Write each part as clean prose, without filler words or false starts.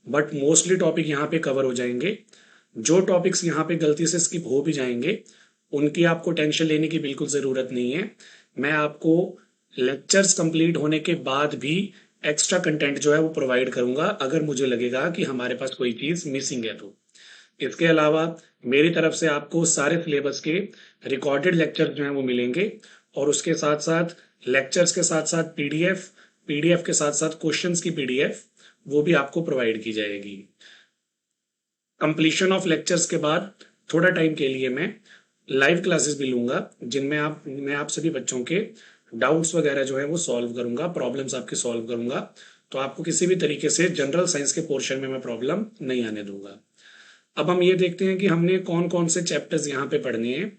But mostly topic यहाँ पे cover हो जाएंगे। जो टॉपिक्स यहाँ पे गलती से स्किप हो भी जाएंगे उनकी आपको टेंशन लेने की बिल्कुल ज़रूरत नहीं है। मैं आपको लेक्चर्स कंप्लीट होने के बाद भी एक्स्ट्रा कंटेंट जो है वो प्रोवाइड करूंगा अगर मुझे लगेगा कि हमारे पास कोई चीज़ मिसिंग है तो। इसके अलावा मेरी तरफ से आपको सारे सिलेबस के रिकॉर्डेड लेक्चर जो हैं वो मिलेंगे, और उसके साथ साथ लेक्चर्स के साथ साथ पीडीएफ, पीडीएफ के साथ साथ क्वेश्चंस की पीडीएफ वो भी आपको प्रोवाइड की जाएगी। कंप्लीशन ऑफ लेक्चर्स के बाद थोड़ा टाइम के लिए मैं लाइव क्लासेस भी लूंगा जिनमें मैं आप सभी बच्चों के डाउट्स वगैरह जो है वो सॉल्व करूंगा, प्रॉब्लम्स आपके सॉल्व करूंगा। तो आपको किसी भी तरीके से जनरल साइंस के पोर्शन में मैं प्रॉब्लम नहीं आने दूंगा। अब हम ये देखते हैं कि हमने कौन कौन से चैप्टर्स यहाँ पे पढ़ने हैं।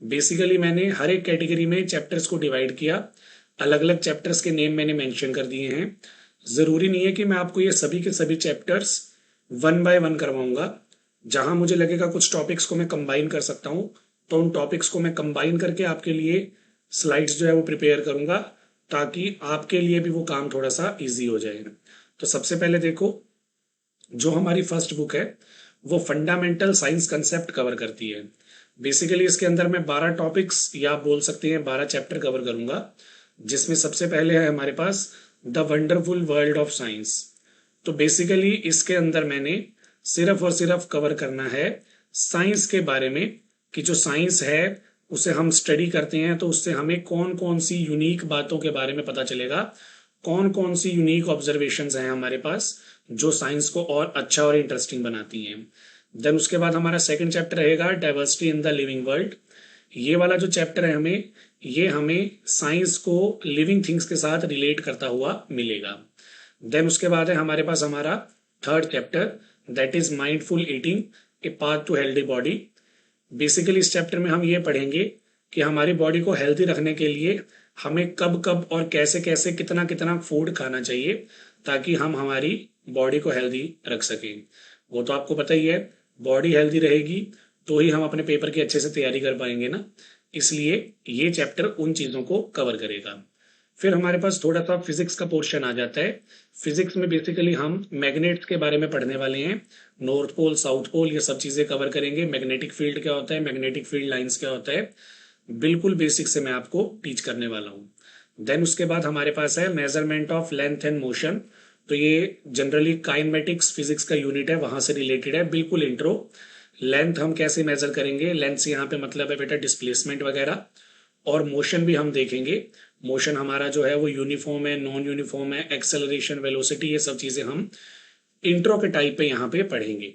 बेसिकली मैंने हर एक कैटेगरी में चैप्टर्स को डिवाइड किया, अलग अलग चैप्टर्स के नेम मैंने मेंशन कर दिए हैं। ज़रूरी नहीं है कि मैं आपको ये सभी के सभी चैप्टर्स वन बाय वन करवाऊंगा। जहां मुझे लगेगा कुछ टॉपिक्स को मैं कंबाइन कर सकता हूँ तो उन टॉपिक्स को मैं कंबाइन करके आपके लिए स्लाइड्स जो है वो प्रिपेयर करूंगा, ताकि आपके लिए भी वो काम थोड़ा सा ईजी हो जाए। तो सबसे पहले देखो, जो हमारी फर्स्ट बुक है वो फंडामेंटल साइंस कंसेप्ट कवर करती है। बेसिकली इसके अंदर मैं 12 टॉपिक्स या आप बोल सकते हैं 12 चैप्टर कवर करूंगा, जिसमें सबसे पहले है हमारे पास the wonderful world of science. तो बेसिकली इसके अंदर मैंने सिर्फ और सिर्फ कवर करना है साइंस के बारे में, कि जो साइंस है उसे हम स्टडी करते हैं तो उससे हमें कौन कौन सी यूनिक बातों के बारे में पता चलेगा, कौन कौन सी यूनिक ऑब्जर्वेशंस हैं हमारे पास जो साइंस को और अच्छा और इंटरेस्टिंग बनाती हैं। देन उसके बाद हमारा सेकंड चैप्टर रहेगा diversity in the living world. ये वाला जो चैप्टर है ये हमें साइंस को लिविंग थिंग्स के साथ रिलेट करता हुआ मिलेगा। देन उसके बाद है हमारे पास हमारा third chapter, that is mindful eating, a path to healthy body. Basically इस चैप्टर में हम ये पढ़ेंगे कि हमारी बॉडी को हेल्दी रखने के लिए हमें कब कब और कैसे कैसे कितना कितना फूड खाना चाहिए ताकि हम हमारी बॉडी को हेल्दी रख सकें। वो तो आपको पता ही है, बॉडी हेल्दी रहेगी तो ही हम अपने पेपर की अच्छे से तैयारी कर पाएंगे ना। इसलिए ये चैप्टर उन चीज़ों को कवर करेगा। फिर हमारे पास थोड़ा सा फिजिक्स का पोर्शन आ जाता है। फिजिक्स में बेसिकली हम मैग्नेट्स के बारे में पढ़ने वाले हैं, नॉर्थ पोल साउथ पोल ये सब चीज़ें कवर करेंगे। मैग्नेटिक फील्ड क्या होता है, मैग्नेटिक फील्ड लाइंस क्या होता है, बिल्कुल बेसिक से मैं आपको टीच करने वाला हूँ। देन उसके बाद हमारे पास है measurement of length and motion. तो ये जनरली काइनेमेटिक्स फिजिक्स का यूनिट है, वहां से रिलेटेड है, बिल्कुल इंट्रो। लेंथ हम कैसे मेजर करेंगे, लेंथ से यहाँ पे मतलब है बेटा डिस्प्लेसमेंट वगैरह। और मोशन भी हम देखेंगे, मोशन हमारा जो है वो यूनिफॉर्म है, नॉन यूनिफॉर्म है, एक्सेलरेशन, वेलोसिटी, ये सब चीजें हम इंट्रो के टाइप पे यहाँ पे पढ़ेंगे।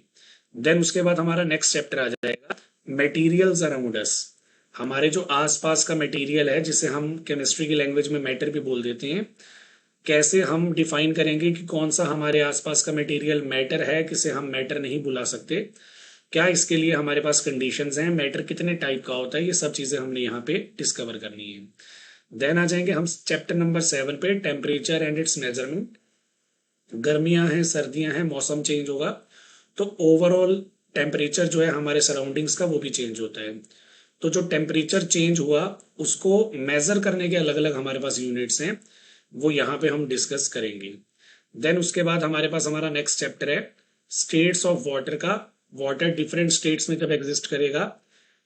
देन उसके बाद हमारा नेक्स्ट चैप्टर आ जाएगा मटेरियल्स अराउंड अस। हमारे जो आसपास का मटेरियल है जिसे हम केमिस्ट्री की लैंग्वेज में मैटर भी बोल देते हैं, कैसे हम डिफाइन करेंगे कि कौन सा हमारे आसपास का मटेरियल मैटर है, किसे हम मैटर नहीं बुला सकते, क्या इसके लिए हमारे पास कंडीशंस हैं, मैटर कितने टाइप का होता है, ये सब चीजें हमने यहाँ पे डिस्कवर करनी है। देन आ जाएंगे हम चैप्टर नंबर 7 पे, टेम्परेचर एंड इट्स मेजरमेंट। गर्मियां हैं, सर्दियां हैं, मौसम चेंज होगा तो ओवरऑल टेम्परेचर जो है हमारे सराउंडिंग्स का वो भी चेंज होता है। तो जो टेम्परेचर चेंज हुआ उसको मेजर करने के अलग अलग हमारे पास यूनिट्स हैं, वो यहाँ पे हम डिस्कस करेंगे। देन उसके बाद हमारे पास हमारा नेक्स्ट चैप्टर है स्टेट्स ऑफ वाटर का। वाटर डिफरेंट स्टेट्स में जब एग्जिस्ट करेगा,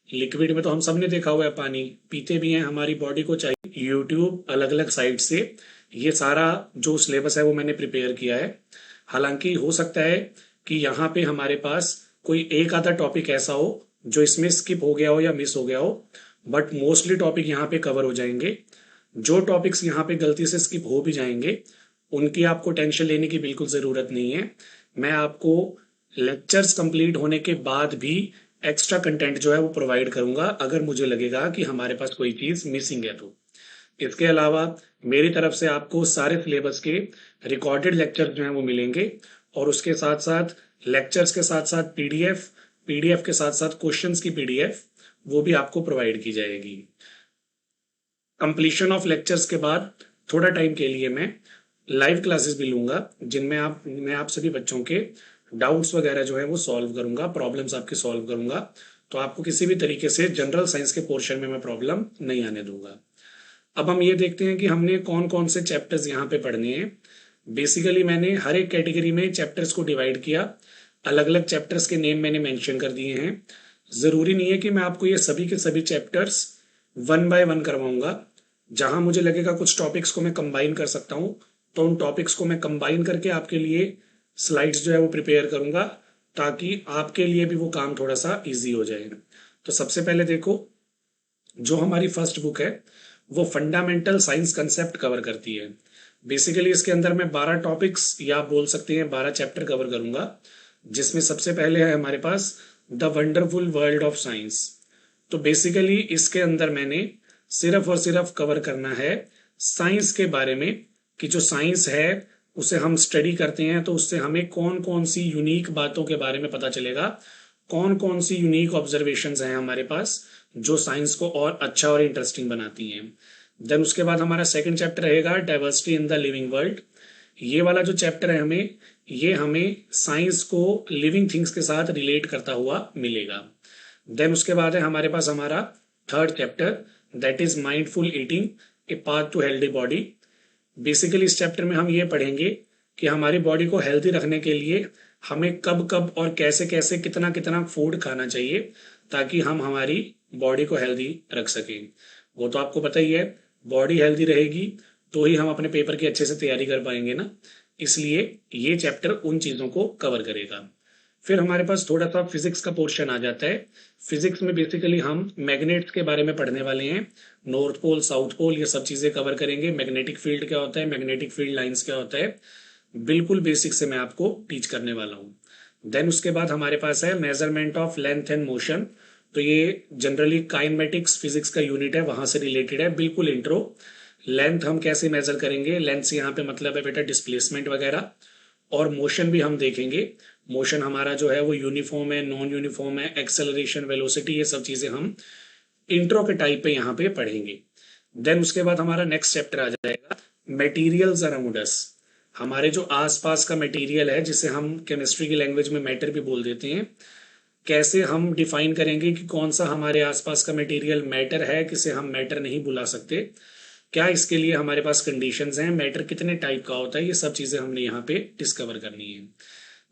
लिक्विड में तो हम सब ने देखा हुआ है, पानी पीते भी हैं, हमारी बॉडी को चाहिए। यूट्यूब अलग अलग साइट से ये सारा जो सिलेबस है वो मैंने प्रिपेयर किया है। हालांकि हो सकता है कि यहाँ पे हमारे पास कोई एक आधा टॉपिक ऐसा हो जो इसमें स्किप हो गया हो या मिस हो गया हो, बट मोस्टली टॉपिक यहाँ पे कवर हो जाएंगे। जो टॉपिक्स यहाँ पे गलती से स्किप हो भी जाएंगे उनकी आपको टेंशन लेने की बिल्कुल ज़रूरत नहीं है। मैं आपको लेक्चर्स कंप्लीट होने के बाद भी एक्स्ट्रा कंटेंट जो है वो प्रोवाइड करूंगा अगर मुझे लगेगा कि हमारे पास कोई चीज़ मिसिंग है तो। इसके अलावा मेरी तरफ से आपको सारे सिलेबस के रिकॉर्डेड लेक्चर जो हैं वो मिलेंगे, और उसके साथ साथ लेक्चर्स के साथ साथ पीडीएफ, पीडीएफ के साथ साथ क्वेश्चंस की पीडीएफ वो भी आपको प्रोवाइड की जाएगी। कंप्लीशन ऑफ लेक्चर्स के बाद थोड़ा टाइम के लिए मैं लाइव क्लासेस भी लूंगा जिनमें मैं आप सभी बच्चों के डाउट्स वगैरह जो है वो सॉल्व करूंगा, प्रॉब्लम्स आपके सॉल्व करूंगा। तो आपको किसी भी तरीके से जनरल साइंस के पोर्शन में मैं प्रॉब्लम नहीं आने दूंगा। अब हम ये देखते हैं कि हमने कौन कौन से चैप्टर्स यहाँ पे पढ़ने हैं। बेसिकली मैंने हर एक कैटेगरी में चैप्टर्स को डिवाइड किया, अलग अलग चैप्टर्स के नेम मैंने मेंशन कर दिए हैं। ज़रूरी नहीं है कि मैं आपको ये सभी के सभी चैप्टर्स वन बाय वन करवाऊंगा। जहां मुझे लगेगा कुछ टॉपिक्स को मैं कंबाइन कर सकता हूं, तो उन टॉपिक्स को मैं कंबाइन करके आपके लिए स्लाइड्स जो है वो प्रिपेयर करूंगा, ताकि आपके लिए भी वो काम थोड़ा सा इजी हो जाए। तो सबसे पहले देखो, जो हमारी फर्स्ट बुक है वो फंडामेंटल साइंस कंसेप्ट कवर करती है। बेसिकली इसके अंदर मैं 12 टॉपिक्स या आप बोल सकते हैं 12 चैप्टर कवर करूंगा, जिसमें सबसे पहले है हमारे पास the wonderful world of science. तो बेसिकली इसके अंदर मैंने सिर्फ और सिर्फ कवर करना है साइंस के बारे में, कि जो साइंस है उसे हम स्टडी करते हैं तो उससे हमें कौन कौन सी यूनिक बातों के बारे में पता चलेगा, कौन कौन सी यूनिक ऑब्जर्वेशंस हैं हमारे पास जो साइंस को और अच्छा और इंटरेस्टिंग बनाती हैं। देन उसके बाद हमारा सेकंड चैप्टर रहेगा diversity in the living world. ये वाला जो चैप्टर है ये हमें साइंस को लिविंग थिंग्स के साथ रिलेट करता हुआ मिलेगा। देन उसके बाद है हमारे पास हमारा third chapter, that is mindful eating, a path to healthy body. Basically इस चैप्टर में हम ये पढ़ेंगे कि हमारी बॉडी को हेल्दी रखने के लिए हमें कब कब और कैसे कैसे कितना कितना फूड खाना चाहिए, ताकि हम हमारी बॉडी को हेल्दी रख सकें। वो तो आपको पता ही है, बॉडी हेल्दी रहेगी तो ही हम अपने पेपर की अच्छे से तैयारी कर पाएंगे ना। इसलिए ये चैप्टर उन चीज़ों को कवर करेगा। फिर हमारे पास थोड़ा सा फिजिक्स का पोर्शन आ जाता है। फिजिक्स में बेसिकली हम मैग्नेट्स के बारे में पढ़ने वाले हैं, नॉर्थ पोल साउथ पोल ये सब चीज़ें कवर करेंगे। मैग्नेटिक फील्ड क्या होता है, मैग्नेटिक फील्ड लाइंस क्या होता है, बिल्कुल बेसिक से मैं आपको टीच करने वाला हूँ। देन उसके बाद हमारे पास है measurement of length and motion. तो ये जनरली काइनेमेटिक्स फिजिक्स का यूनिट है, वहां से रिलेटेड है, बिल्कुल इंट्रो। लेंथ हम कैसे मेजर करेंगे, लेंथ से यहाँ पे मतलब है बेटा डिस्प्लेसमेंट वगैरह। और मोशन भी हम देखेंगे, मोशन हमारा जो है वो यूनिफॉर्म है, नॉन यूनिफॉर्म है, एक्सेलरेशन, वेलोसिटी, ये सब चीजें हम इंट्रो के टाइप पे यहाँ पे पढ़ेंगे। देन उसके बाद हमारा नेक्स्ट चैप्टर आ जाएगा मटेरियल्स अराउंड अस। हमारे जो आसपास का मटेरियल है, जिसे हम केमिस्ट्री की लैंग्वेज में मैटर भी बोल देते हैं, कैसे हम डिफाइन करेंगे कि कौन सा हमारे आसपास का मटेरियल मैटर है, किसे हम मैटर नहीं बुला सकते, क्या इसके लिए हमारे पास कंडीशंस हैं, मैटर कितने टाइप का होता है, ये सब चीजें हमने यहाँ पे डिस्कवर करनी है।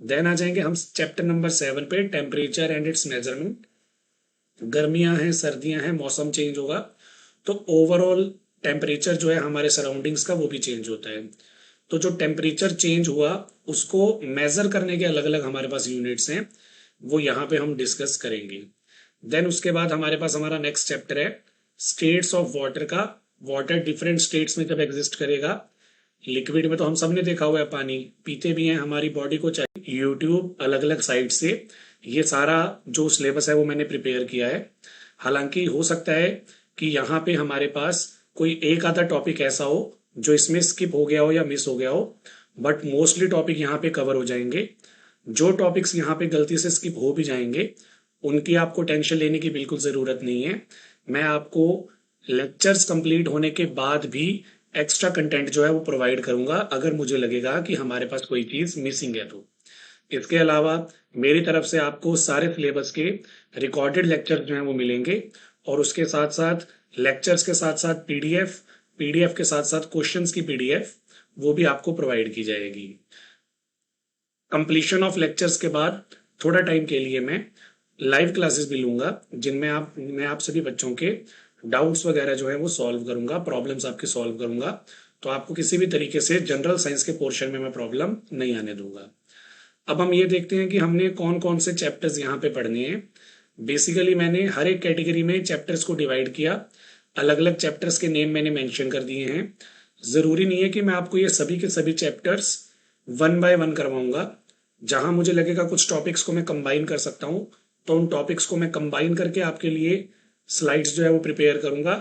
देन आ जाएंगे हम चैप्टर नंबर 7 पे, टेम्परेचर एंड इट्स मेजरमेंट। गर्मियां हैं, सर्दियां हैं, मौसम चेंज होगा, तो ओवरऑल टेम्परेचर जो है हमारे सराउंडिंग्स का वो भी चेंज होता है। तो जो टेम्परेचर चेंज हुआ उसको मेजर करने के अलग अलग हमारे पास यूनिट्स हैं, वो यहाँ पे हम डिस्कस करेंगे। देन उसके बाद हमारे पास हमारा नेक्स्ट चैप्टर है स्टेट्स ऑफ वाटर का। वाटर डिफरेंट स्टेट्स में जब एग्जिस्ट करेगा, लिक्विड में तो हम सब ने देखा हुआ है, पानी पीते भी हैं, हमारी बॉडी को चाहिए। यूट्यूब अलग अलग साइट से ये सारा जो सिलेबस है वो मैंने प्रिपेयर किया है। हालांकि हो सकता है कि यहाँ पे हमारे पास कोई एक आधा टॉपिक ऐसा हो जो इसमें स्किप हो गया हो या मिस हो गया हो, बट मोस्टली टॉपिक यहाँ पे कवर हो जाएंगे। जो टॉपिक्स यहाँ पे गलती से स्किप हो भी जाएंगे उनकी आपको टेंशन लेने की बिल्कुल ज़रूरत नहीं है। मैं आपको लेक्चर्स कंप्लीट होने के बाद भी एक्स्ट्रा कंटेंट जो है वो प्रोवाइड करूंगा, अगर मुझे लगेगा कि हमारे पास कोई चीज़ मिसिंग है तो। इसके अलावा मेरी तरफ से आपको सारे सिलेबस के रिकॉर्डेड लेक्चर जो हैं वो मिलेंगे, और उसके साथ साथ लेक्चर्स के साथ साथ पीडीएफ, पीडीएफ के साथ साथ क्वेश्चंस की पीडीएफ वो भी आपको प्रोवाइड की जाएगी। कंप्लीशन ऑफ लेक्चर्स के बाद थोड़ा टाइम के लिए मैं लाइव क्लासेस भी लूंगा, जिनमें मैं आप सभी बच्चों के डाउट्स वगैरह जो है वो सॉल्व करूंगा, प्रॉब्लम्स आपके सॉल्व करूंगा। तो आपको किसी भी तरीके से जनरल साइंस के पोर्शन में मैं प्रॉब्लम नहीं आने दूंगा। अब हम ये देखते हैं कि हमने कौन कौन से चैप्टर्स यहाँ पे पढ़ने हैं। बेसिकली मैंने हर एक कैटेगरी में चैप्टर्स को डिवाइड किया, अलग अलग चैप्टर्स के नेम मैंने मेंशन कर दिए हैं। ज़रूरी नहीं है कि मैं आपको ये सभी के सभी चैप्टर्स वन बाय वन करवाऊंगा। जहां मुझे लगेगा कुछ टॉपिक्स को मैं कंबाइन कर सकता हूँ, तो उन टॉपिक्स को मैं कंबाइन करके आपके लिए स्लाइड्स जो है वो प्रिपेयर करूंगा,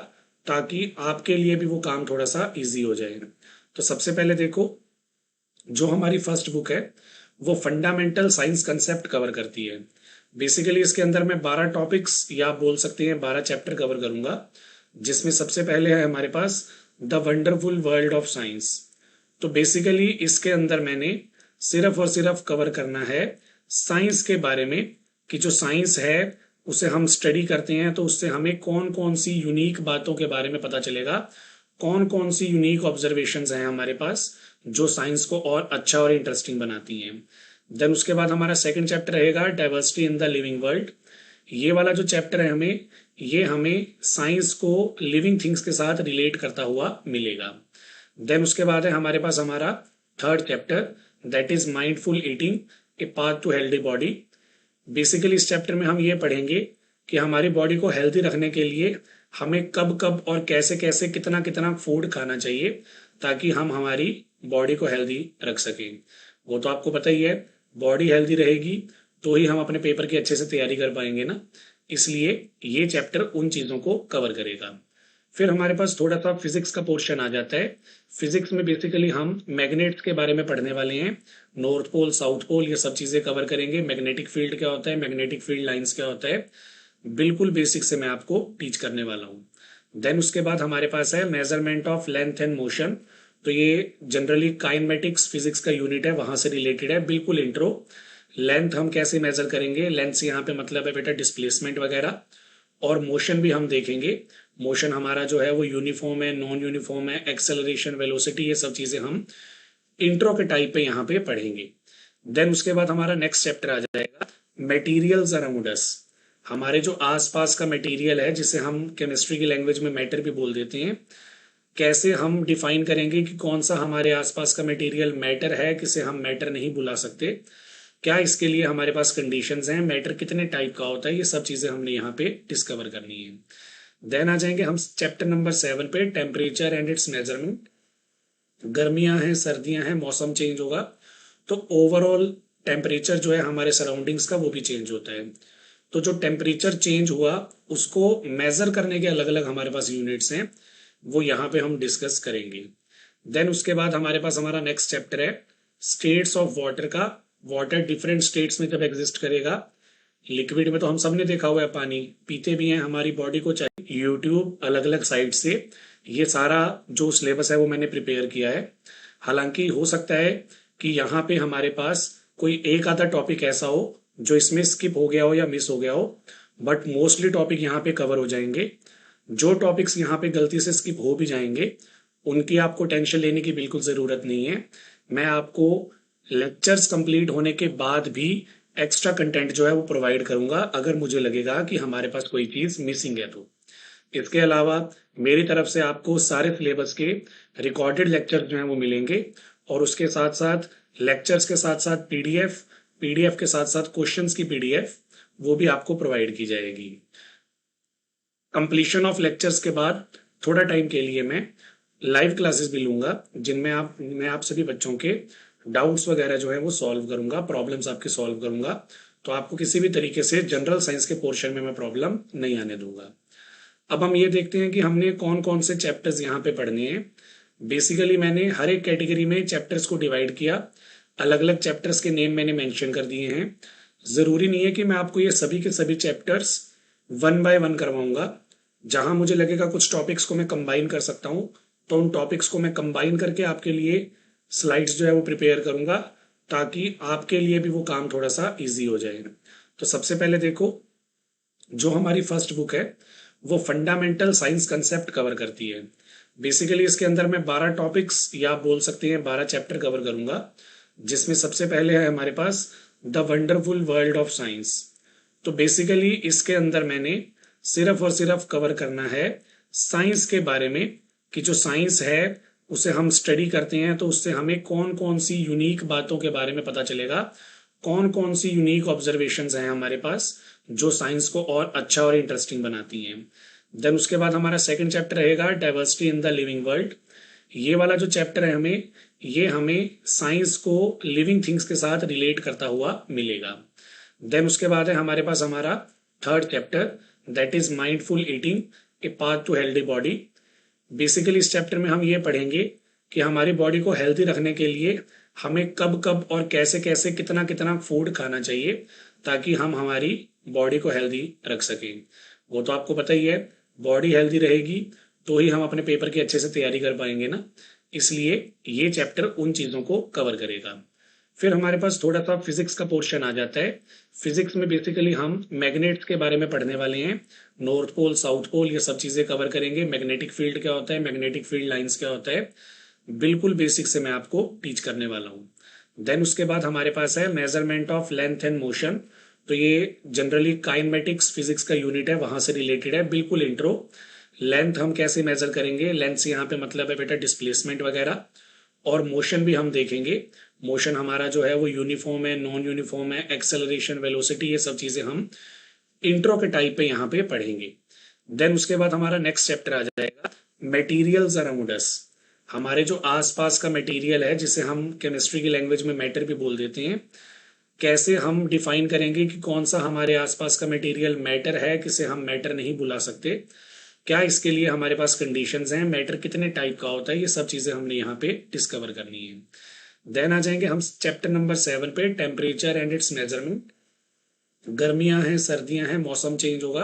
ताकि आपके लिए भी वो काम थोड़ा सा इजी हो जाए। तो सबसे पहले देखो, जो हमारी फर्स्ट बुक है वो फंडामेंटल साइंस कंसेप्ट कवर करती है। बेसिकली इसके अंदर मैं 12 टॉपिक्स या आप बोल सकते हैं 12 चैप्टर कवर करूंगा, जिसमें सबसे पहले है हमारे पास the wonderful world of science. तो बेसिकली इसके अंदर मैंने सिर्फ और सिर्फ कवर करना है साइंस के बारे में, कि जो साइंस है उसे हम स्टडी करते हैं तो उससे हमें कौन कौन सी यूनिक बातों के बारे में पता चलेगा, कौन कौन सी यूनिक ऑब्जर्वेशंस हैं हमारे पास जो साइंस को और अच्छा और इंटरेस्टिंग बनाती हैं। देन उसके बाद हमारा सेकंड चैप्टर रहेगा diversity in the living world. ये वाला जो चैप्टर है ये हमें साइंस को लिविंग थिंग्स के साथ रिलेट करता हुआ मिलेगा। देन उसके बाद है हमारे पास हमारा third chapter, that is mindful eating, a path to healthy body. Basically इस चैप्टर में हम ये पढ़ेंगे कि हमारी बॉडी को हेल्दी रखने के लिए हमें कब कब और कैसे कैसे कितना कितना फूड खाना चाहिए ताकि हम हमारी बॉडी को हेल्दी रख सकें। वो तो आपको पता ही है, बॉडी हेल्दी रहेगी तो ही हम अपने पेपर की अच्छे से तैयारी कर पाएंगे ना। इसलिए ये चैप्टर उन चीज़ों को कवर करेगा। फिर हमारे पास थोड़ा सा फिजिक्स का पोर्शन आ जाता है। फिजिक्स में बेसिकली हम मैग्नेट्स के बारे में पढ़ने वाले हैं। नॉर्थ पोल, साउथ पोल, ये सब चीज़ें कवर करेंगे। मैग्नेटिक फील्ड क्या होता है, मैग्नेटिक फील्ड लाइंस क्या होता है, बिल्कुल बेसिक से मैं आपको टीच करने वाला हूँ। देन उसके बाद हमारे पास है measurement of length and motion. तो ये जनरली काइनेमेटिक्स फिजिक्स का यूनिट है, वहां से रिलेटेड है, बिल्कुल इंट्रो। लेंथ हम कैसे मेजर करेंगे, लेंथ से यहाँ पे मतलब है बेटा डिस्प्लेसमेंट वगैरह। और मोशन भी हम देखेंगे, मोशन हमारा जो है वो यूनिफॉर्म है, नॉन यूनिफॉर्म है, एक्सेलरेशन, वेलोसिटी, ये सब चीजें हम इंट्रो के टाइप पे यहाँ पे पढ़ेंगे। देन उसके बाद हमारा नेक्स्ट चैप्टर आ जाएगा मटेरियल्स अराउंड अस। हमारे जो आसपास का मटेरियल है, जिसे हम केमिस्ट्री की लैंग्वेज में मैटर भी बोल देते हैं, कैसे हम डिफाइन करेंगे कि कौन सा हमारे आसपास का मटेरियल मैटर है, किसे हम मैटर नहीं बुला सकते, क्या इसके लिए हमारे पास कंडीशंस हैं, मैटर कितने टाइप का होता है, ये सब चीजें हमने यहाँ पे डिस्कवर करनी है। देन आ जाएंगे हम चैप्टर नंबर 7 पे, टेम्परेचर एंड इट्स मेजरमेंट। गर्मियां हैं, सर्दियां हैं, मौसम चेंज होगा तो ओवरऑल टेम्परेचर जो है हमारे सराउंडिंग्स का वो भी चेंज होता है। तो जो टेम्परेचर चेंज हुआ उसको मेजर करने के अलग अलग हमारे पास यूनिट्स हैं, वो यहाँ पे हम डिस्कस करेंगे। देन उसके बाद हमारे पास हमारा नेक्स्ट चैप्टर है स्टेट्स ऑफ वाटर का। वाटर डिफरेंट स्टेट्स में जब एग्जिस्ट करेगा, लिक्विड में तो हम सब ने देखा हुआ है, पानी पीते भी हैं, हमारी बॉडी को चाहिए। यूट्यूब अलग अलग साइट से ये सारा जो सिलेबस है वो मैंने प्रिपेयर किया है। हालांकि हो सकता है कि यहाँ पे हमारे पास कोई एक आधा टॉपिक ऐसा हो जो इसमें स्किप हो गया हो या मिस हो गया हो, बट मोस्टली टॉपिक यहाँ पे कवर हो जाएंगे। जो टॉपिक्स यहाँ पे गलती से स्किप हो भी जाएंगे उनकी आपको टेंशन लेने की बिल्कुल ज़रूरत नहीं है। मैं आपको लेक्चर्स कंप्लीट होने के बाद भी एक्स्ट्रा कंटेंट जो है वो प्रोवाइड करूंगा अगर मुझे लगेगा कि हमारे पास कोई चीज़ मिसिंग है तो। इसके अलावा मेरी तरफ से आपको सारे सिलेबस के रिकॉर्डेड लेक्चर जो हैं वो मिलेंगे, और उसके साथ साथ लेक्चर्स के साथ साथ पीडीएफ, पीडीएफ के साथ साथ क्वेश्चंस की पीडीएफ वो भी आपको प्रोवाइड की जाएगी। कंप्लीशन ऑफ लेक्चर्स के बाद थोड़ा टाइम के लिए मैं लाइव क्लासेस भी लूंगा, जिनमें मैं आप सभी बच्चों के डाउट्स वगैरह जो है वो सॉल्व करूंगा, प्रॉब्लम्स आपके सॉल्व करूंगा। तो आपको किसी भी तरीके से जनरल साइंस के पोर्शन में मैं प्रॉब्लम नहीं आने दूंगा। अब हम ये देखते हैं कि हमने कौन कौन से चैप्टर्स यहाँ पे पढ़ने हैं। बेसिकली मैंने हर एक कैटेगरी में चैप्टर्स को डिवाइड किया, अलग अलग चैप्टर्स के नेम मैंने मेंशन कर दिए हैं। ज़रूरी नहीं है कि मैं आपको ये सभी के सभी चैप्टर्स वन बाय वन करवाऊंगा। जहां मुझे लगेगा कुछ टॉपिक्स को मैं कंबाइन कर सकता हूँ तो उन टॉपिक्स को मैं कंबाइन करके आपके लिए स्लाइड्स जो है वो प्रिपेयर करूंगा, ताकि आपके लिए भी वो काम थोड़ा सा इजी हो जाए। तो सबसे पहले देखो, जो हमारी फर्स्ट बुक है वो फंडामेंटल साइंस कंसेप्ट कवर करती है। बेसिकली इसके अंदर मैं 12 टॉपिक्स या आप बोल सकते हैं 12 चैप्टर कवर करूंगा, जिसमें सबसे पहले है हमारे पास the wonderful world of science. तो बेसिकली इसके अंदर मैंने सिर्फ और सिर्फ कवर करना है साइंस के बारे में, कि जो साइंस है उसे हम स्टडी करते हैं तो उससे हमें कौन कौन सी यूनिक बातों के बारे में पता चलेगा, कौन कौन सी यूनिक ऑब्जर्वेशंस हैं हमारे पास जो साइंस को और अच्छा और इंटरेस्टिंग बनाती हैं। देन उसके बाद हमारा सेकंड चैप्टर रहेगा diversity in the living world. ये वाला जो चैप्टर है ये हमें साइंस को लिविंग थिंग्स के साथ रिलेट करता हुआ मिलेगा। देन उसके बाद है हमारे पास हमारा third chapter, that is mindful eating, a path to healthy body. Basically इस चैप्टर में हम ये पढ़ेंगे कि हमारी बॉडी को हेल्दी रखने के लिए हमें कब कब और कैसे कैसे कितना कितना फूड खाना चाहिए ताकि हम हमारी बॉडी को हेल्दी रख सकें। वो तो आपको पता ही है, बॉडी हेल्दी रहेगी तो ही हम अपने पेपर की अच्छे से तैयारी कर पाएंगे ना। इसलिए ये चैप्टर उन चीज़ों को कवर करेगा। फिर हमारे पास थोड़ा सा फिजिक्स का पोर्शन आ जाता है। फिजिक्स में बेसिकली हम मैग्नेट्स के बारे में पढ़ने वाले हैं। नॉर्थ पोल, साउथ पोल, ये सब चीज़ें कवर करेंगे। मैग्नेटिक फील्ड क्या होता है, मैग्नेटिक फील्ड लाइंस क्या होता है। बिल्कुल बेसिक से मैं आपको टीच करने वाला हूँ। देन उसके बाद हमारे पास है measurement of length and motion. तो ये जनरली काइनेमेटिक्स फिजिक्स का यूनिट है, वहां से रिलेटेड है, बिल्कुल इंट्रो। लेंथ हम कैसे मेजर करेंगे, लेंथ से यहाँ पे मतलब है बेटा डिस्प्लेसमेंट वगैरह। और मोशन भी हम देखेंगे, मोशन हमारा जो है वो यूनिफॉर्म है, नॉन यूनिफॉर्म है, एक्सेलरेशन, वेलोसिटी, ये सब चीजें हम इंट्रो के टाइप पे यहाँ पे पढ़ेंगे। देन उसके बाद हमारा नेक्स्ट चैप्टर आ जाएगा मटेरियल्स अराउंड अस। हमारे जो आसपास का मटेरियल है, जिसे हम केमिस्ट्री की लैंग्वेज में मैटर भी बोल देते हैं, कैसे हम डिफाइन करेंगे कि कौन सा हमारे आसपास का मटेरियल मैटर है, किसे हम मैटर नहीं बुला सकते, क्या इसके लिए हमारे पास कंडीशंस हैं, मैटर कितने टाइप का होता है, ये सब चीजें हमने यहाँ पे डिस्कवर करनी है। देन आ जाएंगे हम चैप्टर नंबर 7 पे, टेम्परेचर एंड इट्स मेजरमेंट। गर्मियां हैं, सर्दियां हैं, मौसम चेंज होगा,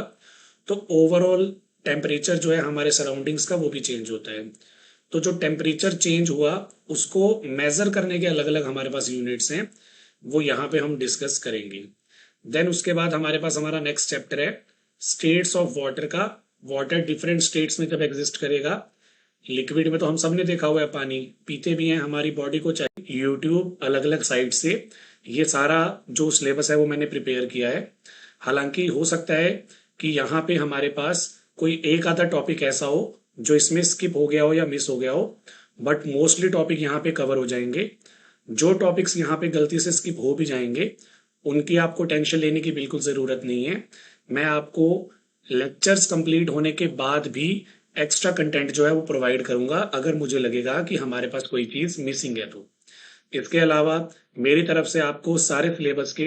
तो ओवरऑल टेम्परेचर जो है हमारे सराउंडिंग्स का वो भी चेंज होता है। तो जो टेम्परेचर चेंज हुआ उसको मेजर करने के अलग अलग हमारे पास यूनिट्स हैं, वो यहाँ पे हम डिस्कस करेंगे। देन उसके बाद हमारे पास हमारा नेक्स्ट चैप्टर है स्टेट्स ऑफ वाटर का। वाटर डिफरेंट स्टेट्स में जब एग्जिस्ट करेगा, लिक्विड में तो हम सब ने देखा हुआ है, पानी पीते भी हैं, हमारी बॉडी को चाहिए। यूट्यूब अलग अलग साइट से ये सारा जो सिलेबस है वो मैंने प्रिपेयर किया है। हालांकि हो सकता है कि यहाँ पे हमारे पास कोई एक आधा टॉपिक ऐसा हो जो इसमें स्किप हो गया हो या मिस हो गया हो, बट मोस्टली टॉपिक यहाँ पे कवर हो जाएंगे। जो टॉपिक्स यहाँ पे गलती से स्किप हो भी जाएंगे, उनकी आपको टेंशन लेने की बिल्कुल ज़रूरत नहीं है। मैं आपको लेक्चर्स कंप्लीट होने के बाद भी एक्स्ट्रा कंटेंट जो है वो प्रोवाइड करूंगा, अगर मुझे लगेगा कि हमारे पास कोई चीज़ मिसिंग है तो। इसके अलावा मेरी तरफ से आपको सारे सिलेबस के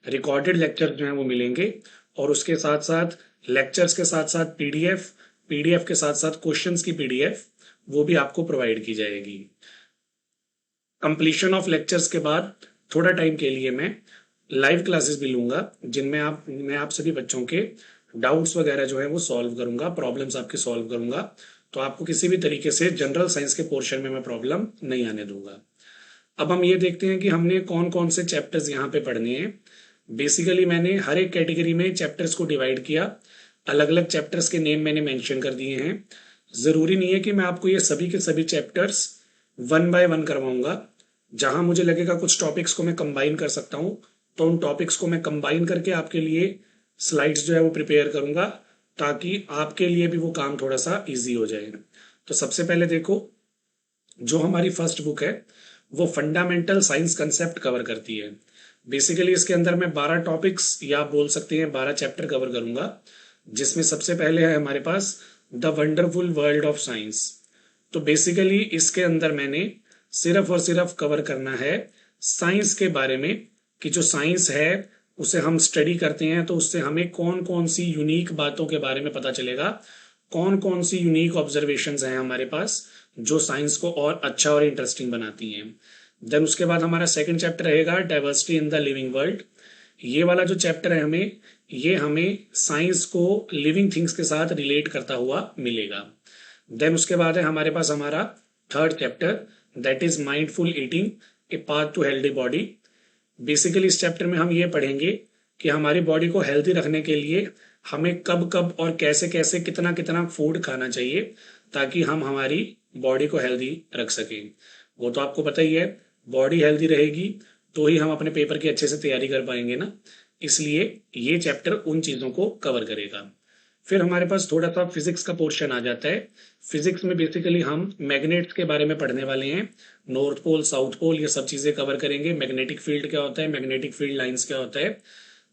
रिकॉर्डेड लेक्चर जो हैं वो मिलेंगे, और उसके साथ साथ लेक्चर्स के साथ साथ पीडीएफ, पीडीएफ के साथ साथ क्वेश्चंस की पीडीएफ वो भी आपको प्रोवाइड की जाएगी। कंप्लीशन ऑफ लेक्चर्स के बाद थोड़ा टाइम के लिए मैं लाइव क्लासेस भी लूंगा, जिनमें मैं आप सभी बच्चों के डाउट्स वगैरह जो है वो सॉल्व करूंगा, प्रॉब्लम्स आपके सॉल्व करूंगा। तो आपको किसी भी तरीके से जनरल साइंस के पोर्शन में मैं प्रॉब्लम नहीं आने दूंगा। अब हम ये देखते हैं कि हमने कौन कौन से चैप्टर्स यहाँ पे पढ़ने हैं। बेसिकली मैंने हर एक कैटेगरी में चैप्टर्स को डिवाइड किया, अलग अलग चैप्टर्स के नेम मैंने मेंशन कर दिए हैं। जरूरी नहीं है कि मैं आपको ये सभी के सभी चैप्टर्स वन बाय वन करवाऊंगा। जहां मुझे लगेगा कुछ टॉपिक्स को मैं कंबाइन कर सकता हूं, तो उन टॉपिक्स को मैं कंबाइन करके आपके लिए स्लाइड्स जो है वो प्रिपेयर करूंगा, ताकि आपके लिए भी वो काम थोड़ा सा इजी हो जाए। तो सबसे पहले देखो, जो हमारी फर्स्ट बुक है वो फंडामेंटल साइंस कंसेप्ट कवर करती है। बेसिकली इसके अंदर मैं 12 टॉपिक्स या आप बोल सकते हैं 12 चैप्टर कवर करूंगा, जिसमें सबसे पहले है हमारे पास the wonderful world of science. तो बेसिकली इसके अंदर मैंने सिर्फ और सिर्फ कवर करना है साइंस के बारे में, कि जो साइंस है उसे हम स्टडी करते हैं तो उससे हमें कौन कौन सी यूनिक बातों के बारे में पता चलेगा, कौन कौन सी यूनिक ऑब्जर्वेशंस हैं हमारे पास जो साइंस को और अच्छा और इंटरेस्टिंग बनाती हैं। देन उसके बाद हमारा सेकंड चैप्टर रहेगा diversity in the living world. ये वाला जो चैप्टर है ये हमें साइंस को लिविंग थिंग्स के साथ रिलेट करता हुआ मिलेगा। देन उसके बाद है हमारे पास हमारा third chapter, that is mindful eating, a path to healthy body. Basically इस चैप्टर में हम ये पढ़ेंगे कि हमारी बॉडी को हेल्दी रखने के लिए हमें कब कब और कैसे कैसे कितना कितना फूड खाना चाहिए, ताकि हम हमारी बॉडी को हेल्दी रख सकें। वो तो आपको पता ही है, बॉडी हेल्दी रहेगी तो ही हम अपने पेपर की अच्छे से तैयारी कर पाएंगे ना। इसलिए ये चैप्टर उन चीज़ों को कवर करेगा। फिर हमारे पास थोड़ा सा फिजिक्स का पोर्शन आ जाता है। फिजिक्स में बेसिकली हम मैग्नेट्स के बारे में पढ़ने वाले हैं, नॉर्थ पोल, साउथ पोल, ये सब चीज़ें कवर करेंगे। मैग्नेटिक फील्ड क्या होता है, मैग्नेटिक फील्ड लाइंस क्या होता है,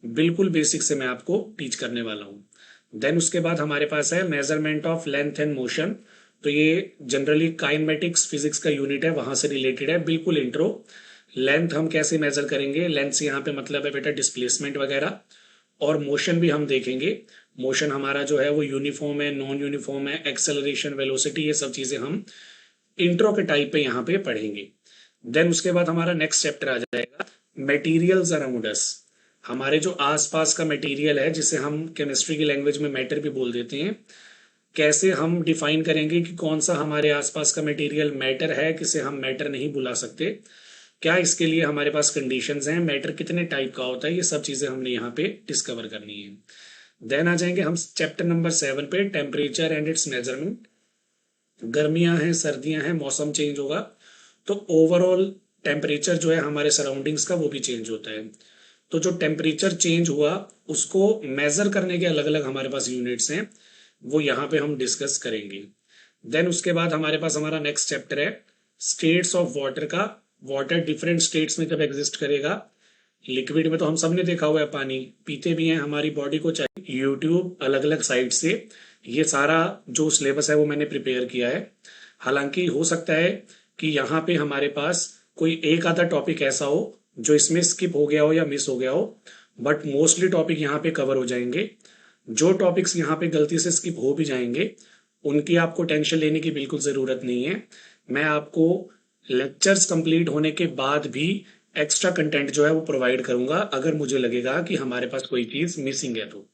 बिल्कुल बेसिक से मैं आपको टीच करने वाला हूँ। देन उसके बाद हमारे पास है measurement of length and motion. तो ये जनरली काइनेमेटिक्स फिजिक्स का यूनिट है, वहां से रिलेटेड है, बिल्कुल इंट्रो। लेंथ हम कैसे मेजर करेंगे, लेंथ से यहाँ पे मतलब है बेटा डिस्प्लेसमेंट वगैरह। और मोशन भी हम देखेंगे, मोशन हमारा जो है वो यूनिफॉर्म है, नॉन यूनिफॉर्म है, एक्सेलरेशन, वेलोसिटी, ये सब चीजें हम इंट्रो के टाइप पे यहाँ पे पढ़ेंगे। देन उसके बाद हमारा नेक्स्ट चैप्टर आ जाएगा मटेरियल्स अराउंड अस। हमारे जो आसपास का मटेरियल है, जिसे हम केमिस्ट्री की लैंग्वेज में मैटर भी बोल देते हैं, कैसे हम डिफाइन करेंगे कि कौन सा हमारे आसपास का मटेरियल मैटर है, किसे हम मैटर नहीं बुला सकते, क्या इसके लिए हमारे पास कंडीशंस हैं, मैटर कितने टाइप का होता है, ये सब चीजें हमने यहाँ पे डिस्कवर करनी है। देन आ जाएंगे हम चैप्टर नंबर 7 पे, टेम्परेचर एंड इट्स मेजरमेंट। गर्मियां हैं, सर्दियां हैं, मौसम चेंज होगा, तो ओवरऑल टेम्परेचर जो है हमारे सराउंडिंग्स का वो भी चेंज होता है। तो जो टेम्परेचर चेंज हुआ उसको मेजर करने के अलग अलग हमारे पास यूनिट्स हैं, वो यहाँ पे हम डिस्कस करेंगे। देन उसके बाद हमारे पास हमारा नेक्स्ट चैप्टर है स्टेट्स ऑफ वाटर का। वाटर डिफरेंट स्टेट्स में जब एग्जिस्ट करेगा, लिक्विड में तो हम सब ने देखा हुआ है, पानी पीते भी हैं, हमारी बॉडी को चाहिए। यूट्यूब अलग अलग साइट से ये सारा जो सिलेबस है वो मैंने प्रिपेयर किया है। हालांकि हो सकता है कि यहाँ पे हमारे पास कोई एक आधा टॉपिक ऐसा हो जो इसमें स्किप हो गया हो या मिस हो गया हो, बट मोस्टली टॉपिक यहाँ पे कवर हो जाएंगे। जो टॉपिक्स यहाँ पे गलती से स्किप हो भी जाएंगे उनकी आपको टेंशन लेने की बिल्कुल ज़रूरत नहीं है। मैं आपको लेक्चर्स कंप्लीट होने के बाद भी एक्स्ट्रा कंटेंट जो है वो प्रोवाइड करूंगा अगर मुझे लगेगा कि हमारे पास कोई चीज़ मिसिंग है तो।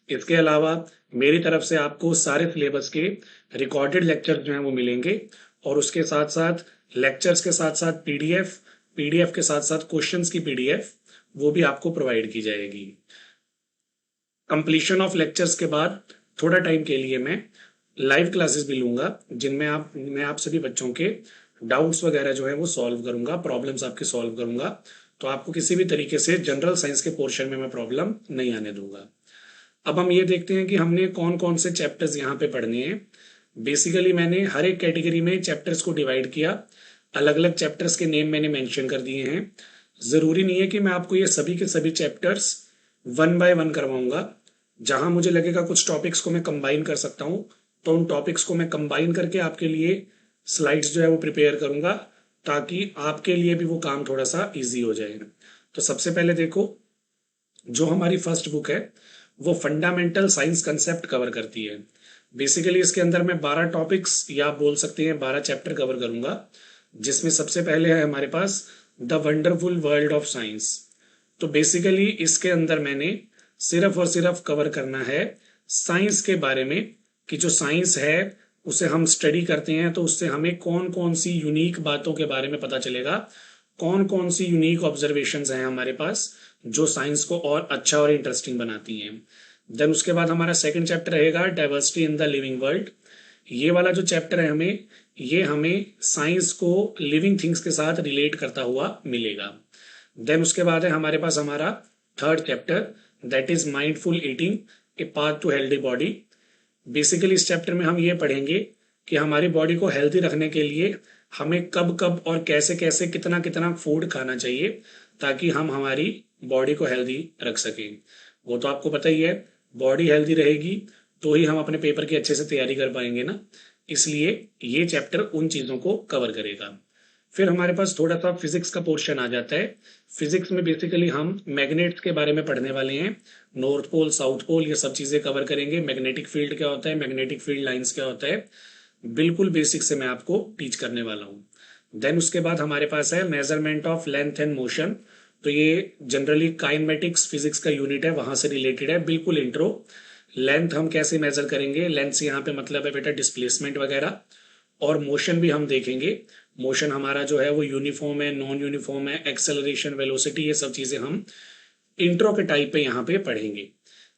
इसके अलावा मेरी तरफ से आपको सारे सिलेबस के रिकॉर्डेड लेक्चर जो हैं वो मिलेंगे, और उसके साथ साथ लेक्चर्स के साथ साथ पीडीएफ, पीडीएफ के साथ साथ क्वेश्चंस की पीडीएफ वो भी आपको प्रोवाइड की जाएगी। कंप्लीशन ऑफ लेक्चर्स के बाद थोड़ा टाइम के लिए मैं लाइव क्लासेस भी लूंगा, जिनमें मैं आप सभी बच्चों के डाउट्स वगैरह जो है वो सॉल्व करूंगा, प्रॉब्लम्स आपके सॉल्व करूंगा। तो आपको किसी भी तरीके से जनरल साइंस के पोर्शन में मैं प्रॉब्लम नहीं आने दूंगा। अब हम ये देखते हैं कि हमने कौन कौन से चैप्टर्स यहाँ पे पढ़ने हैं। बेसिकली मैंने हर एक कैटेगरी में चैप्टर्स को डिवाइड किया, अलग अलग चैप्टर्स के नेम मैंने मेंशन कर दिए हैं। ज़रूरी नहीं है कि मैं आपको ये सभी के सभी चैप्टर्स वन बाय वन करवाऊंगा। जहां मुझे लगेगा कुछ टॉपिक्स को मैं कंबाइन कर सकता हूँ तो उन टॉपिक्स को मैं कंबाइन करके आपके लिए स्लाइड्स जो है वो प्रिपेयर करूंगा, ताकि आपके लिए भी वो काम थोड़ा सा इजी हो जाए। तो सबसे पहले देखो, जो हमारी फर्स्ट बुक है वो फंडामेंटल साइंस कंसेप्ट कवर करती है। बेसिकली इसके अंदर मैं 12 टॉपिक्स या आप बोल सकते हैं 12 चैप्टर कवर करूंगा, जिसमें सबसे पहले है हमारे पास the wonderful world of science. तो बेसिकली इसके अंदर मैंने सिर्फ और सिर्फ कवर करना है साइंस के बारे में, कि जो साइंस है उसे हम स्टडी करते हैं तो उससे हमें कौन कौन सी यूनिक बातों के बारे में पता चलेगा, कौन कौन सी यूनिक ऑब्जर्वेशंस हैं हमारे पास जो साइंस को और अच्छा और इंटरेस्टिंग बनाती हैं। देन उसके बाद हमारा सेकंड चैप्टर रहेगा diversity in the living world. ये वाला जो चैप्टर है ये हमें साइंस को लिविंग थिंग्स के साथ रिलेट करता हुआ मिलेगा। देन उसके बाद है हमारे पास हमारा third chapter, that is mindful eating, a path to healthy body. Basically इस चैप्टर में हम ये पढ़ेंगे कि हमारी बॉडी को हेल्दी रखने के लिए हमें कब कब और कैसे कैसे कितना कितना फूड खाना चाहिए ताकि हम हमारी बॉडी को हेल्दी रख सकें। वो तो आपको पता ही है, बॉडी हेल्दी रहेगी तो ही हम अपने पेपर की अच्छे से तैयारी कर पाएंगे ना। इसलिए ये चैप्टर उन चीज़ों को कवर करेगा। फिर हमारे पास थोड़ा सा फिजिक्स का पोर्शन आ जाता है। फिजिक्स में बेसिकली हम मैग्नेट्स के बारे में पढ़ने वाले हैं, नॉर्थ पोल, साउथ पोल, ये सब चीज़ें कवर करेंगे। मैग्नेटिक फील्ड क्या होता है, मैग्नेटिक फील्ड लाइंस क्या होता है, बिल्कुल बेसिक से मैं आपको टीच करने वाला हूँ। देन उसके बाद हमारे पास है measurement of length and motion. तो ये जनरली काइनेमेटिक्स फिजिक्स का यूनिट है, वहां से रिलेटेड है, बिल्कुल इंट्रो। लेंथ हम कैसे मेजर करेंगे, लेंथ से यहाँ पे मतलब है बेटा डिस्प्लेसमेंट वगैरह, और मोशन भी हम देखेंगे। मोशन हमारा जो है वो यूनिफॉर्म है, नॉन यूनिफॉर्म है, एक्सेलरेशन, वेलोसिटी, ये सब चीजें हम इंट्रो के टाइप पे यहाँ पे पढ़ेंगे।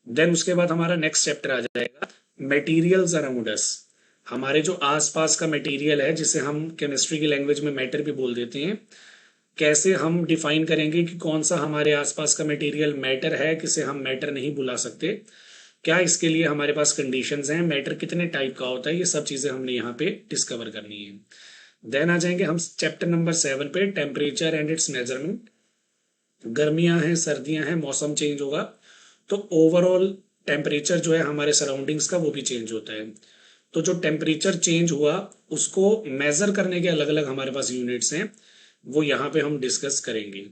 देन उसके बाद हमारा नेक्स्ट चैप्टर आ जाएगा मटेरियल्स अराउंड अस। हमारे जो आसपास का मटेरियल है, जिसे हम केमिस्ट्री की लैंग्वेज में मैटर भी बोल देते हैं, कैसे हम डिफाइन करेंगे कि कौन सा हमारे आसपास का मटेरियल मैटर है, किसे हम मैटर नहीं बुला सकते, क्या इसके लिए हमारे पास कंडीशंस हैं, मैटर कितने टाइप का होता है, ये सब चीजें हमने यहाँ पे डिस्कवर करनी है। देन आ जाएंगे हम चैप्टर नंबर 7 पे, टेम्परेचर एंड इट्स मेजरमेंट। गर्मियां हैं, सर्दियां हैं, मौसम चेंज होगा, तो ओवरऑल टेम्परेचर जो है हमारे सराउंडिंग्स का वो भी चेंज होता है। तो जो टेम्परेचर चेंज हुआ उसको मेजर करने के अलग अलग हमारे पास यूनिट्स हैं, वो यहाँ पे हम डिस्कस करेंगे।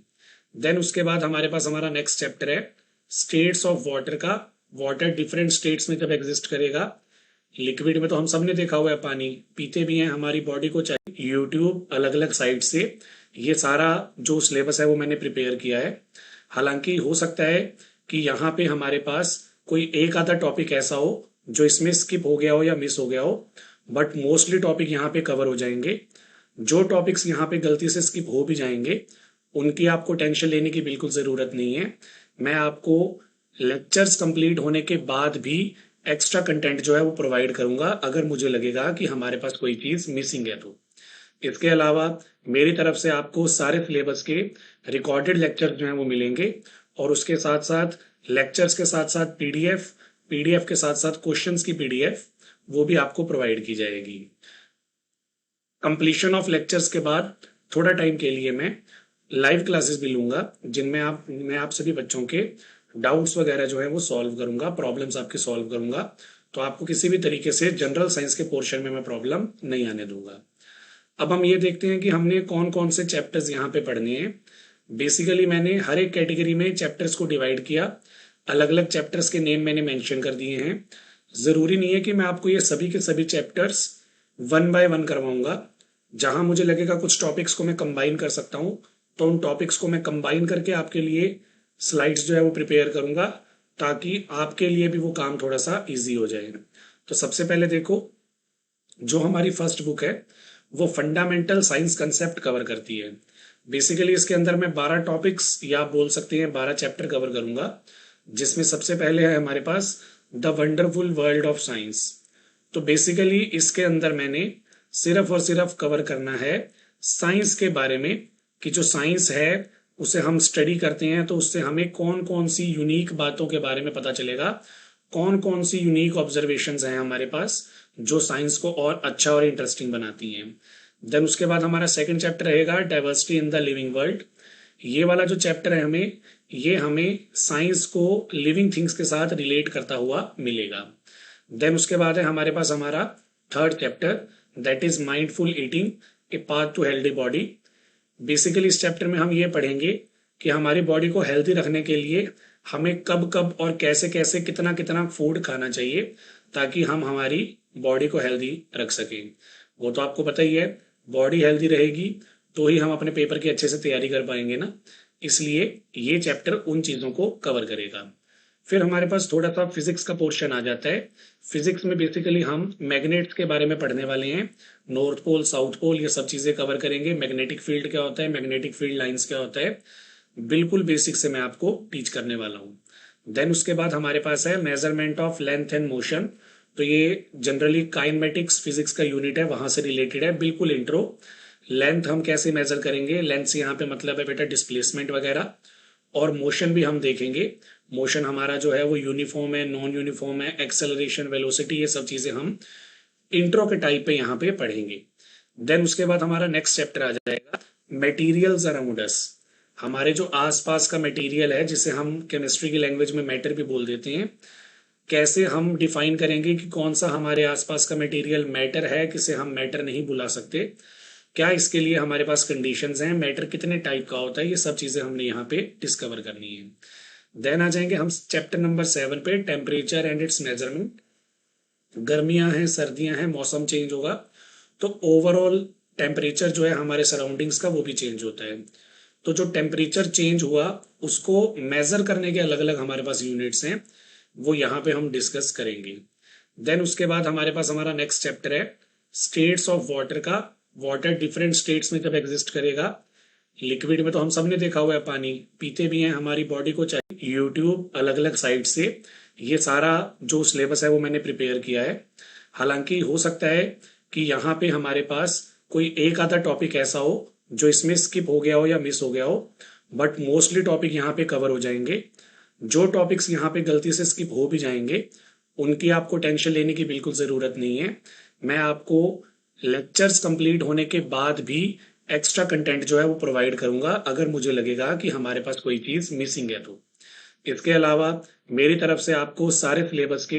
देन उसके बाद हमारे पास हमारा नेक्स्ट चैप्टर है स्टेट्स ऑफ वाटर का। वाटर डिफरेंट स्टेट्स में जब एग्जिस्ट करेगा, लिक्विड में तो हम सब ने देखा हुआ है, पानी पीते भी हैं, हमारी बॉडी को चाहिए। यूट्यूब अलग अलग साइट से ये सारा जो सिलेबस है वो मैंने प्रिपेयर किया है। हालांकि हो सकता है कि यहाँ पे हमारे पास कोई एक आधा टॉपिक ऐसा हो जो इसमें स्किप हो गया हो या मिस हो गया हो, बट मोस्टली टॉपिक यहाँ पे कवर हो जाएंगे। जो टॉपिक्स यहाँ पे गलती से स्किप हो भी जाएंगे उनकी आपको टेंशन लेने की बिल्कुल ज़रूरत नहीं है। मैं आपको लेक्चर्स कंप्लीट होने के बाद भी एक्स्ट्रा कंटेंट जो है वो प्रोवाइड करूंगा अगर मुझे लगेगा कि हमारे पास कोई चीज़ मिसिंग है तो। इसके अलावा मेरी तरफ से आपको सारे सिलेबस के रिकॉर्डेड लेक्चर जो हैं वो मिलेंगे, और उसके साथ साथ लेक्चर्स के साथ साथ पीडीएफ, पीडीएफ के साथ साथ क्वेश्चंस की पीडीएफ वो भी आपको प्रोवाइड की जाएगी। कंप्लीशन ऑफ लेक्चर्स के बाद थोड़ा टाइम के लिए मैं लाइव क्लासेस भी लूंगा, जिनमें मैं आप सभी बच्चों के डाउट्स वगैरह जो है वो सॉल्व करूंगा, प्रॉब्लम्स आपके सॉल्व करूंगा। तो आपको किसी भी तरीके से जनरल साइंस के पोर्शन में मैं प्रॉब्लम नहीं आने दूंगा। अब हम ये देखते हैं कि हमने कौन कौन से चैप्टर्स यहाँ पे पढ़ने हैं। बेसिकली मैंने हर एक कैटेगरी में चैप्टर्स को डिवाइड किया, अलग अलग चैप्टर्स के नेम मैंने मेंशन कर दिए हैं। ज़रूरी नहीं है कि मैं आपको ये सभी के सभी चैप्टर्स वन बाय वन करवाऊंगा। जहां मुझे लगेगा कुछ टॉपिक्स को मैं कंबाइन कर सकता हूँ, तो उन टॉपिक्स को मैं कंबाइन करके आपके लिए स्लाइड्स जो है वो प्रिपेयर करूंगा, ताकि आपके लिए भी वो काम थोड़ा सा ईजी हो जाए। तो सबसे पहले देखो, जो हमारी फर्स्ट बुक है वो फंडामेंटल साइंस कंसेप्ट कवर करती है। बेसिकली इसके अंदर मैं 12 टॉपिक्स या आप बोल सकते हैं 12 चैप्टर कवर करूंगा, जिसमें सबसे पहले है हमारे पास the wonderful world of science. तो बेसिकली इसके अंदर मैंने सिर्फ और सिर्फ कवर करना है साइंस के बारे में, कि जो साइंस है उसे हम स्टडी करते हैं तो उससे हमें कौन कौन सी यूनिक बातों के बारे में पता चलेगा, कौन कौन सी यूनिक ऑब्जर्वेशंस हैं हमारे पास जो साइंस को और अच्छा और इंटरेस्टिंग बनाती हैं। देन उसके बाद हमारा सेकंड चैप्टर रहेगा diversity in the living world. ये वाला जो चैप्टर है ये हमें साइंस को लिविंग थिंग्स के साथ रिलेट करता हुआ मिलेगा। देन उसके बाद है हमारे पास हमारा third chapter, that is mindful eating, a path to healthy body. Basically इस चैप्टर में हम ये पढ़ेंगे कि हमारी बॉडी को हेल्दी रखने के लिए हमें कब कब और कैसे कैसे कितना कितना फूड खाना चाहिए, ताकि हम हमारी बॉडी को हेल्दी रख सकें। वो तो आपको पता ही है, बॉडी हेल्दी रहेगी तो ही हम अपने पेपर की अच्छे से तैयारी कर पाएंगे ना, इसलिए ये चैप्टर उन चीज़ों को कवर करेगा। फिर हमारे पास थोड़ा सा फिजिक्स का पोर्शन आ जाता है। फिजिक्स में बेसिकली हम मैग्नेट्स के बारे में पढ़ने वाले हैं, नॉर्थ पोल साउथ पोल ये सब चीज़ें कवर करेंगे। मैग्नेटिक फील्ड क्या होता है, मैग्नेटिक फील्ड लाइंस क्या होता है, बिल्कुल बेसिक से मैं आपको टीच करने वाला हूँ। देन उसके बाद हमारे पास है measurement of length and motion. तो ये जनरली काइनेमेटिक्स फिजिक्स का यूनिट है, वहां से रिलेटेड है, बिल्कुल इंट्रो। लेंथ हम कैसे मेजर करेंगे, लेंथ से यहाँ पे मतलब है बेटा डिस्प्लेसमेंट वगैरह। और मोशन भी हम देखेंगे, मोशन हमारा जो है वो यूनिफॉर्म है, नॉन यूनिफॉर्म है, एक्सेलरेशन, वेलोसिटी, ये सब चीजें हम इंट्रो के टाइप पे यहाँ पे पढ़ेंगे। देन उसके बाद हमारा नेक्स्ट चैप्टर आ जाएगा मटेरियल्स अराउंड अस। हमारे जो आसपास का मटेरियल है, जिसे हम केमिस्ट्री की लैंग्वेज में मैटर भी बोल देते हैं, कैसे हम डिफाइन करेंगे कि कौन सा हमारे आसपास का मटेरियल मैटर है, किसे हम मैटर नहीं बुला सकते, क्या इसके लिए हमारे पास कंडीशंस हैं, मैटर कितने टाइप का होता है, ये सब चीजें हमने यहाँ पे डिस्कवर करनी है। देन आ जाएंगे हम चैप्टर नंबर 7 पे, टेम्परेचर एंड इट्स मेजरमेंट। गर्मियां हैं, सर्दियां हैं, मौसम चेंज होगा, तो ओवरऑल टेम्परेचर जो है हमारे सराउंडिंग्स का वो भी चेंज होता है। तो जो टेम्परेचर चेंज हुआ उसको मेजर करने के अलग अलग हमारे पास यूनिट्स हैं, वो यहाँ पे हम डिस्कस करेंगे। देन उसके बाद हमारे पास हमारा नेक्स्ट चैप्टर है स्टेट्स ऑफ वाटर का। वाटर डिफरेंट स्टेट्स में जब एग्जिस्ट करेगा, लिक्विड में तो हम सब ने देखा हुआ है, पानी पीते भी हैं, हमारी बॉडी को चाहिए। यूट्यूब अलग अलग साइट से ये सारा जो सिलेबस है वो मैंने प्रिपेयर किया है। हालांकि हो सकता है कि यहाँ पे हमारे पास कोई एक आधा टॉपिक ऐसा हो जो इसमें स्किप हो गया हो या मिस हो गया हो, बट मोस्टली टॉपिक यहाँ पे कवर हो जाएंगे। जो टॉपिक्स यहाँ पे गलती से स्किप हो भी जाएंगे उनकी आपको टेंशन लेने की बिल्कुल ज़रूरत नहीं है। मैं आपको लेक्चर्स कंप्लीट होने के बाद भी एक्स्ट्रा कंटेंट जो है वो प्रोवाइड करूंगा अगर मुझे लगेगा कि हमारे पास कोई चीज़ मिसिंग है तो। इसके अलावा मेरी तरफ से आपको सारे सिलेबस के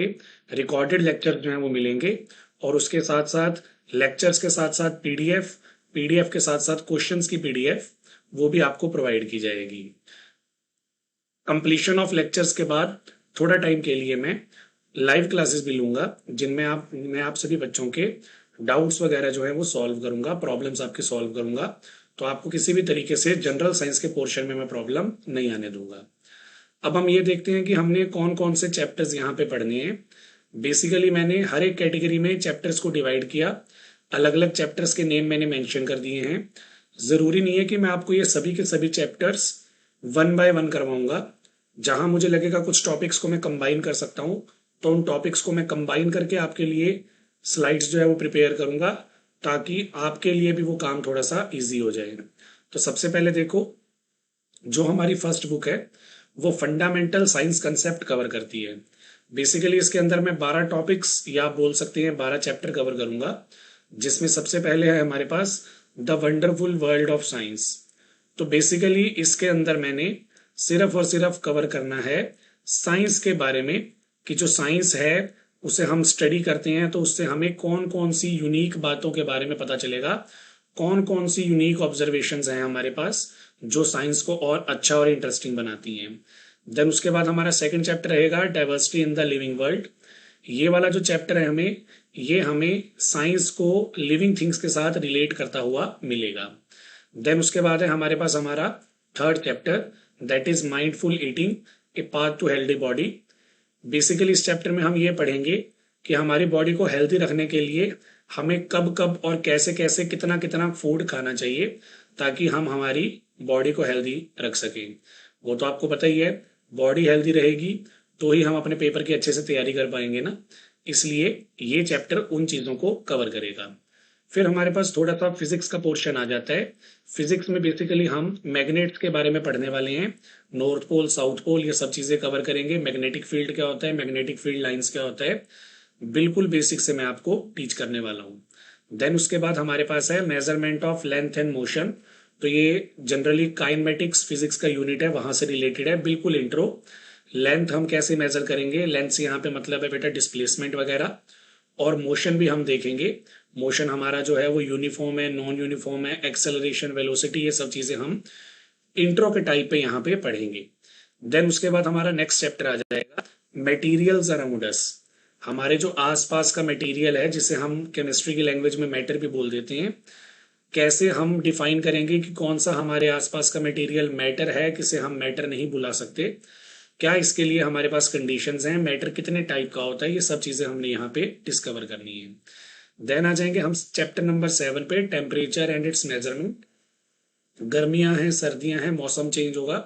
रिकॉर्डेड लेक्चर जो हैं वो मिलेंगे, और उसके साथ साथ लेक्चर्स के साथ साथ पीडीएफ, पीडीएफ के साथ साथ क्वेश्चंस की पीडीएफ वो भी आपको प्रोवाइड की जाएगी। कंप्लीशन ऑफ लेक्चर्स के बाद थोड़ा टाइम के लिए मैं लाइव क्लासेस भी लूंगा, जिनमें मैं आप सभी बच्चों के डाउट्स वगैरह जो है वो सॉल्व करूंगा, प्रॉब्लम्स आपके सॉल्व करूंगा। तो आपको किसी भी तरीके से जनरल साइंस के पोर्शन में मैं प्रॉब्लम नहीं आने दूंगा। अब हम ये देखते हैं कि हमने कौन कौन से चैप्टर्स यहाँ पे पढ़ने हैं। बेसिकली मैंने हर एक कैटेगरी में चैप्टर्स को डिवाइड किया, अलग अलग चैप्टर्स के नेम मैंने मेंशन कर दिए हैं। ज़रूरी नहीं है कि मैं आपको ये सभी के सभी चैप्टर्स वन बाय वन करवाऊंगा। जहां मुझे लगेगा कुछ टॉपिक्स को मैं कंबाइन कर सकता हूँ तो उन टॉपिक्स को मैं कंबाइन करके आपके लिए स्लाइड्स जो है वो प्रिपेयर करूंगा, ताकि आपके लिए भी वो काम थोड़ा सा इजी हो जाए। तो सबसे पहले देखो, जो हमारी फर्स्ट बुक है वो फंडामेंटल साइंस कंसेप्ट कवर करती है। बेसिकली इसके अंदर मैं 12 टॉपिक्स या आप बोल सकते हैं 12 चैप्टर कवर करूंगा, जिसमें सबसे पहले है हमारे पास the wonderful world of science. तो बेसिकली इसके अंदर मैंने सिर्फ और सिर्फ कवर करना है साइंस के बारे में, कि जो साइंस है उसे हम स्टडी करते हैं तो उससे हमें कौन कौन सी यूनिक बातों के बारे में पता चलेगा, कौन कौन सी यूनिक ऑब्जर्वेशंस हैं हमारे पास जो साइंस को और अच्छा और इंटरेस्टिंग बनाती हैं। देन उसके बाद हमारा सेकंड चैप्टर रहेगा diversity in the living world. ये वाला जो चैप्टर है ये हमें साइंस को लिविंग थिंग्स के साथ रिलेट करता हुआ मिलेगा। देन उसके बाद है हमारे पास हमारा third chapter, that is mindful eating, a path to healthy body. Basically इस चैप्टर में हम ये पढ़ेंगे कि हमारी बॉडी को हेल्दी रखने के लिए हमें कब कब और कैसे कैसे कितना कितना फूड खाना चाहिए, ताकि हम हमारी बॉडी को हेल्दी रख सकें। वो तो आपको पता ही है, बॉडी हेल्दी रहेगी तो ही हम अपने पेपर की अच्छे से तैयारी कर पाएंगे ना, इसलिए ये चैप्टर उन चीज़ों को कवर करेगा। फिर हमारे पास थोड़ा सा फिजिक्स का पोर्शन आ जाता है। फिजिक्स में बेसिकली हम मैग्नेट्स के बारे में पढ़ने वाले हैं, नॉर्थ पोल साउथ पोल ये सब चीज़ें कवर करेंगे। मैग्नेटिक फील्ड क्या होता है, मैग्नेटिक फील्ड लाइंस क्या होता है, बिल्कुल बेसिक से मैं आपको टीच करने वाला हूँ। देन उसके बाद हमारे पास है measurement of length and motion. तो ये जनरली काइनेमेटिक्स फिजिक्स का यूनिट है, वहां से रिलेटेड है, बिल्कुल इंट्रो। लेंथ हम कैसे मेजर करेंगे, लेंथ से यहाँ पे मतलब है बेटा डिस्प्लेसमेंट वगैरह। और मोशन भी हम देखेंगे, मोशन हमारा जो है वो यूनिफॉर्म है, नॉन यूनिफॉर्म है, एक्सेलरेशन, वेलोसिटी, ये सब चीजें हम इंट्रो के टाइप पे यहाँ पे पढ़ेंगे। देन उसके बाद हमारा नेक्स्ट चैप्टर आ जाएगा मटेरियल्स अराउंड अस। हमारे जो आसपास का मटेरियल है, जिसे हम केमिस्ट्री की लैंग्वेज में मैटर भी बोल देते हैं, कैसे हम डिफाइन करेंगे कि कौन सा हमारे आसपास का मटेरियल मैटर है, किसे हम मैटर नहीं बुला सकते, क्या इसके लिए हमारे पास कंडीशंस हैं, मैटर कितने टाइप का होता है, ये सब चीजें हमने यहाँ पे डिस्कवर करनी है। देन आ जाएंगे हम चैप्टर नंबर 7 पे, टेम्परेचर एंड इट्स मेजरमेंट। गर्मियां हैं, सर्दियां हैं, मौसम चेंज होगा,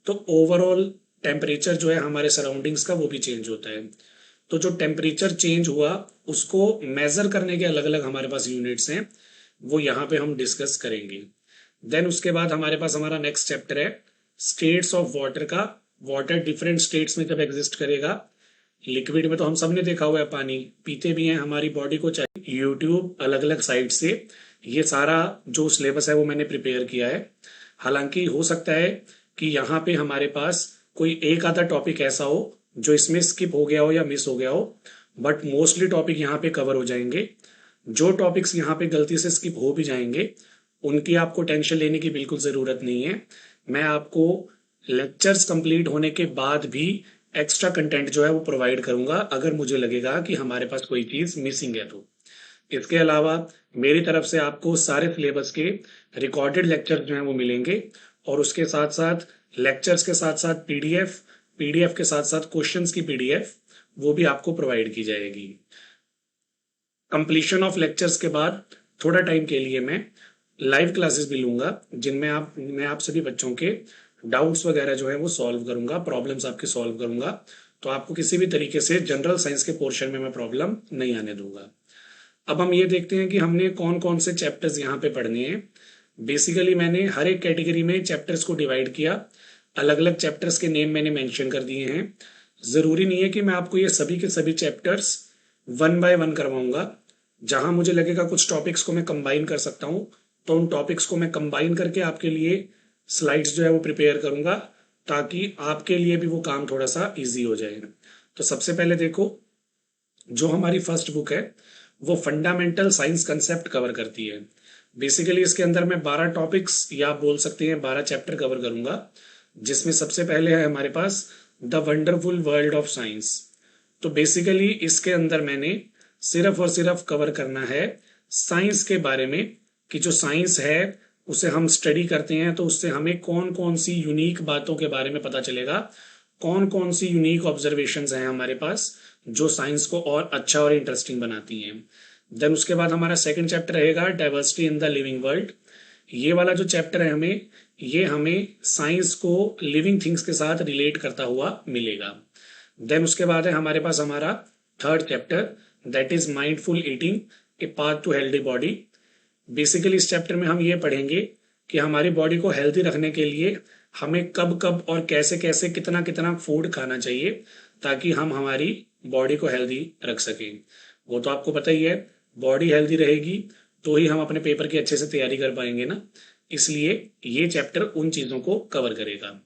तो ओवरऑल टेम्परेचर जो है हमारे सराउंडिंग्स का वो भी चेंज होता है। तो जो टेम्परेचर चेंज हुआ उसको मेजर करने के अलग अलग हमारे पास यूनिट्स हैं, वो यहाँ पे हम डिस्कस करेंगे। देन उसके बाद हमारे पास हमारा नेक्स्ट चैप्टर है स्टेट्स ऑफ वाटर का। वाटर डिफरेंट स्टेट्स में जब एग्जिस्ट करेगा, लिक्विड में तो हम सब ने देखा हुआ है, पानी पीते भी हैं, हमारी बॉडी को चाहिए। यूट्यूब अलग अलग साइट से ये सारा जो सिलेबस है वो मैंने प्रिपेयर किया है। हालांकि हो सकता है कि यहाँ पे हमारे पास कोई एक आधा टॉपिक ऐसा हो जो इसमें स्किप हो गया हो या मिस हो गया हो, बट मोस्टली टॉपिक यहाँ पे कवर हो जाएंगे। जो टॉपिक्स यहाँ पे गलती से स्किप हो भी जाएंगे उनकी आपको टेंशन लेने की बिल्कुल ज़रूरत नहीं है। मैं आपको लेक्चर्स कंप्लीट होने के बाद भी एक्स्ट्रा कंटेंट जो है वो प्रोवाइड करूंगा, अगर मुझे लगेगा कि हमारे पास कोई चीज़ मिसिंग है तो। इसके अलावा मेरी तरफ से आपको सारे सिलेबस के रिकॉर्डेड लेक्चर जो हैं वो मिलेंगे, और उसके साथ साथ लेक्चर्स के साथ साथ पीडीएफ, पीडीएफ के साथ साथ क्वेश्चंस की पीडीएफ वो भी आपको प्रोवाइड की जाएगी। कंप्लीशन ऑफ लेक्चर्स के बाद थोड़ा टाइम के लिए मैं लाइव क्लासेस भी लूंगा, जिनमें मैं आप सभी बच्चों के डाउट्स वगैरह जो है वो सॉल्व करूंगा, प्रॉब्लम्स आपके सॉल्व करूंगा। तो आपको किसी भी तरीके से जनरल साइंस के पोर्शन में मैं प्रॉब्लम नहीं आने दूंगा। अब हम ये देखते हैं कि हमने कौन कौन से चैप्टर्स यहाँ पे पढ़ने हैं। बेसिकली मैंने हर एक कैटेगरी में चैप्टर्स को डिवाइड किया, अलग अलग चैप्टर्स के नेम मैंने मेंशन कर दिए हैं। जरूरी नहीं है कि मैं आपको ये सभी के सभी चैप्टर्स वन बाय वन करवाऊंगा। जहां मुझे लगेगा कुछ टॉपिक्स को मैं कंबाइन कर सकता हूँ, तो उन टॉपिक्स को मैं कंबाइन करके आपके लिए स्लाइड्स जो है वो प्रिपेयर करूंगा, ताकि आपके लिए भी वो काम थोड़ा सा इजी हो जाए। तो सबसे पहले देखो, जो हमारी फर्स्ट बुक है वो फंडामेंटल साइंस कंसेप्ट कवर करती है। बेसिकली इसके अंदर मैं 12 टॉपिक्स या आप बोल सकते हैं 12 चैप्टर कवर करूंगा, जिसमें सबसे पहले है हमारे पास the wonderful world of science. तो बेसिकली इसके अंदर मैंने सिर्फ और सिर्फ कवर करना है साइंस के बारे में, कि जो साइंस है उसे हम स्टडी करते हैं तो उससे हमें कौन कौन सी यूनिक बातों के बारे में पता चलेगा, कौन कौन सी यूनिक ऑब्जर्वेशंस हैं हमारे पास जो साइंस को और अच्छा और इंटरेस्टिंग बनाती हैं। देन उसके बाद हमारा सेकंड चैप्टर रहेगा diversity in the living world. ये वाला जो चैप्टर है ये हमें साइंस को लिविंग थिंग्स के साथ रिलेट करता हुआ मिलेगा। देन उसके बाद है हमारे पास हमारा third chapter, that is mindful eating, a path to healthy body. Basically इस चैप्टर में हम ये पढ़ेंगे कि हमारी बॉडी को हेल्दी रखने के लिए हमें कब कब और कैसे कैसे कितना कितना फूड खाना चाहिए ताकि हम हमारी बॉडी को हेल्दी रख सकें। वो तो आपको पता ही है, बॉडी हेल्दी रहेगी तो ही हम अपने पेपर की अच्छे से तैयारी कर पाएंगे ना। इसलिए ये चैप्टर उन चीज़ों को कवर करेगा।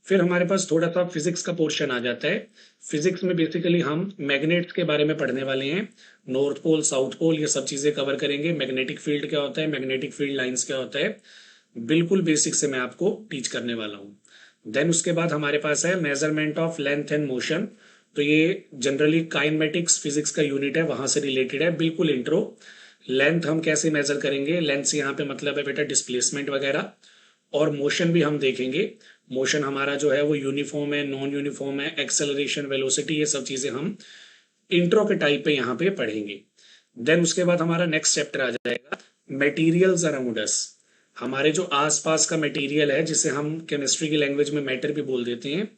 फिर हमारे पास थोड़ा सा फिजिक्स का पोर्शन आ जाता है। फिजिक्स में बेसिकली हम मैग्नेट्स के बारे में पढ़ने वाले हैं, नॉर्थ पोल साउथ पोल ये सब चीज़ें कवर करेंगे। मैग्नेटिक फील्ड क्या होता है, मैग्नेटिक फील्ड लाइंस क्या होता है, बिल्कुल बेसिक से मैं आपको टीच करने वाला हूँ। देन उसके बाद हमारे पास है measurement of length and motion. तो ये जनरली काइनेमेटिक्स फिजिक्स का यूनिट है, वहां से रिलेटेड है, बिल्कुल इंट्रो। लेंथ हम कैसे मेजर करेंगे, लेंथ से यहाँ पे मतलब है बेटा डिस्प्लेसमेंट वगैरह। और मोशन भी हम देखेंगे, मोशन हमारा जो है वो यूनिफॉर्म है, नॉन यूनिफॉर्म है, एक्सेलरेशन, वेलोसिटी, ये सब चीजें हम इंट्रो के टाइप पे यहाँ पे पढ़ेंगे। देन उसके बाद हमारा नेक्स्ट चैप्टर आ जाएगा मटेरियल्स अराउंड अस। हमारे जो आसपास का मटेरियल है, जिसे हम केमिस्ट्री की लैंग्वेज में मैटर भी बोल देते हैं,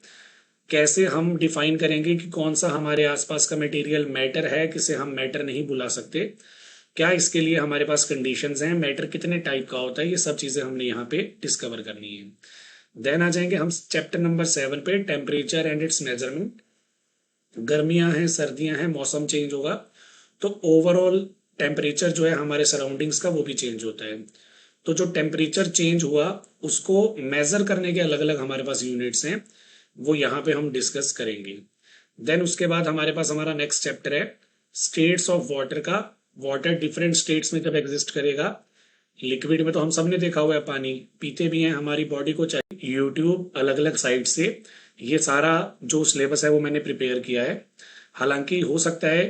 कैसे हम डिफाइन करेंगे कि कौन सा हमारे आसपास का मटेरियल मैटर है, किसे हम मैटर नहीं बुला सकते, क्या इसके लिए हमारे पास कंडीशंस हैं, मैटर कितने टाइप का होता है, ये सब चीजें हमने यहाँ पे डिस्कवर करनी है। देन आ जाएंगे हम चैप्टर नंबर 7 पे, टेम्परेचर एंड इट्स मेजरमेंट। गर्मियां हैं, सर्दियां हैं, मौसम चेंज होगा तो ओवरऑल टेम्परेचर जो है हमारे सराउंडिंग्स का वो भी चेंज होता है। तो जो टेम्परेचर चेंज हुआ उसको मेजर करने के अलग अलग हमारे पास यूनिट्स हैं, वो यहाँ पे हम डिस्कस करेंगे। देन उसके बाद हमारे पास हमारा नेक्स्ट चैप्टर है स्टेट्स ऑफ वाटर का। वाटर डिफरेंट स्टेट्स में जब एग्जिस्ट करेगा, लिक्विड में तो हम सब ने देखा हुआ है, पानी पीते भी हैं, हमारी बॉडी को चाहिए। यूट्यूब अलग अलग साइट से ये सारा जो सिलेबस है वो मैंने प्रिपेयर किया है। हालांकि हो सकता है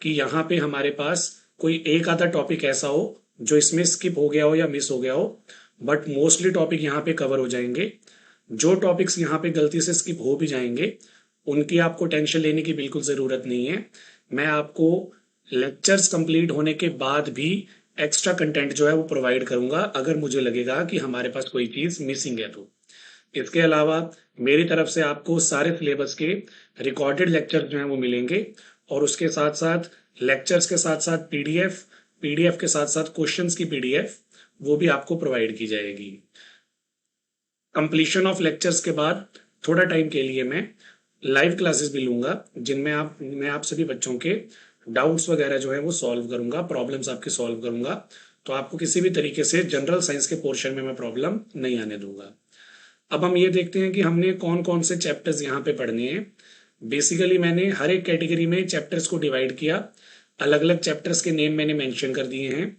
कि यहाँ पे हमारे पास कोई एक आधा टॉपिक ऐसा हो जो इसमें स्किप हो गया हो या मिस हो गया हो, बट मोस्टली टॉपिक यहाँ पे कवर हो जाएंगे। जो टॉपिक्स यहाँ पे गलती से स्किप हो भी जाएंगे उनकी आपको टेंशन लेने की बिल्कुल ज़रूरत नहीं है। मैं आपको लेक्चर्स कंप्लीट होने के बाद भी एक्स्ट्रा कंटेंट जो है वो प्रोवाइड करूंगा अगर मुझे लगेगा कि हमारे पास कोई चीज़ मिसिंग है तो। इसके अलावा मेरी तरफ से आपको सारे सिलेबस के रिकॉर्डेड लेक्चर जो हैं वो मिलेंगे, और उसके साथ साथ लेक्चर्स के साथ साथ पीडीएफ, पीडीएफ के साथ साथ क्वेश्चंस की पीडीएफ वो भी आपको प्रोवाइड की जाएगी। कंप्लीशन ऑफ लेक्चर्स के बाद थोड़ा टाइम के लिए मैं लाइव क्लासेस भी लूंगा, जिनमें मैं आप सभी बच्चों के डाउट्स वगैरह जो है वो सॉल्व करूंगा, प्रॉब्लम्स आपके सॉल्व करूंगा। तो आपको किसी भी तरीके से जनरल साइंस के पोर्शन में मैं प्रॉब्लम नहीं आने दूंगा। अब हम ये देखते हैं कि हमने कौन कौन से चैप्टर्स यहाँ पे पढ़ने हैं। बेसिकली मैंने हर एक कैटेगरी में चैप्टर्स को डिवाइड किया, अलग अलग चैप्टर्स के नेम मैंने मेंशन कर दिए हैं।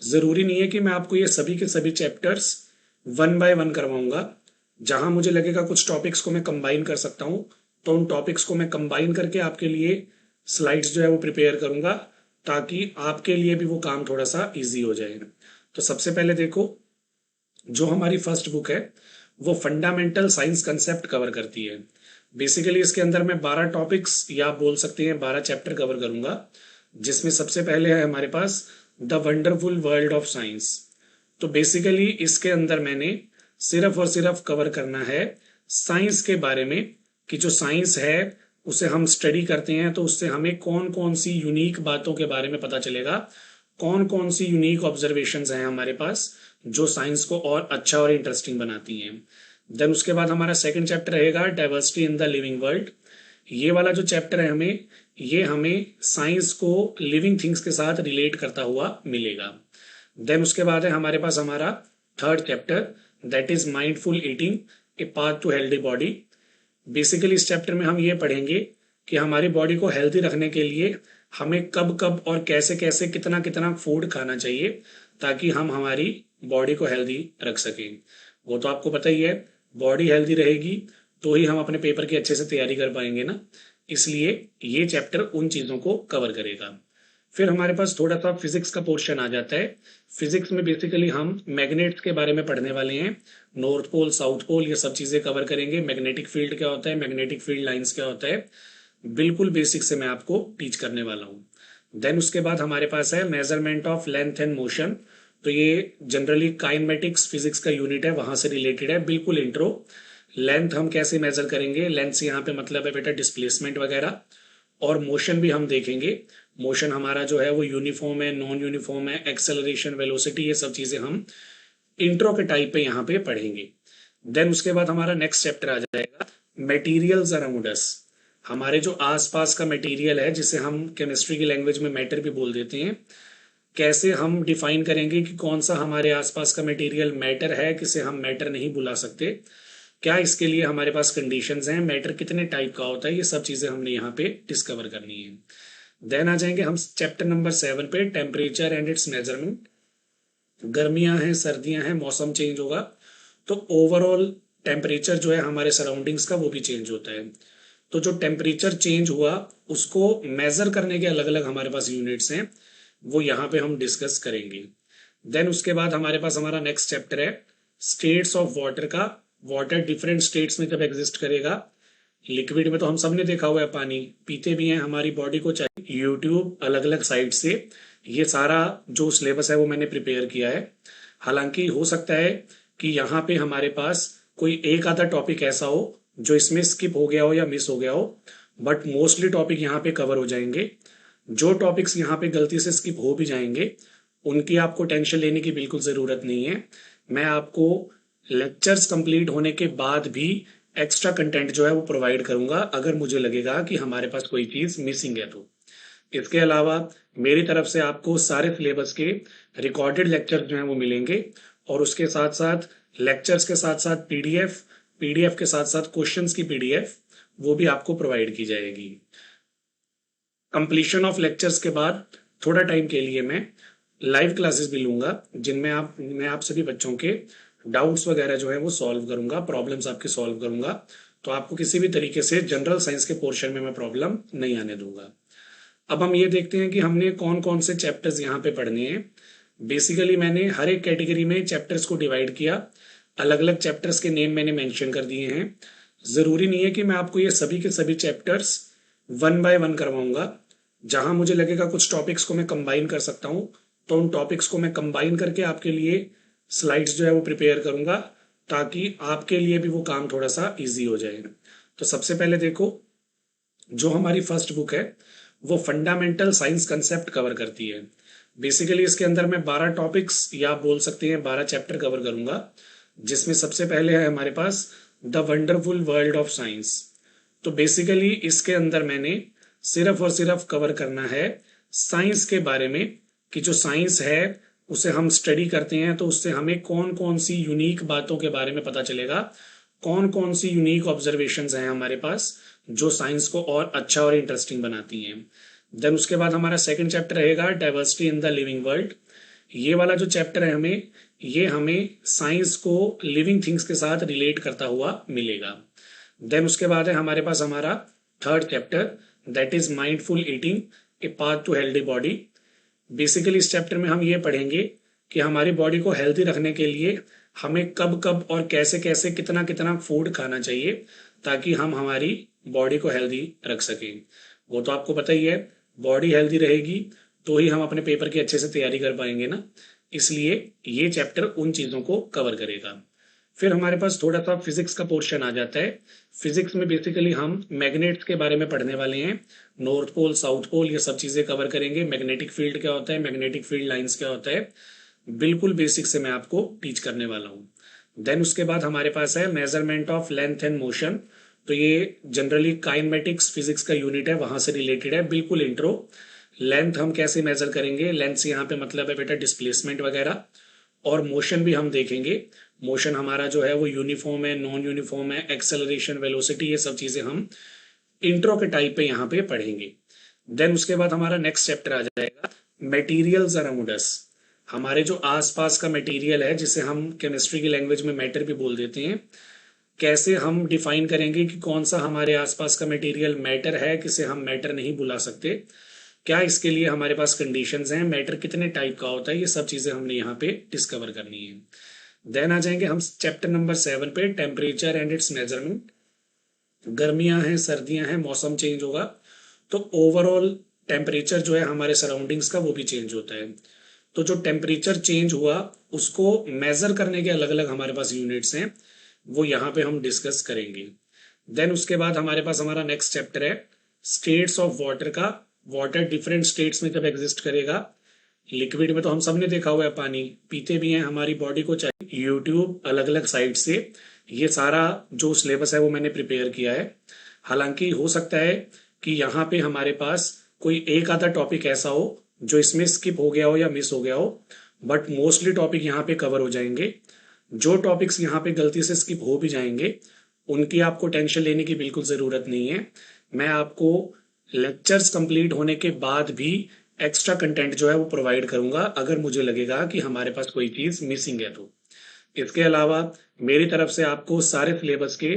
ज़रूरी नहीं है कि मैं आपको ये सभी के सभी चैप्टर्स वन बाय वन करवाऊंगा। जहां मुझे लगेगा कुछ टॉपिक्स को मैं कंबाइन कर सकता हूँ तो उन टॉपिक्स को मैं कंबाइन करके आपके लिए स्लाइड्स जो है वो प्रिपेयर करूंगा, ताकि आपके लिए भी वो काम थोड़ा सा इजी हो जाए। तो सबसे पहले देखो, जो हमारी फर्स्ट बुक है वो फंडामेंटल साइंस कंसेप्ट कवर करती है। बेसिकली इसके अंदर मैं 12 टॉपिक्स या आप बोल सकते हैं 12 चैप्टर कवर करूंगा, जिसमें सबसे पहले है हमारे पास the wonderful world of science. तो बेसिकली इसके अंदर मैंने सिर्फ और सिर्फ कवर करना है साइंस के बारे में, कि जो साइंस है उसे हम स्टडी करते हैं तो उससे हमें कौन कौन सी यूनिक बातों के बारे में पता चलेगा, कौन कौन सी यूनिक ऑब्जर्वेशंस हैं हमारे पास जो साइंस को और अच्छा और इंटरेस्टिंग बनाती हैं। देन उसके बाद हमारा सेकंड चैप्टर रहेगा diversity in the living world. ये वाला जो चैप्टर है ये हमें साइंस को लिविंग थिंग्स के साथ रिलेट करता हुआ मिलेगा। देन उसके बाद है हमारे पास हमारा third chapter, that is mindful eating, a path to healthy body. Basically इस चैप्टर में हम ये पढ़ेंगे कि हमारी बॉडी को हेल्दी रखने के लिए हमें कब कब और कैसे कैसे कितना कितना फूड खाना चाहिए ताकि हम हमारी बॉडी को हेल्दी रख सकें। वो तो आपको पता ही है, बॉडी हेल्दी रहेगी तो ही हम अपने पेपर की अच्छे से तैयारी कर पाएंगे ना। इसलिए ये चैप्टर उन चीज़ों को कवर करेगा। फिर हमारे पास थोड़ा सा फिजिक्स का पोर्शन आ जाता है। फिजिक्स में बेसिकली हम मैग्नेट्स के बारे में पढ़ने वाले हैं, नॉर्थ पोल साउथ पोल ये सब चीज़ें कवर करेंगे। मैग्नेटिक फील्ड क्या होता है, मैग्नेटिक फील्ड लाइंस क्या होता है, बिल्कुल बेसिक से मैं आपको टीच करने वाला हूँ। देन उसके बाद हमारे पास है measurement of length and motion. तो ये जनरली काइनेमेटिक्स फिजिक्स का यूनिट है, वहां से रिलेटेड है, बिल्कुल इंट्रो। लेंथ हम कैसे मेजर करेंगे, लेंथ से यहाँ पे मतलब है बेटा डिस्प्लेसमेंट वगैरह, और मोशन भी हम देखेंगे। मोशन हमारा जो है वो यूनिफॉर्म है, नॉन यूनिफॉर्म है, एक्सेलरेशन, वेलोसिटी, ये सब चीजें हम इंट्रो के टाइप पे यहाँ पे पढ़ेंगे। देन उसके बाद हमारा नेक्स्ट चैप्टर आ जाएगा मटेरियल्स अराउंड अस। हमारे जो आसपास का मटेरियल है, जिसे हम केमिस्ट्री की लैंग्वेज में मैटर भी बोल देते हैं, कैसे हम डिफाइन करेंगे कि कौन सा हमारे आसपास का मटेरियल मैटर है, किसे हम मैटर नहीं बुला सकते, क्या इसके लिए हमारे पास कंडीशंस हैं, मैटर कितने टाइप का होता है, ये सब चीजें हमने यहाँ पे डिस्कवर करनी है। देन आ जाएंगे हम चैप्टर नंबर 7 पे, टेम्परेचर एंड इट्स मेजरमेंट। गर्मियां हैं, सर्दियां हैं, मौसम चेंज होगा, तो ओवरऑल टेम्परेचर जो है हमारे सराउंडिंग्स का वो भी चेंज होता है। तो जो टेम्परेचर चेंज हुआ उसको मेजर करने के अलग अलग हमारे पास यूनिट्स हैं, वो यहाँ पे हम डिस्कस करेंगे। देन उसके बाद हमारे पास हमारा नेक्स्ट चैप्टर है स्टेट्स ऑफ वाटर का। वाटर डिफरेंट स्टेट्स में जब एग्जिस्ट करेगा, लिक्विड में तो हम सब ने देखा हुआ है, पानी पीते भी हैं, हमारी बॉडी को चाहिए। यूट्यूब अलग अलग साइट से ये सारा जो सिलेबस है वो मैंने प्रिपेयर किया है। हालांकि हो सकता है कि यहाँ पे हमारे पास कोई एक आधा टॉपिक ऐसा हो जो इसमें स्किप हो गया हो या मिस हो गया हो, बट मोस्टली टॉपिक यहाँ पे कवर हो जाएंगे। जो टॉपिक्स यहाँ पे गलती से स्किप हो भी जाएंगे उनकी आपको टेंशन लेने की बिल्कुल ज़रूरत नहीं है। मैं आपको लेक्चर्स कंप्लीट होने के बाद भी एक्स्ट्रा कंटेंट जो है वो प्रोवाइड करूंगा, अगर मुझे लगेगा कि हमारे पास कोई चीज़ मिसिंग है तो। इसके अलावा मेरी तरफ से आपको सारे सिलेबस के रिकॉर्डेड लेक्चर जो हैं वो मिलेंगे, और उसके साथ साथ लेक्चर्स के साथ साथ पीडीएफ, पीडीएफ के साथ साथ क्वेश्चंस की पीडीएफ वो भी आपको प्रोवाइड की जाएगी। कंप्लीशन ऑफ लेक्चर्स के बाद थोड़ा टाइम के लिए मैं लाइव क्लासेस भी लूंगा, जिनमें मैं आप सभी बच्चों के डाउट्स वगैरह जो है वो सॉल्व करूंगा, प्रॉब्लम्स आपके सॉल्व करूंगा। तो आपको किसी भी तरीके से जनरल साइंस के पोर्शन में मैं प्रॉब्लम नहीं आने दूंगा। अब हम ये देखते हैं कि हमने कौन कौन से चैप्टर्स यहाँ पे पढ़ने हैं। बेसिकली मैंने हर एक कैटेगरी में चैप्टर्स को डिवाइड किया, अलग अलग चैप्टर्स के नेम मैंने मेंशन कर दिए हैं। ज़रूरी नहीं है कि मैं आपको ये सभी के सभी चैप्टर्स वन बाय वन करवाऊंगा। जहां मुझे लगेगा कुछ टॉपिक्स को मैं कंबाइन कर सकता हूँ, तो उन टॉपिक्स को मैं कंबाइन करके आपके लिए स्लाइड्स जो है वो प्रिपेयर करूंगा, ताकि आपके लिए भी वो काम थोड़ा सा ईजी हो जाए। तो सबसे पहले देखो, जो हमारी फर्स्ट बुक है वो फंडामेंटल साइंस कंसेप्ट कवर करती है। बेसिकली इसके अंदर मैं 12 टॉपिक्स या आप बोल सकते हैं 12 चैप्टर कवर करूंगा, जिसमें सबसे पहले है हमारे पास the wonderful world of science. तो बेसिकली इसके अंदर मैंने सिर्फ और सिर्फ कवर करना है साइंस के बारे में, कि जो साइंस है उसे हम स्टडी करते हैं तो उससे हमें कौन कौन सी यूनिक बातों के बारे में पता चलेगा, कौन कौन सी यूनिक ऑब्जर्वेशंस हैं हमारे पास जो साइंस को और अच्छा और इंटरेस्टिंग बनाती हैं। देन उसके बाद हमारा सेकंड चैप्टर रहेगा diversity in the living world. ये वाला जो चैप्टर है ये हमें साइंस को लिविंग थिंग्स के साथ रिलेट करता हुआ मिलेगा। देन उसके बाद है हमारे पास हमारा third chapter, that is mindful eating, a path to healthy body. Basically इस चैप्टर में हम ये पढ़ेंगे कि हमारी बॉडी को हेल्दी रखने के लिए हमें कब कब और कैसे कैसे कितना कितना फूड खाना चाहिए, ताकि हम हमारी बॉडी को हेल्दी रख सकें। वो तो आपको पता ही है, बॉडी हेल्दी रहेगी तो ही हम अपने पेपर की अच्छे से तैयारी कर पाएंगे ना, इसलिए ये चैप्टर उन चीज़ों को कवर करेगा। फिर हमारे पास थोड़ा सा फिजिक्स का पोर्शन आ जाता है। फिजिक्स में बेसिकली हम मैग्नेट्स के बारे में पढ़ने वाले हैं, नॉर्थ पोल, साउथ पोल, ये सब चीज़ें कवर करेंगे। मैग्नेटिक फील्ड क्या होता है, मैग्नेटिक फील्ड लाइंस क्या होता है, बिल्कुल बेसिक से मैं आपको टीच करने वाला हूँ। देन उसके बाद हमारे पास है measurement of length and motion. तो ये जनरली काइनेमेटिक्स फिजिक्स का यूनिट है, वहां से रिलेटेड है, बिल्कुल इंट्रो। लेंथ हम कैसे मेजर करेंगे, लेंथ से यहाँ पे मतलब है बेटा डिस्प्लेसमेंट वगैरह, और मोशन भी हम देखेंगे। मोशन हमारा जो है वो यूनिफॉर्म है, नॉन यूनिफॉर्म है, एक्सेलरेशन, वेलोसिटी, ये सब चीजें हम इंट्रो के टाइप पे यहाँ पे पढ़ेंगे। देन उसके बाद हमारा नेक्स्ट चैप्टर आ जाएगा मटेरियल्स अराउंड अस। हमारे जो आसपास का मटेरियल है, जिसे हम केमिस्ट्री की लैंग्वेज में मैटर भी बोल देते हैं, कैसे हम डिफाइन करेंगे कि कौन सा हमारे आसपास का मटेरियल मैटर है, किसे हम मैटर नहीं बुला सकते, क्या इसके लिए हमारे पास कंडीशंस हैं, मैटर कितने टाइप का होता है, ये सब चीजें हमने यहाँ पे डिस्कवर करनी है। देन आ जाएंगे हम चैप्टर नंबर 7 पे, टेम्परेचर एंड इट्स मेजरमेंट। गर्मियां हैं, सर्दियां हैं, मौसम चेंज होगा, तो ओवरऑल टेम्परेचर जो है हमारे सराउंडिंग्स का वो भी चेंज होता है। तो जो टेम्परेचर चेंज हुआ उसको मेजर करने के अलग अलग हमारे पास यूनिट्स हैं। वो यहाँ पे हम डिस्कस करेंगे। देन उसके बाद हमारे पास हमारा नेक्स्ट चैप्टर है स्टेट्स ऑफ वाटर का। वाटर डिफरेंट स्टेट्स में जब एग्जिस्ट करेगा, लिक्विड में तो हम सब ने देखा हुआ है, पानी पीते भी हैं, हमारी बॉडी को चाहिए। यूट्यूब अलग अलग साइट से ये सारा जो सिलेबस है वो मैंने प्रिपेयर किया है। हालांकि हो सकता है कि यहाँ पे हमारे पास कोई एक आधा टॉपिक ऐसा हो जो इसमें स्किप हो गया हो या मिस हो गया हो, बट मोस्टली टॉपिक यहाँ पे कवर हो जाएंगे। जो टॉपिक्स यहाँ पे गलती से स्किप हो भी जाएंगे उनकी आपको टेंशन लेने की बिल्कुल ज़रूरत नहीं है। मैं आपको लेक्चर्स कंप्लीट होने के बाद भी एक्स्ट्रा कंटेंट जो है वो प्रोवाइड करूंगा अगर मुझे लगेगा कि हमारे पास कोई चीज़ मिसिंग है तो। इसके अलावा मेरी तरफ से आपको सारे सिलेबस के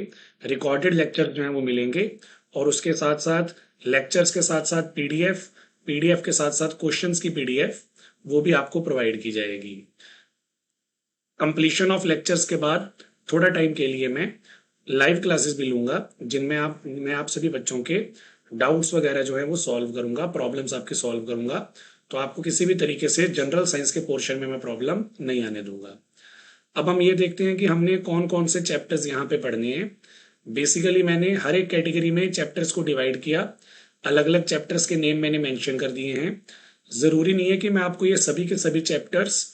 रिकॉर्डेड लेक्चर जो हैं वो मिलेंगे, और उसके साथ साथ लेक्चर्स के साथ साथ पीडीएफ, पीडीएफ के साथ साथ क्वेश्चंस की पीडीएफ वो भी आपको प्रोवाइड की जाएगी। कंप्लीशन ऑफ लेक्चर्स के बाद थोड़ा टाइम के लिए मैं लाइव क्लासेस भी लूंगा जिनमें मैं आप सभी बच्चों के डाउट्स वगैरह जो है वो सॉल्व करूंगा, प्रॉब्लम्स आपके सॉल्व करूंगा। तो आपको किसी भी तरीके से जनरल साइंस के पोर्शन में मैं प्रॉब्लम नहीं आने दूंगा। अब हम ये देखते हैं कि हमने कौन कौन से चैप्टर्स यहाँ पे पढ़ने हैं। बेसिकली मैंने हर एक कैटेगरी में चैप्टर्स को डिवाइड किया, अलग अलग चैप्टर्स के नेम मैंने मेंशन कर दिए हैं। ज़रूरी नहीं है कि मैं आपको ये सभी के सभी चैप्टर्स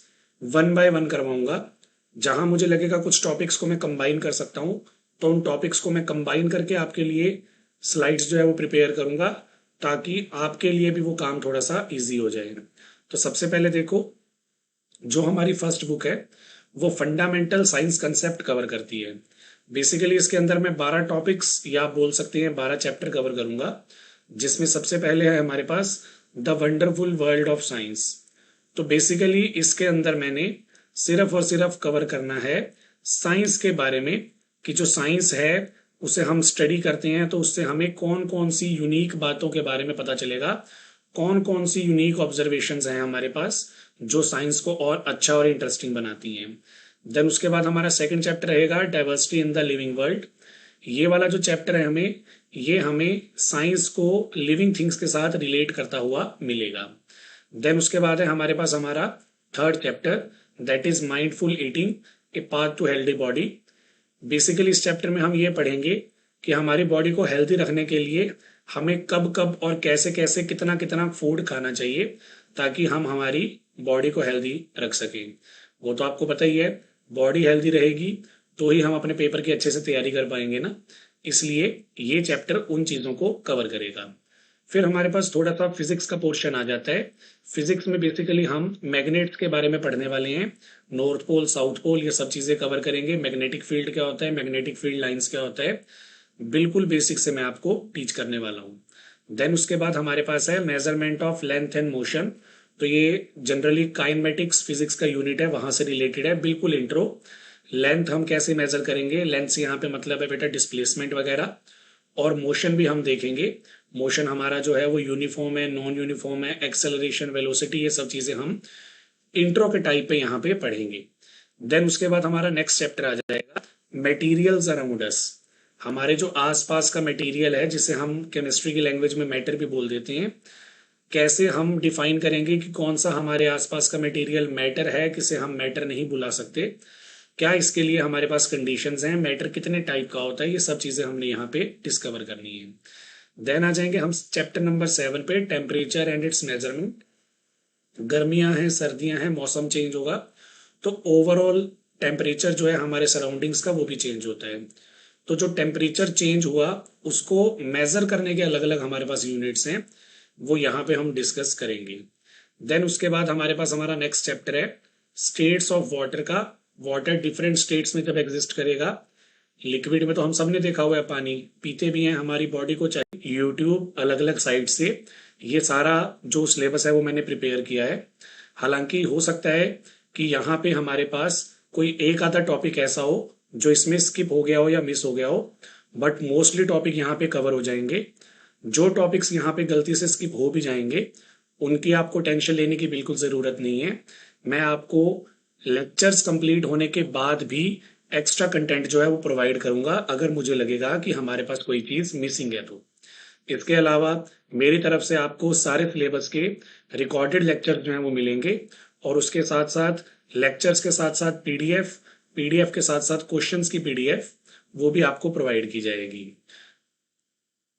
वन बाय वन करवाऊंगा। जहां मुझे लगेगा कुछ टॉपिक्स को मैं कंबाइन कर सकता हूँ तो उन टॉपिक्स को मैं कंबाइन करके आपके लिए स्लाइड्स जो है वो प्रिपेयर करूंगा, ताकि आपके लिए भी वो काम थोड़ा सा इजी हो जाए। तो सबसे पहले देखो, जो हमारी फर्स्ट बुक है वो फंडामेंटल साइंस कंसेप्ट कवर करती है। बेसिकली इसके अंदर मैं 12 टॉपिक्स या आप बोल सकते हैं 12 चैप्टर कवर करूंगा, जिसमें सबसे पहले है हमारे पास the wonderful world of science. तो बेसिकली इसके अंदर मैंने सिर्फ और सिर्फ कवर करना है साइंस के बारे में, कि जो साइंस है उसे हम स्टडी करते हैं तो उससे हमें कौन कौन सी यूनिक बातों के बारे में पता चलेगा, कौन कौन सी यूनिक ऑब्जर्वेशंस हैं हमारे पास जो साइंस को और अच्छा और इंटरेस्टिंग बनाती हैं। देन उसके बाद हमारा सेकंड चैप्टर रहेगा diversity in the living world. ये वाला जो चैप्टर है ये हमें साइंस को लिविंग थिंग्स के साथ रिलेट करता हुआ मिलेगा। देन उसके बाद है हमारे पास हमारा third chapter, that is mindful eating a path to healthy body. Basically इस चैप्टर में हम ये पढ़ेंगे कि हमारी बॉडी को हेल्दी रखने के लिए हमें कब कब और कैसे कैसे कितना कितना फूड खाना चाहिए ताकि हम हमारी बॉडी को हेल्दी रख सकें। वो तो आपको पता ही है, बॉडी हेल्दी रहेगी तो ही हम अपने पेपर की अच्छे से तैयारी कर पाएंगे ना, इसलिए ये चैप्टर उन चीज़ों को कवर करेगा। फिर हमारे पास थोड़ा सा फिजिक्स का पोर्शन आ जाता है। फिजिक्स में बेसिकली हम मैग्नेट्स के बारे में पढ़ने वाले हैं, नॉर्थ पोल साउथ पोल ये सब चीज़ें कवर करेंगे। मैग्नेटिक फील्ड क्या होता है, मैग्नेटिक फील्ड लाइंस क्या होता है, बिल्कुल बेसिक से मैं आपको टीच करने वाला हूँ। देन उसके बाद हमारे पास है measurement of length and motion. तो ये जनरली काइनेमेटिक्स फिजिक्स का यूनिट है, वहां से रिलेटेड है, बिल्कुल इंट्रो। लेंथ हम कैसे मेजर करेंगे, लेंथ से यहाँ पे मतलब है बेटा डिस्प्लेसमेंट वगैरह, और मोशन भी हम देखेंगे। मोशन हमारा जो है वो यूनिफॉर्म है, नॉन यूनिफॉर्म है, एक्सेलरेशन, वेलोसिटी, ये सब चीजें हम इंट्रो के टाइप पे यहाँ पे पढ़ेंगे। देन उसके बाद हमारा नेक्स्ट चैप्टर आ जाएगा मटेरियल्स अराउंड अस। हमारे जो आसपास का मटेरियल है, जिसे हम केमिस्ट्री की लैंग्वेज में मैटर भी बोल देते हैं, कैसे हम डिफाइन करेंगे कि कौन सा हमारे आसपास का मटेरियल मैटर है, किसे हम मैटर नहीं बुला सकते, क्या इसके लिए हमारे पास कंडीशंस हैं, मैटर कितने टाइप का होता है, ये सब चीजें हमने यहाँ पे डिस्कवर करनी है। देन आ जाएंगे हम चैप्टर नंबर 7 पे, टेम्परेचर एंड इट्स मेजरमेंट। गर्मियां हैं, सर्दियां हैं, मौसम चेंज होगा तो ओवरऑल टेम्परेचर जो है हमारे सराउंडिंग्स का वो भी चेंज होता है। तो जो टेम्परेचर चेंज हुआ उसको मेजर करने के अलग अलग हमारे पास यूनिट्स हैं, वो यहाँ पे हम डिस्कस करेंगे। देन उसके बाद हमारे पास हमारा नेक्स्ट चैप्टर है स्टेट्स ऑफ वाटर का। वाटर डिफरेंट स्टेट्स में जब एग्जिस्ट करेगा, लिक्विड में तो हम सब ने देखा हुआ है, पानी पीते भी हैं, हमारी बॉडी को चाहिए। यूट्यूब अलग अलग साइट से ये सारा जो सिलेबस है वो मैंने प्रिपेयर किया है। हालांकि हो सकता है कि यहाँ पे हमारे पास कोई एक आधा टॉपिक ऐसा हो जो इसमें स्किप हो गया हो या मिस हो गया हो, बट मोस्टली टॉपिक यहाँ पे कवर हो जाएंगे। जो टॉपिक्स यहाँ पे गलती से स्किप हो भी जाएंगे उनकी आपको टेंशन लेने की बिल्कुल ज़रूरत नहीं है। मैं आपको लेक्चर्स कंप्लीट होने के बाद भी एक्स्ट्रा कंटेंट जो है वो प्रोवाइड करूंगा अगर मुझे लगेगा कि हमारे पास कोई चीज़ मिसिंग है तो। इसके अलावा मेरी तरफ से आपको सारे सिलेबस के रिकॉर्डेड लेक्चर जो हैं वो मिलेंगे, और उसके साथ साथ लेक्चर्स के साथ साथ पीडीएफ, पीडीएफ के साथ साथ क्वेश्चंस की पीडीएफ वो भी आपको प्रोवाइड की जाएगी।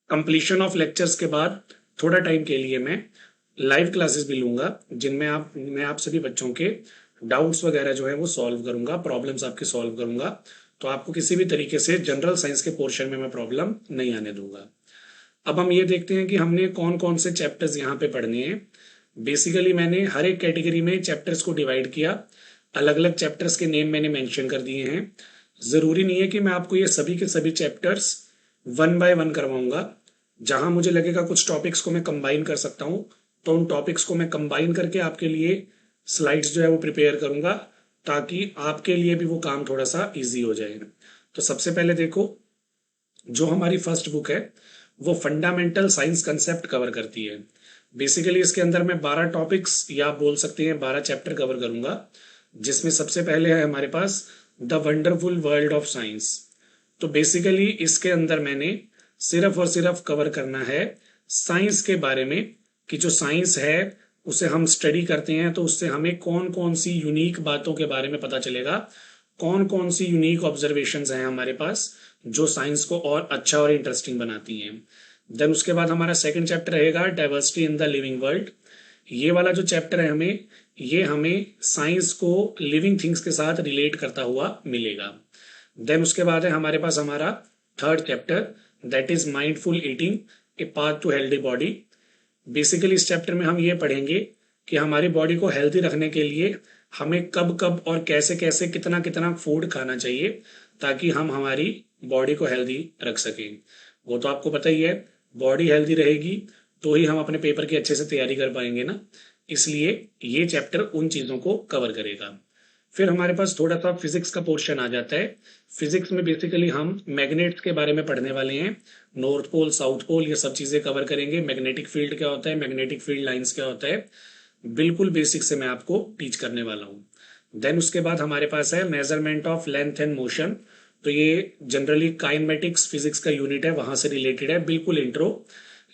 कंप्लीशन ऑफ लेक्चर्स के बाद थोड़ा टाइम के लिए मैं लाइव क्लासेस भी लूंगा, जिनमें मैं आप सभी बच्चों के डाउट्स वगैरह जो है वो सॉल्व करूंगा, प्रॉब्लम्स आपके सॉल्व करूंगा। तो आपको किसी भी तरीके से जनरल साइंस के पोर्शन में मैं प्रॉब्लम नहीं आने दूंगा। अब हम ये देखते हैं कि हमने कौन कौन से चैप्टर्स यहाँ पे पढ़ने हैं। बेसिकली मैंने हर एक कैटेगरी में चैप्टर्स को डिवाइड किया, अलग अलग चैप्टर्स के नेम मैंने मेंशन कर दिए हैं। जरूरी नहीं है कि मैं आपको ये सभी के सभी चैप्टर्स वन बाय वन करवाऊंगा। जहां मुझे लगेगा कुछ टॉपिक्स को मैं कंबाइन कर सकता हूं, तो उन टॉपिक्स को मैं कंबाइन करके आपके लिए स्लाइड्स जो है वो प्रिपेयर करूंगा, ताकि आपके लिए भी वो काम थोड़ा सा इजी हो जाए। तो सबसे पहले देखो, जो हमारी फर्स्ट बुक है वो फंडामेंटल साइंस कंसेप्ट कवर करती है। बेसिकली इसके अंदर मैं 12 टॉपिक्स या आप बोल सकते हैं 12 चैप्टर कवर करूंगा, जिसमें सबसे पहले है हमारे पास the wonderful world of science. तो बेसिकली इसके अंदर मैंने सिर्फ और सिर्फ कवर करना है साइंस के बारे में, कि जो साइंस है उसे हम स्टडी करते हैं तो उससे हमें कौन कौन सी यूनिक बातों के बारे में पता चलेगा, कौन कौन सी यूनिक ऑब्जर्वेशंस हैं हमारे पास जो साइंस को और अच्छा और इंटरेस्टिंग बनाती हैं। देन उसके बाद हमारा सेकंड चैप्टर रहेगा diversity in the living world. ये वाला जो चैप्टर है ये हमें साइंस को लिविंग थिंग्स के साथ रिलेट करता हुआ मिलेगा। देन उसके बाद है हमारे पास हमारा third chapter, that is mindful eating, a path to healthy body. Basically इस चैप्टर में हम ये पढ़ेंगे कि हमारी बॉडी को हेल्दी रखने के लिए हमें कब कब और कैसे कैसे कितना कितना फूड खाना चाहिए, ताकि हम हमारी बॉडी को हेल्दी रख सकें। वो तो आपको पता ही है, बॉडी हेल्दी रहेगी तो ही हम अपने पेपर की अच्छे से तैयारी कर पाएंगे ना, इसलिए ये चैप्टर उन चीज़ों को कवर करेगा। फिर हमारे पास थोड़ा सा फिजिक्स का पोर्शन आ जाता है। फिजिक्स में बेसिकली हम मैग्नेट्स के बारे में पढ़ने वाले हैं, नॉर्थ पोल साउथ पोल ये सब चीज़ें कवर करेंगे। मैग्नेटिक फील्ड क्या होता है, मैग्नेटिक फील्ड लाइंस क्या होता है, बिल्कुल बेसिक से मैं आपको टीच करने वाला हूँ। देन उसके बाद हमारे पास है measurement of length and motion. तो ये जनरली काइनेमेटिक्स फिजिक्स का यूनिट है, वहां से रिलेटेड है, बिल्कुल इंट्रो।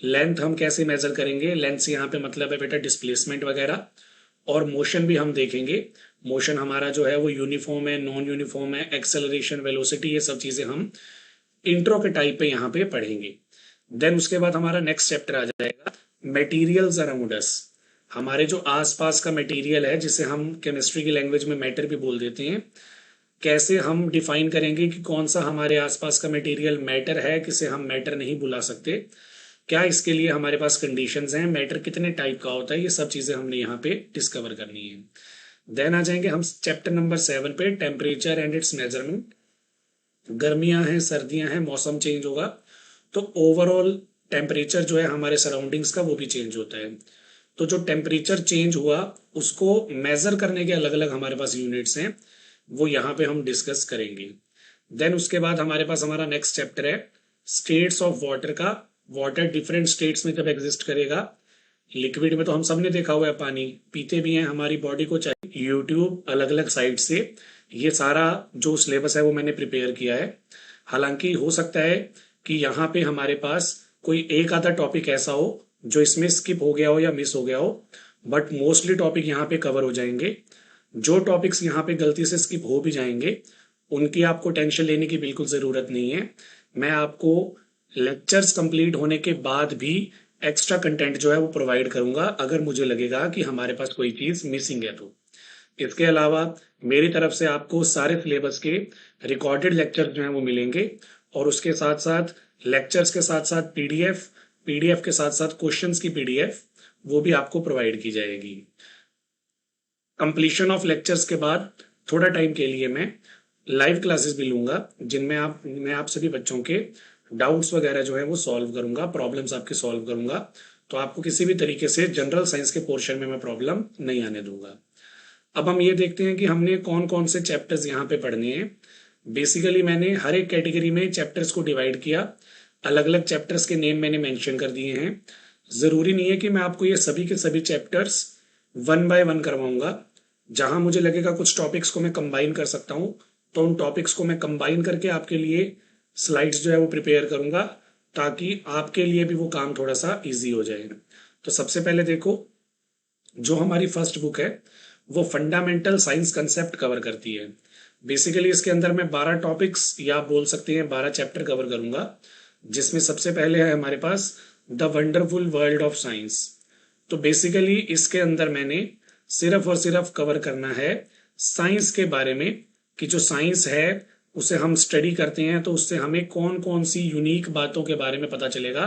लेंथ हम कैसे मेजर करेंगे, लेंथ से यहाँ पे मतलब है बेटा डिस्प्लेसमेंट वगैरह। और मोशन भी हम देखेंगे, मोशन हमारा जो है वो यूनिफॉर्म है, नॉन यूनिफॉर्म है, एक्सेलरेशन, वेलोसिटी, ये सब चीजें हम इंट्रो के टाइप पे यहाँ पे पढ़ेंगे। देन उसके बाद हमारा नेक्स्ट चैप्टर आ जाएगा मटेरियल्स अराउंड अस। हमारे जो आसपास का मटेरियल है, जिसे हम केमिस्ट्री की लैंग्वेज में मैटर भी बोल देते हैं, कैसे हम डिफाइन करेंगे कि कौन सा हमारे आसपास का मटेरियल मैटर है, किसे हम मैटर नहीं बुला सकते, क्या इसके लिए हमारे पास कंडीशंस हैं, मैटर कितने टाइप का होता है, ये सब चीजें हमने यहाँ पे डिस्कवर करनी है। देन आ जाएंगे हम चैप्टर नंबर 7 पे, टेम्परेचर एंड इट्स मेजरमेंट। गर्मियां हैं, सर्दियां हैं, मौसम चेंज होगा, तो ओवरऑल टेम्परेचर जो है हमारे सराउंडिंग्स का वो भी चेंज होता है। तो जो टेम्परेचर चेंज हुआ उसको मेजर करने के अलग अलग हमारे पास यूनिट्स हैं, वो यहाँ पे हम डिस्कस करेंगे। देन उसके बाद हमारे पास हमारा नेक्स्ट चैप्टर है स्टेट्स ऑफ वाटर का। वाटर डिफरेंट स्टेट्स में जब एग्जिस्ट करेगा, लिक्विड में तो हम सब ने देखा हुआ है, पानी पीते भी हैं, हमारी बॉडी को चाहिए। यूट्यूब अलग अलग साइट से ये सारा जो सिलेबस है वो मैंने प्रिपेयर किया है। हालांकि हो सकता है कि यहाँ पे हमारे पास कोई एक आधा टॉपिक ऐसा हो जो इसमें स्किप हो गया हो या मिस हो गया हो, बट मोस्टली टॉपिक यहाँ पे कवर हो जाएंगे। जो टॉपिक्स यहाँ पे गलती से स्किप हो भी जाएंगे उनकी आपको टेंशन लेने की बिल्कुल ज़रूरत नहीं है। मैं आपको लेक्चर्स कंप्लीट होने के बाद भी एक्स्ट्रा कंटेंट जो है वो प्रोवाइड करूंगा, अगर मुझे लगेगा कि हमारे पास कोई चीज़ मिसिंग है तो। इसके अलावा मेरी तरफ से आपको सारे सिलेबस के रिकॉर्डेड लेक्चर जो हैं वो मिलेंगे, और उसके साथ साथ लेक्चर्स के साथ साथ पीडीएफ, पीडीएफ के साथ साथ क्वेश्चंस की पीडीएफ वो भी आपको प्रोवाइड की जाएगी। कंप्लीशन ऑफ लेक्चर्स के बाद थोड़ा टाइम के लिए मैं लाइव क्लासेस भी लूंगा, जिनमें मैं आप सभी बच्चों के डाउट्स वगैरह जो है वो सॉल्व करूंगा, प्रॉब्लम्स आपके सॉल्व करूंगा। तो आपको किसी भी तरीके से जनरल साइंस के पोर्शन में मैं प्रॉब्लम नहीं आने दूंगा। अब हम ये देखते हैं कि हमने कौन कौन से चैप्टर्स यहाँ पे पढ़ने हैं। बेसिकली मैंने हर एक कैटेगरी में चैप्टर्स को डिवाइड किया, अलग अलग चैप्टर्स के नेम मैंने मेंशन कर दिए हैं। जरूरी नहीं है कि मैं आपको ये सभी के सभी चैप्टर्स वन बाय वन करवाऊंगा। जहां मुझे लगेगा कुछ टॉपिक्स को मैं कंबाइन कर सकता हूं, तो उन टॉपिक्स को मैं कंबाइन करके आपके लिए स्लाइड्स जो है वो प्रिपेयर करूंगा, ताकि आपके लिए भी वो काम थोड़ा सा इजी हो जाए। तो सबसे पहले देखो, जो हमारी फर्स्ट बुक है वो फंडामेंटल साइंस कंसेप्ट कवर करती है। बेसिकली इसके अंदर मैं 12 टॉपिक्स या आप बोल सकते हैं 12 चैप्टर कवर करूंगा, जिसमें सबसे पहले है हमारे पास the wonderful world of science. तो बेसिकली इसके अंदर मैंने सिर्फ और सिर्फ कवर करना है साइंस के बारे में, कि जो साइंस है उसे हम स्टडी करते हैं तो उससे हमें कौन कौन सी यूनिक बातों के बारे में पता चलेगा,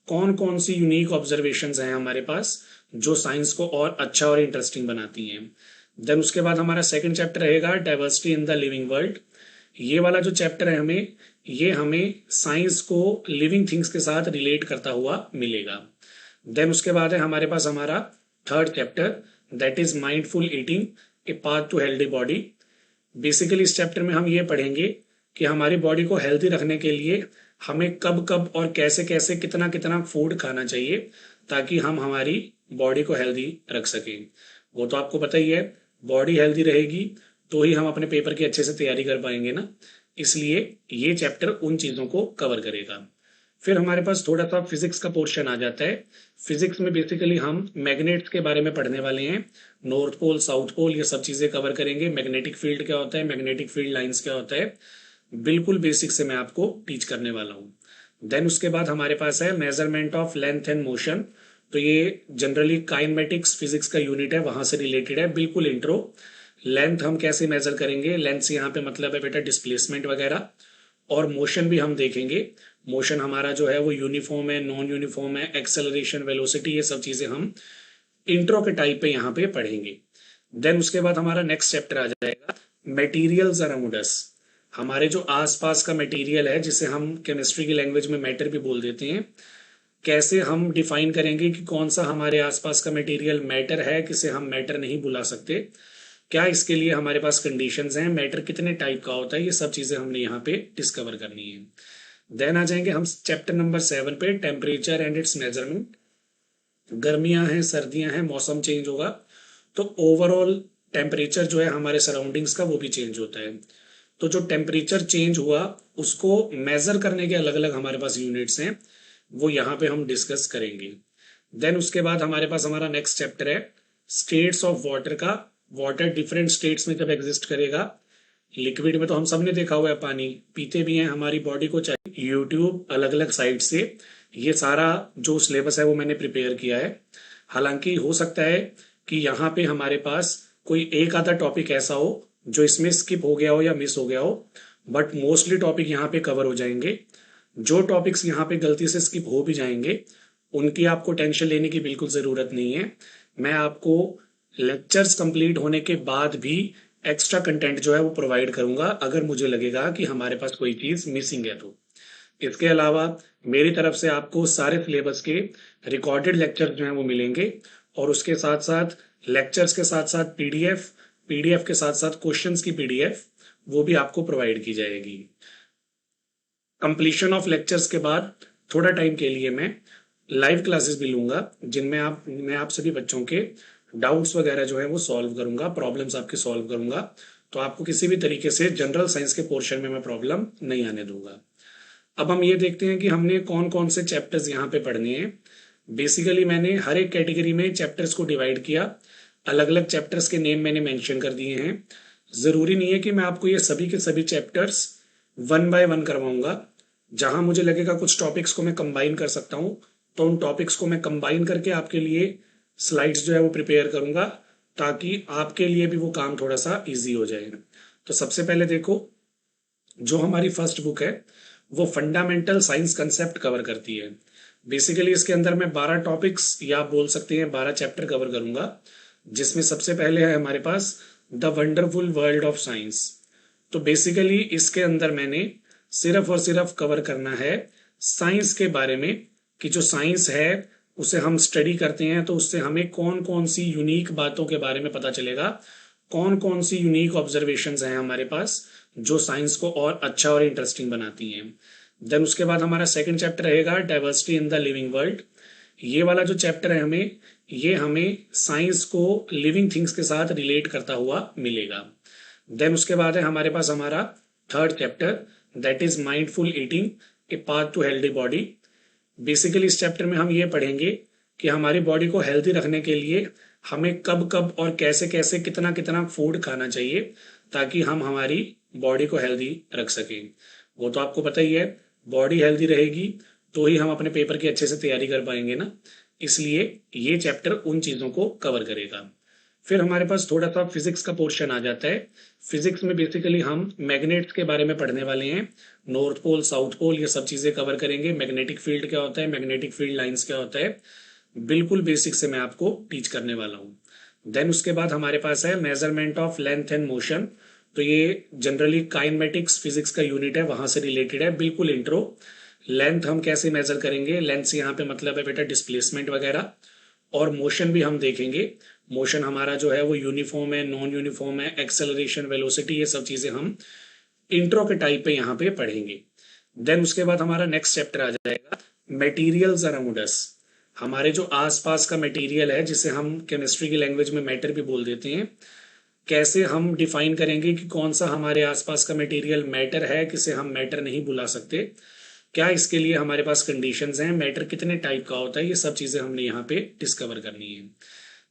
कौन कौन सी यूनिक ऑब्जर्वेशंस हैं हमारे पास जो साइंस को और अच्छा और इंटरेस्टिंग बनाती हैं। देन उसके बाद हमारा सेकंड चैप्टर रहेगा diversity in the living world. ये वाला जो चैप्टर है ये हमें साइंस को लिविंग थिंग्स के साथ रिलेट करता हुआ मिलेगा। देन उसके बाद है हमारे पास हमारा third chapter, that is mindful eating, a path to healthy body. Basically इस चैप्टर में हम ये पढ़ेंगे कि हमारी बॉडी को हेल्दी रखने के लिए हमें कब कब और कैसे कैसे कितना कितना फूड खाना चाहिए ताकि हम हमारी बॉडी को हेल्दी रख सकें। वो तो आपको पता ही है, बॉडी हेल्दी रहेगी तो ही हम अपने पेपर की अच्छे से तैयारी कर पाएंगे ना, इसलिए ये चैप्टर उन चीज़ों को कवर करेगा। फिर हमारे पास थोड़ा सा फिजिक्स का पोर्शन आ जाता है। फिजिक्स में बेसिकली हम मैग्नेट्स के बारे में पढ़ने वाले हैं, नॉर्थ पोल साउथ पोल ये सब चीज़ें कवर करेंगे। मैग्नेटिक फील्ड क्या होता है, मैग्नेटिक फील्ड लाइंस क्या होता है, बिल्कुल बेसिक से मैं आपको टीच करने वाला हूँ। देन उसके बाद हमारे पास है measurement of length and motion. तो ये जनरली काइनेमेटिक्स फिजिक्स का यूनिट है, वहां से रिलेटेड है, बिल्कुल इंट्रो। लेंथ हम कैसे मेजर करेंगे, लेंथ से यहाँ पे मतलब है बेटा डिस्प्लेसमेंट वगैरह, और मोशन भी हम देखेंगे। मोशन हमारा जो है वो यूनिफॉर्म है, नॉन यूनिफॉर्म है, एक्सेलरेशन, वेलोसिटी, ये सब चीजें हम इंट्रो के टाइप पे यहाँ पे पढ़ेंगे। देन उसके बाद हमारा नेक्स्ट चैप्टर आ जाएगा मटेरियल्स अराउंड अस। हमारे जो आसपास का मटेरियल है, जिसे हम केमिस्ट्री की लैंग्वेज में मैटर भी बोल देते हैं, कैसे हम डिफाइन करेंगे कि कौन सा हमारे आसपास का मटेरियल मैटर है, किसे हम मैटर नहीं बुला सकते, क्या इसके लिए हमारे पास कंडीशंस हैं, मैटर कितने टाइप का होता है, ये सब चीजें हमने यहाँ पे डिस्कवर करनी है। देन आ जाएंगे हम चैप्टर नंबर 7 पे, टेम्परेचर एंड इट्स मेजरमेंट। गर्मियां हैं, सर्दियां हैं, मौसम चेंज होगा तो ओवरऑल टेम्परेचर जो है हमारे सराउंडिंग्स का वो भी चेंज होता है। तो जो टेम्परेचर चेंज हुआ उसको मेजर करने के अलग अलग हमारे पास यूनिट्स हैं, वो यहाँ पे हम डिस्कस करेंगे। देन उसके बाद हमारे पास हमारा नेक्स्ट चैप्टर है स्टेट्स ऑफ वाटर का। वाटर डिफरेंट स्टेट्स में जब एग्जिस्ट करेगा, लिक्विड में तो हम सब ने देखा हुआ है, पानी पीते भी हैं, हमारी बॉडी को चाहिए। यूट्यूब अलग अलग साइट से ये सारा जो सिलेबस है वो मैंने प्रिपेयर किया है। हालांकि हो सकता है कि यहाँ पे हमारे पास कोई एक आधा टॉपिक ऐसा हो जो इसमें स्किप हो गया हो या मिस हो गया हो, बट मोस्टली टॉपिक यहाँ पे कवर हो जाएंगे। जो टॉपिक्स यहाँ पे गलती से स्किप हो भी जाएंगे उनकी आपको टेंशन लेने की बिल्कुल ज़रूरत नहीं है। मैं आपको लेक्चर्स कंप्लीट होने के बाद भी एक्स्ट्रा कंटेंट जो है वो प्रोवाइड करूंगा अगर मुझे लगेगा कि हमारे पास कोई चीज़ मिसिंग है तो। इसके अलावा मेरी तरफ से आपको सारे सिलेबस के रिकॉर्डेड लेक्चर जो हैं वो मिलेंगे, और उसके साथ साथ लेक्चर्स के साथ साथ पीडीएफ के साथ साथ क्वेश्चंस की पीडीएफ वो भी आपको प्रोवाइड की जाएगी। कंप्लीशन ऑफ लेक्चर्स के बाद थोड़ा टाइम के लिए मैं लाइव क्लासेस भी लूंगा, जिनमें मैं आप सभी बच्चों के डाउट्स वगैरह जो है वो सॉल्व करूंगा, प्रॉब्लम्स आपके सॉल्व करूंगा। तो आपको किसी भी तरीके से जनरल साइंस के पोर्शन में मैं प्रॉब्लम नहीं आने दूंगा। अब हम ये देखते हैं कि हमने कौन कौन से चैप्टर्स यहाँ पे पढ़ने हैं। बेसिकली मैंने हर एक कैटेगरी में चैप्टर्स को डिवाइड किया, अलग अलग चैप्टर्स के नेम मैंने मेंशन कर दिए हैं। जरूरी नहीं है कि मैं आपको ये सभी के सभी चैप्टर्स 1 बाय 1 करवाऊंगा। जहां मुझे लगेगा कुछ टॉपिक्स को मैं कंबाइन कर सकता हूं तो उन टॉपिक्स को मैं कंबाइन करके आपके लिए स्लाइड्स जो है वो प्रिपेयर करूंगा, ताकि आपके लिए भी वो काम थोड़ा सा इजी हो जाए। तो सबसे पहले देखो, जो हमारी फर्स्ट बुक है वो फंडामेंटल साइंस कंसेप्ट कवर करती है। बेसिकली इसके अंदर मैं 12 टॉपिक्स या आप बोल सकते हैं 12 चैप्टर कवर करूंगा, जिसमें सबसे पहले है हमारे पास the wonderful world of science. तो बेसिकली इसके अंदर मैंने सिर्फ और सिर्फ कवर करना है साइंस के बारे में, कि जो साइंस है उसे हम स्टडी करते हैं तो उससे हमें कौन कौन सी यूनिक बातों के बारे में पता चलेगा, कौन कौन सी यूनिक ऑब्जर्वेशंस हैं हमारे पास जो साइंस को और अच्छा और इंटरेस्टिंग बनाती हैं। देन उसके बाद हमारा सेकंड चैप्टर रहेगा diversity in the living world. ये वाला जो चैप्टर है ये हमें साइंस को लिविंग थिंग्स के साथ रिलेट करता हुआ मिलेगा। देन उसके बाद है हमारे पास हमारा third chapter, that is mindful eating, a path to healthy body. Basically इस चैप्टर में हम ये पढ़ेंगे कि हमारी बॉडी को हेल्दी रखने के लिए हमें कब कब और कैसे कैसे कितना कितना फूड खाना चाहिए ताकि आपके लिए भी वो काम थोड़ा सा इजी हो जाए। तो सबसे पहले देखो, जो हमारी फर्स्ट बुक है वो फंडामेंटल साइंस कंसेप्ट कवर करती है। बेसिकली इसके अंदर मैं 12 टॉपिक्स या बोल सकते हैं 12 चैप्टर कवर करूंगा, जिसमें सबसे पहले है हमारे पास the wonderful world of science. तो बेसिकली इसके अंदर मैंने सिर्फ और सिर्फ कवर करना है साइंस के बारे में, कि जो साइंस है उसे हम स्टडी करते हैं तो उससे हमें कौन कौन सी यूनिक बातों के बारे में पता चलेगा, कौन कौन सी यूनिक ऑब्जर्वेशंस हैं हमारे पास जो साइंस को और अच्छा और इंटरेस्टिंग बनाती हैं। देन उसके बाद है हमारे पास हमारा third chapter, that is mindful eating, a path to healthy body. Basically ताकि हम हमारी बॉडी को हेल्दी रख सकें। वो तो आपको पता ही है, बॉडी हेल्दी रहेगी तो ही हम अपने पेपर की अच्छे से तैयारी कर पाएंगे ना। इसलिए ये चैप्टर उन चीज़ों को कवर करेगा। फिर हमारे पास थोड़ा सा फिजिक्स का पोर्शन आ जाता है। फिजिक्स में बेसिकली हम मैग्नेट्स के बारे में पढ़ने वाले हैं। नॉर्थ पोल, साउथ पोल, ये सब चीज़ें कवर करेंगे। मैग्नेटिक फील्ड क्या होता है, मैग्नेटिक फील्ड लाइंस क्या होता है, बिल्कुल बेसिक से मैं आपको टीच करने वाला हूँ। देन उसके बाद हमारे पास है measurement of length and motion. तो ये जनरली काइनेमेटिक्स फिजिक्स का यूनिट है, वहां से रिलेटेड है, बिल्कुल इंट्रो। लेंथ हम कैसे मेजर करेंगे, लेंथ से यहाँ पे मतलब है बेटा डिस्प्लेसमेंट वगैरह। और मोशन भी हम देखेंगे। मोशन हमारा जो है वो यूनिफॉर्म है, नॉन यूनिफॉर्म है, एक्सेलरेशन, वेलोसिटी, ये सब चीजें हम इंट्रो के टाइप पे यहाँ पे पढ़ेंगे। देन उसके बाद हमारा नेक्स्ट चैप्टर आ जाएगा मटेरियल्स अराउंड अस। हमारे जो आसपास का मटेरियल है, जिसे हम केमिस्ट्री की लैंग्वेज में मैटर भी बोल देते हैं, कैसे हम डिफाइन करेंगे कि कौन सा हमारे आसपास का मटेरियल मैटर है, किसे हम मैटर नहीं बुला सकते, क्या इसके लिए हमारे पास कंडीशंस हैं, मैटर कितने टाइप का होता है, ये सब चीजें हमने यहाँ पे डिस्कवर करनी है।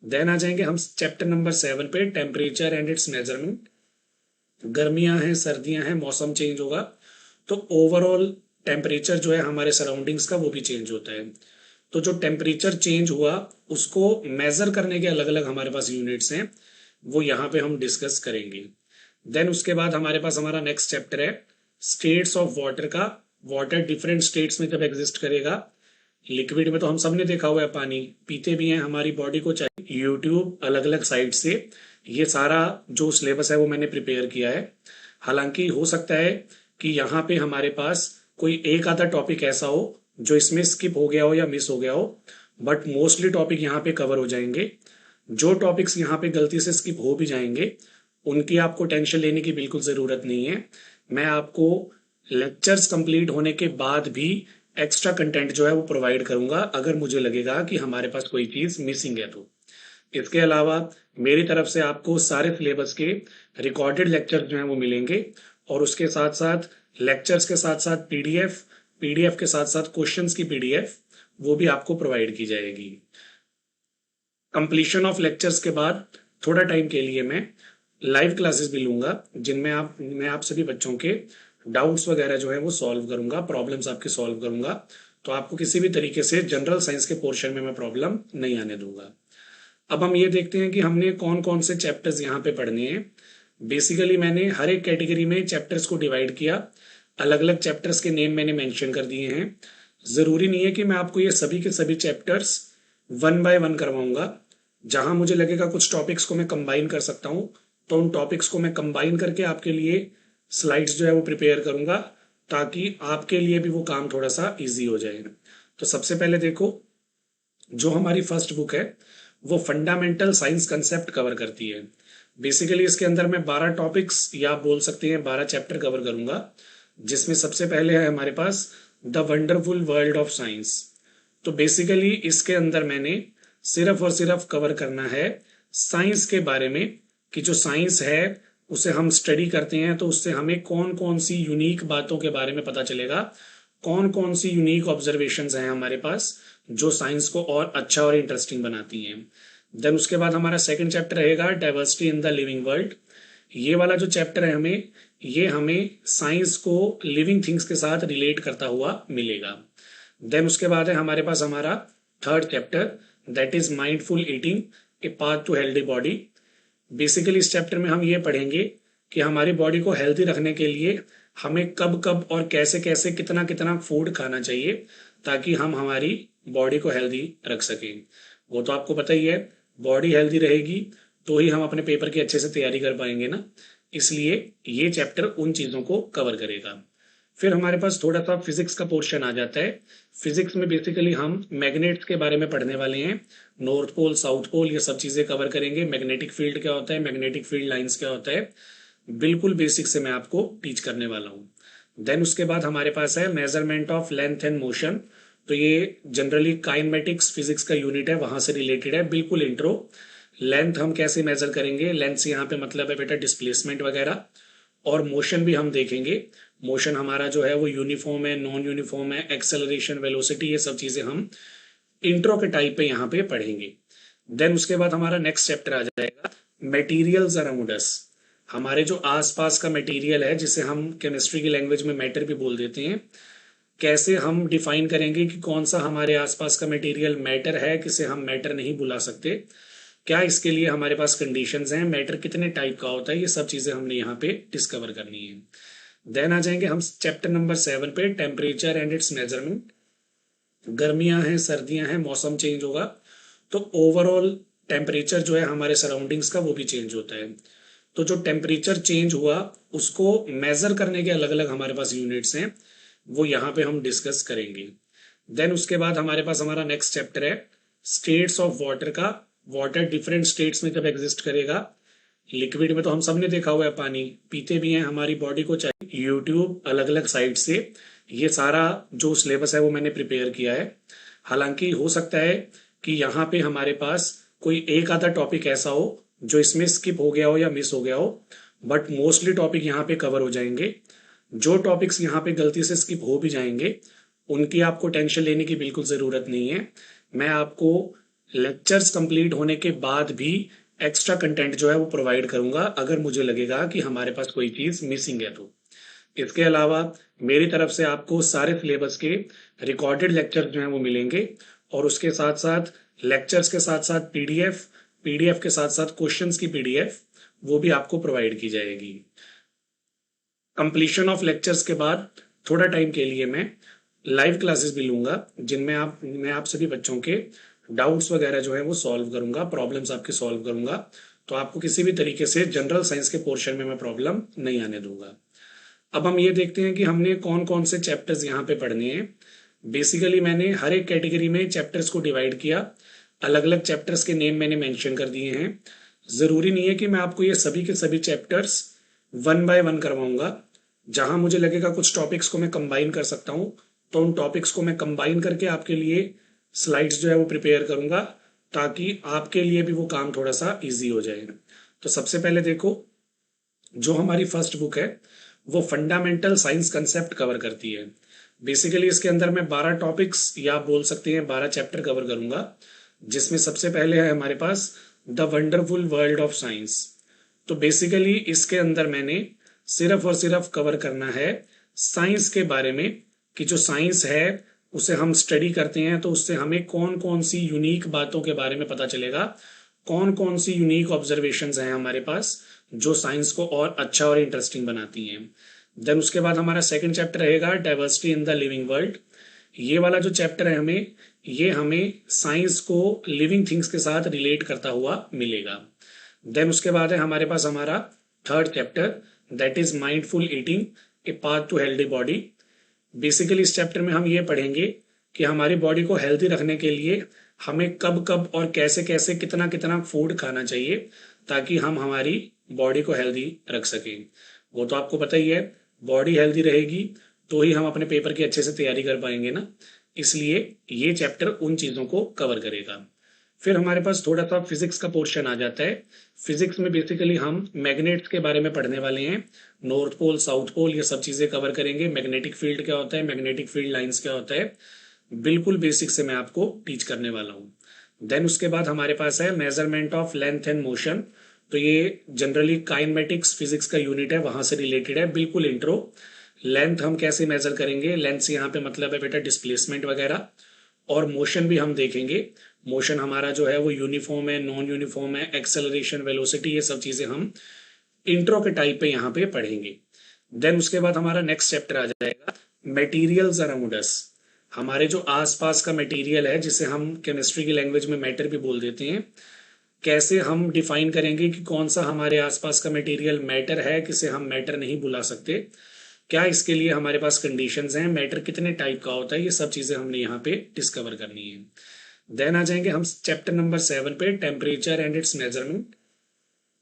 देन आ जाएंगे हम चैप्टर नंबर 7 पे, टेम्परेचर एंड इट्स मेजरमेंट। गर्मियां हैं, सर्दियां हैं, मौसम चेंज होगा तो ओवरऑल टेम्परेचर जो है हमारे सराउंडिंग्स का वो भी चेंज होता है। तो जो टेम्परेचर चेंज हुआ उसको मेजर करने के अलग अलग हमारे पास यूनिट्स हैं, वो यहाँ पे हम डिस्कस करेंगे। देन उसके बाद हमारे पास हमारा नेक्स्ट चैप्टर है स्टेट्स ऑफ वाटर का। वाटर डिफरेंट स्टेट्स में जब एग्जिस्ट करेगा, लिक्विड में तो हम सब ने देखा हुआ है, पानी पीते भी हैं, हमारी बॉडी को चाहिए। यूट्यूब अलग अलग साइट से ये सारा जो सिलेबस है वो मैंने प्रिपेयर किया है। हालांकि हो सकता है कि यहाँ पे हमारे पास कोई एक आधा टॉपिक ऐसा हो जो इसमें स्किप हो गया हो या मिस हो गया हो, बट मोस्टली टॉपिक यहाँ पे कवर हो जाएंगे। जो टॉपिक्स यहाँ पे गलती से स्किप हो भी जाएंगे उनकी आपको टेंशन लेने की बिल्कुल ज़रूरत नहीं है। मैं आपको लेक्चर्स कंप्लीट होने के बाद भी एक्स्ट्रा कंटेंट जो है वो प्रोवाइड करूंगा, अगर मुझे लगेगा कि हमारे पास कोई चीज़ मिसिंग है तो। इसके अलावा मेरी तरफ से आपको सारे सिलेबस के रिकॉर्डेड लेक्चर जो हैं वो मिलेंगे, और उसके साथ साथ लेक्चर्स के साथ साथ पीडीएफ, पीडीएफ के साथ साथ क्वेश्चंस की पीडीएफ वो भी आपको प्रोवाइड की जाएगी। कंप्लीशन ऑफ लेक्चर्स के बाद थोड़ा टाइम के लिए मैं लाइव क्लासेस भी लूंगा, जिनमें मैं आप सभी बच्चों के डाउट्स वगैरह जो है वो सॉल्व करूंगा, प्रॉब्लम्स आपके सॉल्व करूंगा। तो आपको किसी भी तरीके से जनरल साइंस के पोर्शन में मैं प्रॉब्लम नहीं आने दूंगा। अब हम ये देखते हैं कि हमने कौन कौन से चैप्टर्स यहाँ पे पढ़ने हैं। बेसिकली मैंने हर एक कैटेगरी में चैप्टर्स को डिवाइड किया, अलग अलग चैप्टर्स के नेम मैंने मेंशन कर दिए हैं। ज़रूरी नहीं है कि मैं आपको ये सभी के सभी चैप्टर्स वन बाय वन करवाऊंगा। जहां मुझे लगेगा कुछ टॉपिक्स को मैं कंबाइन कर सकता हूँ तो उन टॉपिक्स को मैं कंबाइन करके आपके लिए स्लाइड्स जो है वो प्रिपेयर करूंगा, ताकि आपके लिए भी वो काम थोड़ा सा इजी हो जाए। तो सबसे पहले देखो, जो हमारी फर्स्ट बुक है वो फंडामेंटल साइंस कंसेप्ट कवर करती है। बेसिकली इसके अंदर मैं 12 टॉपिक्स या आप बोल सकते हैं 12 चैप्टर कवर करूंगा, जिसमें सबसे पहले है हमारे पास the wonderful world of science. तो बेसिकली इसके अंदर मैंने सिर्फ और सिर्फ कवर करना है साइंस के बारे में, कि जो साइंस है उसे हम स्टडी करते हैं तो उससे हमें कौन कौन सी यूनिक बातों के बारे में पता चलेगा, कौन कौन सी यूनिक ऑब्जर्वेशंस हैं हमारे पास जो साइंस को और अच्छा और इंटरेस्टिंग बनाती हैं। देन उसके बाद हमारा सेकंड चैप्टर रहेगा diversity in the living world. ये वाला जो चैप्टर है ये हमें साइंस को लिविंग थिंग्स के साथ रिलेट करता हुआ मिलेगा। देन उसके बाद है हमारे पास हमारा third chapter, that is mindful eating, a path to healthy body. Basically इस चैप्टर में हम ये पढ़ेंगे कि हमारी बॉडी को हेल्दी रखने के लिए हमें कब कब और कैसे कैसे कितना कितना फूड खाना चाहिए, ताकि हम हमारी बॉडी को हेल्दी रख सकें। वो तो आपको पता ही है, बॉडी हेल्दी रहेगी तो ही हम अपने पेपर की अच्छे से तैयारी कर पाएंगे ना। इसलिए ये चैप्टर उन चीज़ों को कवर करेगा। फिर हमारे पास थोड़ा सा फिजिक्स का पोर्शन आ जाता है। फिजिक्स में बेसिकली हम मैग्नेट्स के बारे में पढ़ने वाले हैं। नॉर्थ पोल, साउथ पोल, ये सब चीज़ें कवर करेंगे। मैग्नेटिक फील्ड क्या होता है, मैग्नेटिक फील्ड लाइंस क्या होता है, बिल्कुल बेसिक से मैं आपको टीच करने वाला हूँ। देन उसके बाद हमारे पास है measurement of length and motion. तो ये जनरली काइनेमेटिक्स फिजिक्स का यूनिट है, वहां से रिलेटेड है, बिल्कुल इंट्रो। लेंथ हम कैसे मेजर करेंगे, लेंथ से यहाँ पे मतलब है बेटा डिस्प्लेसमेंट वगैरह। और मोशन भी हम देखेंगे। मोशन हमारा जो है वो यूनिफॉर्म है, नॉन यूनिफॉर्म है, एक्सेलरेशन, वेलोसिटी, ये सब चीजें हम इंट्रो के टाइप पे यहाँ पे पढ़ेंगे। देन उसके बाद हमारा नेक्स्ट चैप्टर आ जाएगा मटेरियल्स अराउंड अस। हमारे जो आसपास का मटेरियल है, जिसे हम केमिस्ट्री की लैंग्वेज में मैटर भी बोल देते हैं, कैसे हम डिफाइन करेंगे कि कौन सा हमारे आसपास का मटेरियल मैटर है, किसे हम मैटर नहीं बुला सकते, क्या इसके लिए हमारे पास कंडीशंस हैं, मैटर कितने टाइप का होता है, ये सब चीजें हमने यहाँ पे डिस्कवर करनी है। देन आ जाएंगे हम चैप्टर नंबर 7 पे, टेम्परेचर एंड इट्स मेजरमेंट। गर्मियां हैं, सर्दियां हैं, मौसम चेंज होगा, तो ओवरऑल टेम्परेचर जो है हमारे सराउंडिंग्स का वो भी चेंज होता है। तो जो टेम्परेचर चेंज हुआ उसको मेजर करने के अलग अलग हमारे पास यूनिट्स हैं, वो यहाँ पे हम डिस्कस करेंगे। देन उसके बाद हमारे पास हमारा नेक्स्ट चैप्टर है स्टेट्स ऑफ वाटर का। वाटर डिफरेंट स्टेट्स में जब एग्जिस्ट करेगा, लिक्विड में तो हम सब ने देखा हुआ है, पानी पीते भी हैं, हमारी बॉडी को चाहिए। यूट्यूब अलग अलग साइट से ये सारा जो सिलेबस है वो मैंने प्रिपेयर किया है। हालांकि हो सकता है कि यहाँ पे हमारे पास कोई एक आधा टॉपिक ऐसा हो जो इसमें स्किप हो गया हो या मिस हो गया हो, बट मोस्टली टॉपिक यहाँ पे कवर हो जाएंगे। जो टॉपिक्स यहाँ पे गलती से स्किप हो भी जाएंगे उनकी आपको टेंशन लेने की बिल्कुल ज़रूरत नहीं है। मैं आपको लेक्चर्स कंप्लीट होने के बाद भी एक्स्ट्रा कंटेंट जो है वो प्रोवाइड करूंगा, अगर मुझे लगेगा कि हमारे पास कोई चीज़ मिसिंग है तो। इसके अलावा मेरी तरफ से आपको सारे सिलेबस के रिकॉर्डेड लेक्चर जो हैं वो मिलेंगे, और उसके साथ साथ लेक्चर्स के साथ साथ पीडीएफ, पीडीएफ के साथ साथ क्वेश्चंस की पीडीएफ वो भी आपको प्रोवाइड की जाएगी। कंप्लीशन ऑफ लेक्चर्स के बाद थोड़ा टाइम के लिए मैं लाइव क्लासेस भी लूंगा, जिनमें मैं आप सभी बच्चों के डाउट्स वगैरह जो है वो सॉल्व करूंगा, प्रॉब्लम्स आपके सॉल्व करूंगा। तो आपको किसी भी तरीके से जनरल साइंस के पोर्शन में मैं प्रॉब्लम नहीं आने दूंगा। अब हम ये देखते हैं कि हमने कौन कौन से चैप्टर्स यहाँ पे पढ़ने हैं। बेसिकली मैंने हर एक कैटेगरी में चैप्टर्स को डिवाइड किया, अलग अलग चैप्टर्स के नेम मैंने मेंशन कर दिए हैं। ज़रूरी नहीं है कि मैं आपको ये सभी के सभी चैप्टर्स वन बाय वन करवाऊंगा। जहां मुझे लगेगा कुछ टॉपिक्स को मैं कंबाइन कर सकता हूं, तो उन टॉपिक्स को मैं कंबाइन करके आपके लिए स्लाइड्स जो है वो प्रिपेयर करूंगा, ताकि आपके लिए भी वो काम थोड़ा सा इजी हो जाए। तो सबसे पहले देखो, जो हमारी फर्स्ट बुक है वो फंडामेंटल साइंस कंसेप्ट कवर करती है। बेसिकली इसके अंदर मैं 12 टॉपिक्स या आप बोल सकते हैं 12 चैप्टर कवर करूंगा, जिसमें सबसे पहले है हमारे पास the wonderful world of science. तो बेसिकली इसके अंदर मैंने सिर्फ और सिर्फ कवर करना है साइंस के बारे में, कि जो साइंस है उसे हम स्टडी करते हैं तो उससे हमें कौन कौन सी यूनिक बातों के बारे में पता चलेगा, कौन कौन सी यूनिक ऑब्जर्वेशंस हैं हमारे पास जो साइंस को और अच्छा और इंटरेस्टिंग बनाती हैं। देन उसके बाद हमारा सेकंड चैप्टर रहेगा diversity in the living world. ये वाला जो चैप्टर है ये हमें साइंस को लिविंग थिंग्स के साथ रिलेट करता हुआ मिलेगा। देन उसके बाद है हमारे पास हमारा third chapter, that is mindful eating, a path to healthy body. Basically इस चैप्टर में हम ये पढ़ेंगे कि हमारी बॉडी को हेल्दी रखने के लिए हमें कब कब और कैसे कैसे कितना कितना फूड खाना चाहिए, ताकि हम हमारी बॉडी को हेल्दी रख सकें। वो तो आपको पता ही है, बॉडी हेल्दी रहेगी तो ही हम अपने पेपर की अच्छे से तैयारी कर पाएंगे ना, इसलिए ये चैप्टर उन चीज़ों को कवर करेगा। फिर हमारे पास थोड़ा सा फिजिक्स का पोर्शन आ जाता है। फिजिक्स में बेसिकली हम मैग्नेट्स के बारे में पढ़ने वाले हैं, नॉर्थ पोल साउथ पोल ये सब चीज़ें कवर करेंगे। मैग्नेटिक फील्ड क्या होता है, मैग्नेटिक फील्ड लाइंस क्या होता है, बिल्कुल बेसिक से मैं आपको टीच करने वाला हूँ। देन उसके बाद हमारे पास है measurement of length and motion. तो ये जनरली काइनेमेटिक्स फिजिक्स का यूनिट है, वहां से रिलेटेड है, बिल्कुल इंट्रो। लेंथ हम कैसे मेजर करेंगे, लेंथ से यहाँ पे मतलब है बेटा डिस्प्लेसमेंट वगैरह, और मोशन भी हम देखेंगे। मोशन हमारा जो है वो यूनिफॉर्म है, नॉन यूनिफॉर्म है, एक्सेलरेशन, वेलोसिटी, ये सब चीजें हम इंट्रो के टाइप पे यहाँ पे पढ़ेंगे। देन उसके बाद हमारा नेक्स्ट चैप्टर आ जाएगा मटेरियल्स अराउंड अस। हमारे जो आसपास का मटेरियल है, जिसे हम केमिस्ट्री की लैंग्वेज में मैटर भी बोल देते हैं, कैसे हम डिफाइन करेंगे कि कौन सा हमारे आसपास का मटेरियल मैटर है, किसे हम मैटर नहीं बुला सकते, क्या इसके लिए हमारे पास कंडीशंस हैं, मैटर कितने टाइप का होता है, ये सब चीजें हमने यहाँ पे डिस्कवर करनी है। देन आ जाएंगे हम चैप्टर नंबर 7 पे, टेम्परेचर एंड इट्स मेजरमेंट।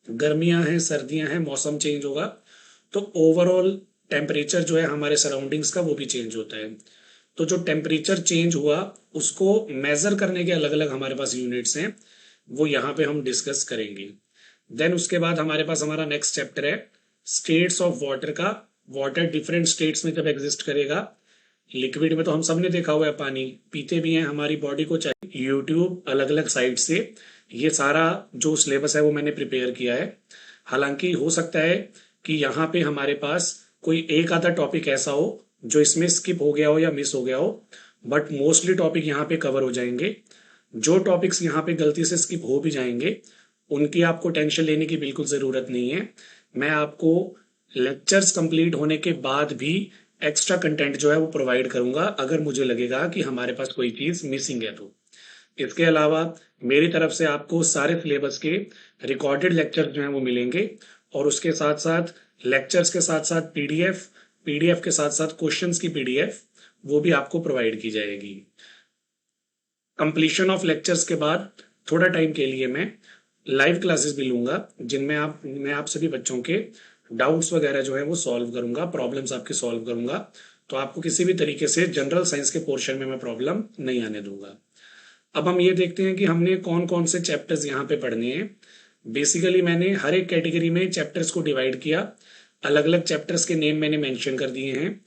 गर्मियां हैं, सर्दियां हैं, मौसम चेंज होगा, तो ओवरऑल टेम्परेचर जो है हमारे सराउंडिंग्स का वो भी चेंज होता है। तो जो टेम्परेचर चेंज हुआ उसको मेजर करने के अलग अलग हमारे पास यूनिट्स हैं, वो यहाँ पे हम डिस्कस करेंगे। देन उसके बाद हमारे पास हमारा नेक्स्ट चैप्टर है स्टेट्स ऑफ वाटर का। वाटर डिफरेंट स्टेट्स में जब एग्जिस्ट करेगा, लिक्विड में तो हम सब ने देखा हुआ है, पानी पीते भी हैं, हमारी बॉडी को चाहिए। यूट्यूब अलग अलग साइट से ये सारा जो सिलेबस है वो मैंने प्रिपेयर किया है। हालांकि हो सकता है कि यहाँ पे हमारे पास कोई एक आधा टॉपिक ऐसा हो जो इसमें स्किप हो गया हो या मिस हो गया हो, बट मोस्टली टॉपिक यहाँ पे कवर हो जाएंगे। जो टॉपिक्स यहाँ पे गलती से स्किप हो भी जाएंगे उनकी आपको टेंशन लेने की बिल्कुल ज़रूरत नहीं है। मैं आपको लेक्चर्स कंप्लीट होने के बाद भी एक्स्ट्रा कंटेंट जो है वो प्रोवाइड करूंगा अगर मुझे लगेगा कि हमारे पास कोई चीज़ मिसिंग है तो। इसके अलावा मेरी तरफ से आपको सारे सिलेबस के रिकॉर्डेड लेक्चर जो हैं वो मिलेंगे, और उसके साथ साथ लेक्चर्स के साथ साथ पीडीएफ, पीडीएफ के साथ साथ क्वेश्चंस की पीडीएफ वो भी आपको प्रोवाइड की जाएगी। कंप्लीशन ऑफ लेक्चर्स के बाद थोड़ा टाइम के लिए मैं लाइव क्लासेस भी लूंगा जिनमें मैं आप सभी बच्चों के डाउट्स वगैरह जो है वो सॉल्व करूंगा, प्रॉब्लम्स आपके सॉल्व करूंगा। तो आपको किसी भी तरीके से जनरल साइंस के पोर्शन में मैं प्रॉब्लम नहीं आने दूंगा। अब हम ये देखते हैं कि हमने कौन कौन से चैप्टर्स यहाँ पे पढ़ने हैं। बेसिकली मैंने हर एक कैटेगरी में चैप्टर्स को डिवाइड किया, अलग अलग चैप्टर्स के नेम मैंने मेंशन कर दिए हैं।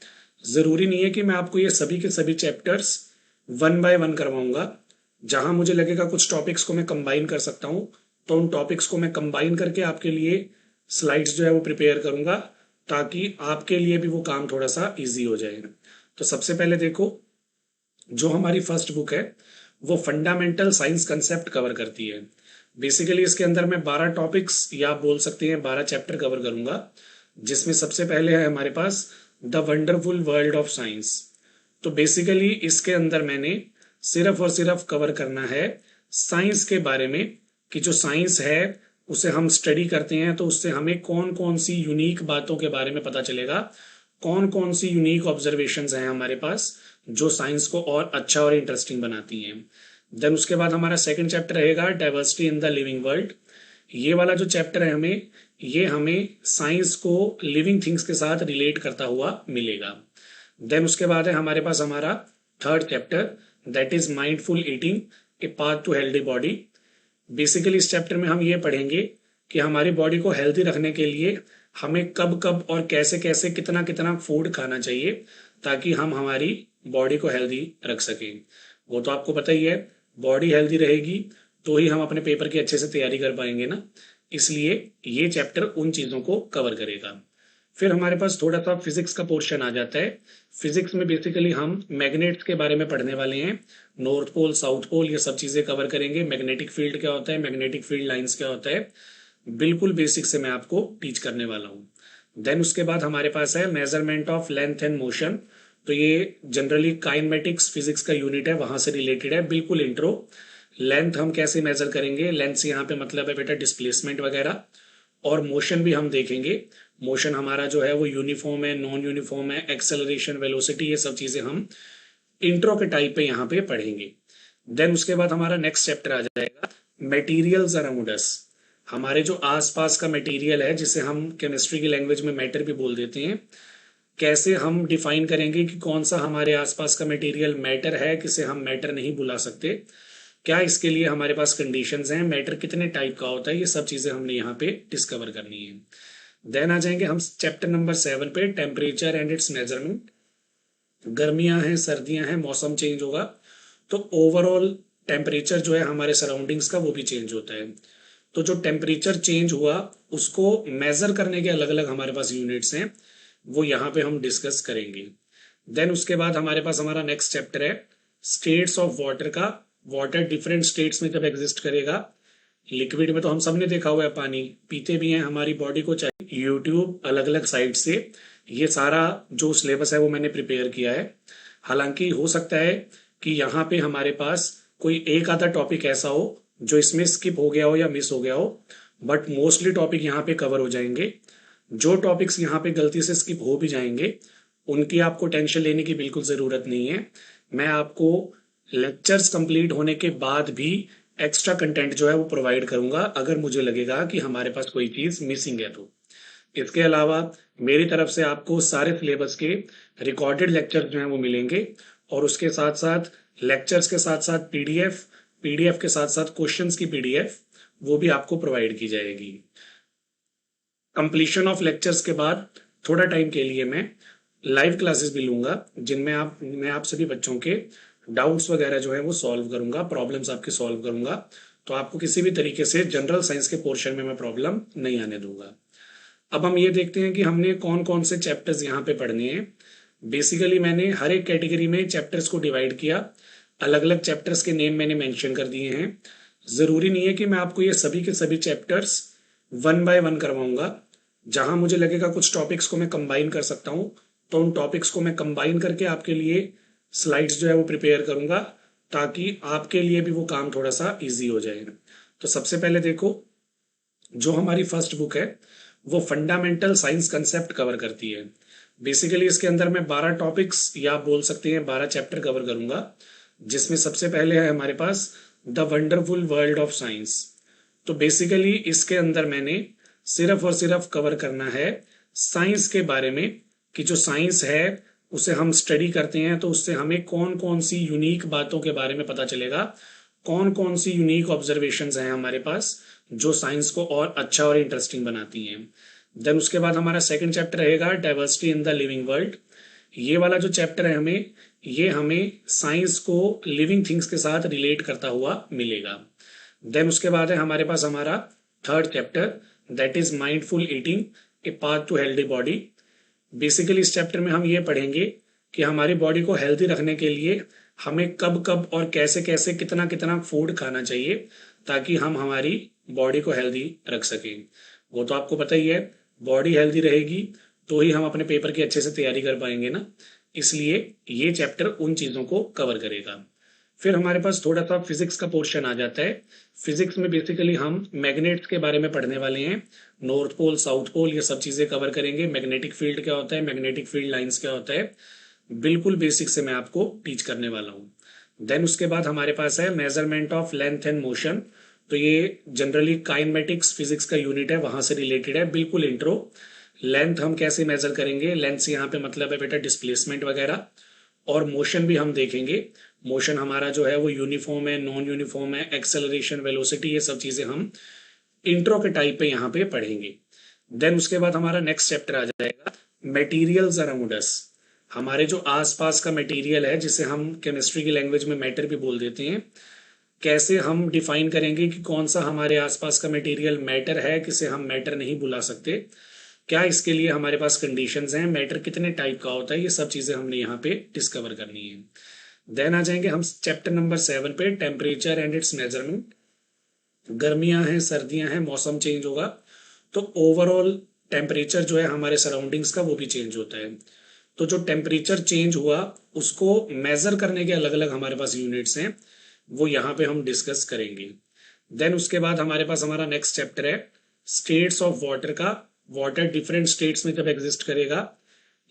ज़रूरी नहीं है कि मैं आपको ये सभी के सभी चैप्टर्स वन बाय वन करवाऊंगा। जहां मुझे लगेगा कुछ टॉपिक्स को मैं कंबाइन कर सकता हूँ तो उन टॉपिक्स को मैं कंबाइन करके आपके लिए स्लाइड्स जो है वो प्रिपेयर करूंगा, ताकि आपके लिए भी वो काम थोड़ा सा ईजी हो जाए। तो सबसे पहले देखो, जो हमारी फर्स्ट बुक है वो फंडामेंटल साइंस कंसेप्ट कवर करती है। बेसिकली इसके अंदर मैं 12 टॉपिक्स या आप बोल सकते हैं 12 चैप्टर कवर करूंगा, जिसमें सबसे पहले है हमारे पास the wonderful world of science. तो बेसिकली इसके अंदर मैंने सिर्फ और सिर्फ कवर करना है साइंस के बारे में, कि जो साइंस है उसे हम स्टडी करते हैं तो उससे हमें कौन कौन सी यूनिक बातों के बारे में पता चलेगा, कौन कौन सी यूनिक ऑब्जर्वेशंस हैं हमारे पास जो साइंस को और अच्छा और इंटरेस्टिंग बनाती हैं। देन उसके बाद हमारा सेकंड चैप्टर रहेगा diversity in the living world. ये वाला जो चैप्टर है ये हमें साइंस को लिविंग थिंग्स के साथ रिलेट करता हुआ मिलेगा। देन उसके बाद है हमारे पास हमारा third chapter, that is mindful eating, a path to healthy body. Basically इस चैप्टर में हम ये पढ़ेंगे कि हमारी बॉडी को हेल्दी रखने के लिए हमें कब कब और कैसे कैसे कितना कितना फूड खाना चाहिए ताकि हम हमारी बॉडी को हेल्दी रख सकें। वो तो आपको पता ही है, बॉडी हेल्दी रहेगी तो ही हम अपने पेपर की अच्छे से तैयारी कर पाएंगे ना। इसलिए ये चैप्टर उन चीज़ों को कवर करेगा। फिर हमारे पास थोड़ा सा फिजिक्स का पोर्शन आ जाता है। फिजिक्स में बेसिकली हम मैग्नेट्स के बारे में पढ़ने वाले हैं, नॉर्थ पोल साउथ पोल ये सब चीज़ें कवर करेंगे। मैग्नेटिक फील्ड क्या होता है, मैग्नेटिक फील्ड लाइंस क्या होता है, बिल्कुल बेसिक से मैं आपको टीच करने वाला हूँ। देन उसके बाद हमारे पास है measurement of length and motion. तो ये जनरली काइनेमेटिक्स फिजिक्स का यूनिट है, वहां से रिलेटेड है, बिल्कुल इंट्रो। लेंथ हम कैसे मेजर करेंगे, लेंथ से यहाँ पे मतलब है बेटा डिस्प्लेसमेंट वगैरह, और मोशन भी हम देखेंगे। मोशन हमारा जो है वो यूनिफॉर्म है, नॉन यूनिफॉर्म है, एक्सेलरेशन, वेलोसिटी, ये सब चीजें हम इंट्रो के टाइप पे यहाँ पे पढ़ेंगे। देन उसके बाद हमारा नेक्स्ट चैप्टर आ जाएगा मटेरियल्स अराउंड अस। हमारे जो आसपास का मटेरियल है, जिसे हम केमिस्ट्री की लैंग्वेज में मैटर भी बोल देते हैं, कैसे हम डिफाइन करेंगे कि कौन सा हमारे आसपास का मटेरियल मैटर है, किसे हम मैटर नहीं बुला सकते, क्या इसके लिए हमारे पास कंडीशंस हैं, मैटर कितने टाइप का होता है, ये सब चीजें हमने यहाँ पे डिस्कवर करनी है। देन आ जाएंगे हम चैप्टर नंबर 7 पे, टेम्परेचर एंड इट्स मेजरमेंट। गर्मियां हैं, सर्दियां हैं, मौसम चेंज होगा तो ओवरऑल टेम्परेचर जो है हमारे सराउंडिंग्स का वो भी चेंज होता है। तो जो टेम्परेचर चेंज हुआ उसको मेजर करने के अलग अलग हमारे पास यूनिट्स हैं, वो यहाँ पे हम डिस्कस करेंगे। देन उसके बाद हमारे पास हमारा नेक्स्ट चैप्टर है स्टेट्स ऑफ वाटर का। वाटर डिफरेंट स्टेट्स में जब एग्जिस्ट करेगा, लिक्विड में तो हम सबने देखा हुआ है, पानी पीते भी हैं, हमारी बॉडी को चाहिए। यूट्यूब अलग अलग साइट से ये सारा जो सिलेबस है वो मैंने प्रिपेयर किया है। हालांकि हो सकता है कि यहाँ पे हमारे पास कोई एक आधा टॉपिक ऐसा हो जो इसमें स्किप हो गया हो या मिस हो गया हो, बट मोस्टली टॉपिक यहाँ पे कवर हो जाएंगे। जो टॉपिक्स यहाँ पे गलती से स्किप हो भी जाएंगे उनकी आपको टेंशन लेने की बिल्कुल ज़रूरत नहीं है। मैं आपको लेक्चर्स कंप्लीट होने के बाद भी एक्स्ट्रा कंटेंट जो है वो प्रोवाइड करूंगा अगर मुझे लगेगा कि हमारे पास कोई चीज़ मिसिंग है तो। इसके अलावा मेरी तरफ से आपको सारे सिलेबस के रिकॉर्डेड लेक्चर जो हैं वो मिलेंगे, और उसके साथ साथ लेक्चर्स के साथ साथ पीडीएफ, पीडीएफ के साथ साथ क्वेश्चंस की पीडीएफ वो भी आपको प्रोवाइड की जाएगी। कंप्लीशन ऑफ लेक्चर्स के बाद थोड़ा टाइम के लिए मैं लाइव क्लासेस भी लूंगा जिनमें मैं आप सभी बच्चों के डाउट्स वगैरह जो है वो सॉल्व करूंगा, प्रॉब्लम्स आपके सॉल्व करूंगा। तो आपको किसी भी तरीके से जनरल साइंस के पोर्शन में मैं प्रॉब्लम नहीं आने दूंगा। अब हम ये देखते हैं कि हमने कौन कौन से चैप्टर्स यहाँ पे पढ़ने हैं। बेसिकली मैंने हर एक कैटेगरी में चैप्टर्स को डिवाइड किया, अलग अलग चैप्टर्स के नेम मैंने मेंशन कर दिए हैं। ज़रूरी नहीं है कि मैं आपको ये सभी के सभी चैप्टर्स वन बाय वन करवाऊंगा। जहां मुझे लगेगा कुछ टॉपिक्स को मैं कंबाइन कर सकता हूँ, तो उन टॉपिक्स को मैं कंबाइन करके आपके लिए स्लाइड्स जो है वो प्रिपेयर करूंगा, ताकि आपके लिए भी वो काम थोड़ा सा इजी हो जाए। तो सबसे पहले देखो, जो हमारी फर्स्ट बुक है वो फंडामेंटल साइंस कंसेप्ट कवर करती है। बेसिकली इसके अंदर मैं 12 टॉपिक्स या आप बोल सकते हैं 12 चैप्टर कवर करूंगा, जिसमें सबसे पहले है हमारे पास the wonderful world of science. तो बेसिकली इसके अंदर मैंने सिर्फ और सिर्फ कवर करना है साइंस के बारे में, कि जो साइंस है उसे हम स्टडी करते हैं तो उससे हमें कौन कौन सी यूनिक बातों के बारे में पता चलेगा, कौन कौन सी यूनिक ऑब्जर्वेशंस हैं हमारे पास जो साइंस को और अच्छा और इंटरेस्टिंग बनाती हैं। देन उसके बाद हमारा सेकंड चैप्टर रहेगा diversity in the living world. ये वाला जो चैप्टर है हमें साइंस को लिविंग थिंग्स के साथ रिलेट करता हुआ मिलेगा। देन उसके बाद है हमारे पास हमारा third chapter, that is mindful eating, a path to healthy body. Basically इस चैप्टर में हम ये पढ़ेंगे कि हमारी बॉडी को हेल्दी रखने के लिए हमें कब कब और कैसे कैसे कितना कितना फूड खाना चाहिए, ताकि हम हमारी बॉडी को हेल्दी रख सकें। वो तो आपको पता ही है, बॉडी हेल्दी रहेगी तो ही हम अपने पेपर की अच्छे से तैयारी कर पाएंगे ना, इसलिए ये चैप्टर उन चीज़ों को कवर करेगा। फिर हमारे पास थोड़ा सा फिजिक्स का पोर्शन आ जाता है। फिजिक्स में बेसिकली हम मैग्नेट्स के बारे में पढ़ने वाले हैं, नॉर्थ पोल साउथ पोल ये सब चीज़ें कवर करेंगे। मैग्नेटिक फील्ड क्या होता है, मैग्नेटिक फील्ड लाइंस क्या होता है, बिल्कुल बेसिक से मैं आपको टीच करने वाला हूँ। देन उसके बाद हमारे पास है measurement of length and motion. तो ये जनरली काइनेमेटिक्स फिजिक्स का यूनिट है, वहां से रिलेटेड है, बिल्कुल इंट्रो। लेंथ हम कैसे मेजर करेंगे, लेंथ से यहाँ पे मतलब है बेटा डिस्प्लेसमेंट वगैरह। और मोशन भी हम देखेंगे, मोशन हमारा जो है वो यूनिफॉर्म है, नॉन यूनिफॉर्म है, एक्सेलरेशन, वेलोसिटी, ये सब चीजें हम इंट्रो के टाइप पे यहाँ पे पढ़ेंगे। देन उसके बाद हमारा नेक्स्ट चैप्टर आ जाएगा मटेरियल्स अराउंड अस। हमारे जो आसपास का मटेरियल है, जिसे हम केमिस्ट्री की लैंग्वेज में मैटर भी बोल देते हैं, कैसे हम डिफाइन करेंगे कि कौन सा हमारे आसपास का मटेरियल मैटर है, किसे हम मैटर नहीं बुला सकते, क्या इसके लिए हमारे पास कंडीशंस हैं, मैटर कितने टाइप का होता है, ये सब चीजें हमने यहाँ पे डिस्कवर करनी है। देन आ जाएंगे हम चैप्टर नंबर 7 पे, टेम्परेचर एंड इट्स मेजरमेंट। गर्मियां हैं, सर्दियां हैं, मौसम चेंज होगा, तो ओवरऑल टेम्परेचर जो है हमारे सराउंडिंग्स का वो भी चेंज होता है। तो जो टेम्परेचर चेंज हुआ उसको मेजर करने के अलग अलग हमारे पास यूनिट्स हैं, वो यहाँ पे हम डिस्कस करेंगे। देन उसके बाद हमारे पास हमारा नेक्स्ट चैप्टर है स्टेट्स ऑफ वाटर का। वाटर डिफरेंट स्टेट्स में जब एग्जिस्ट करेगा,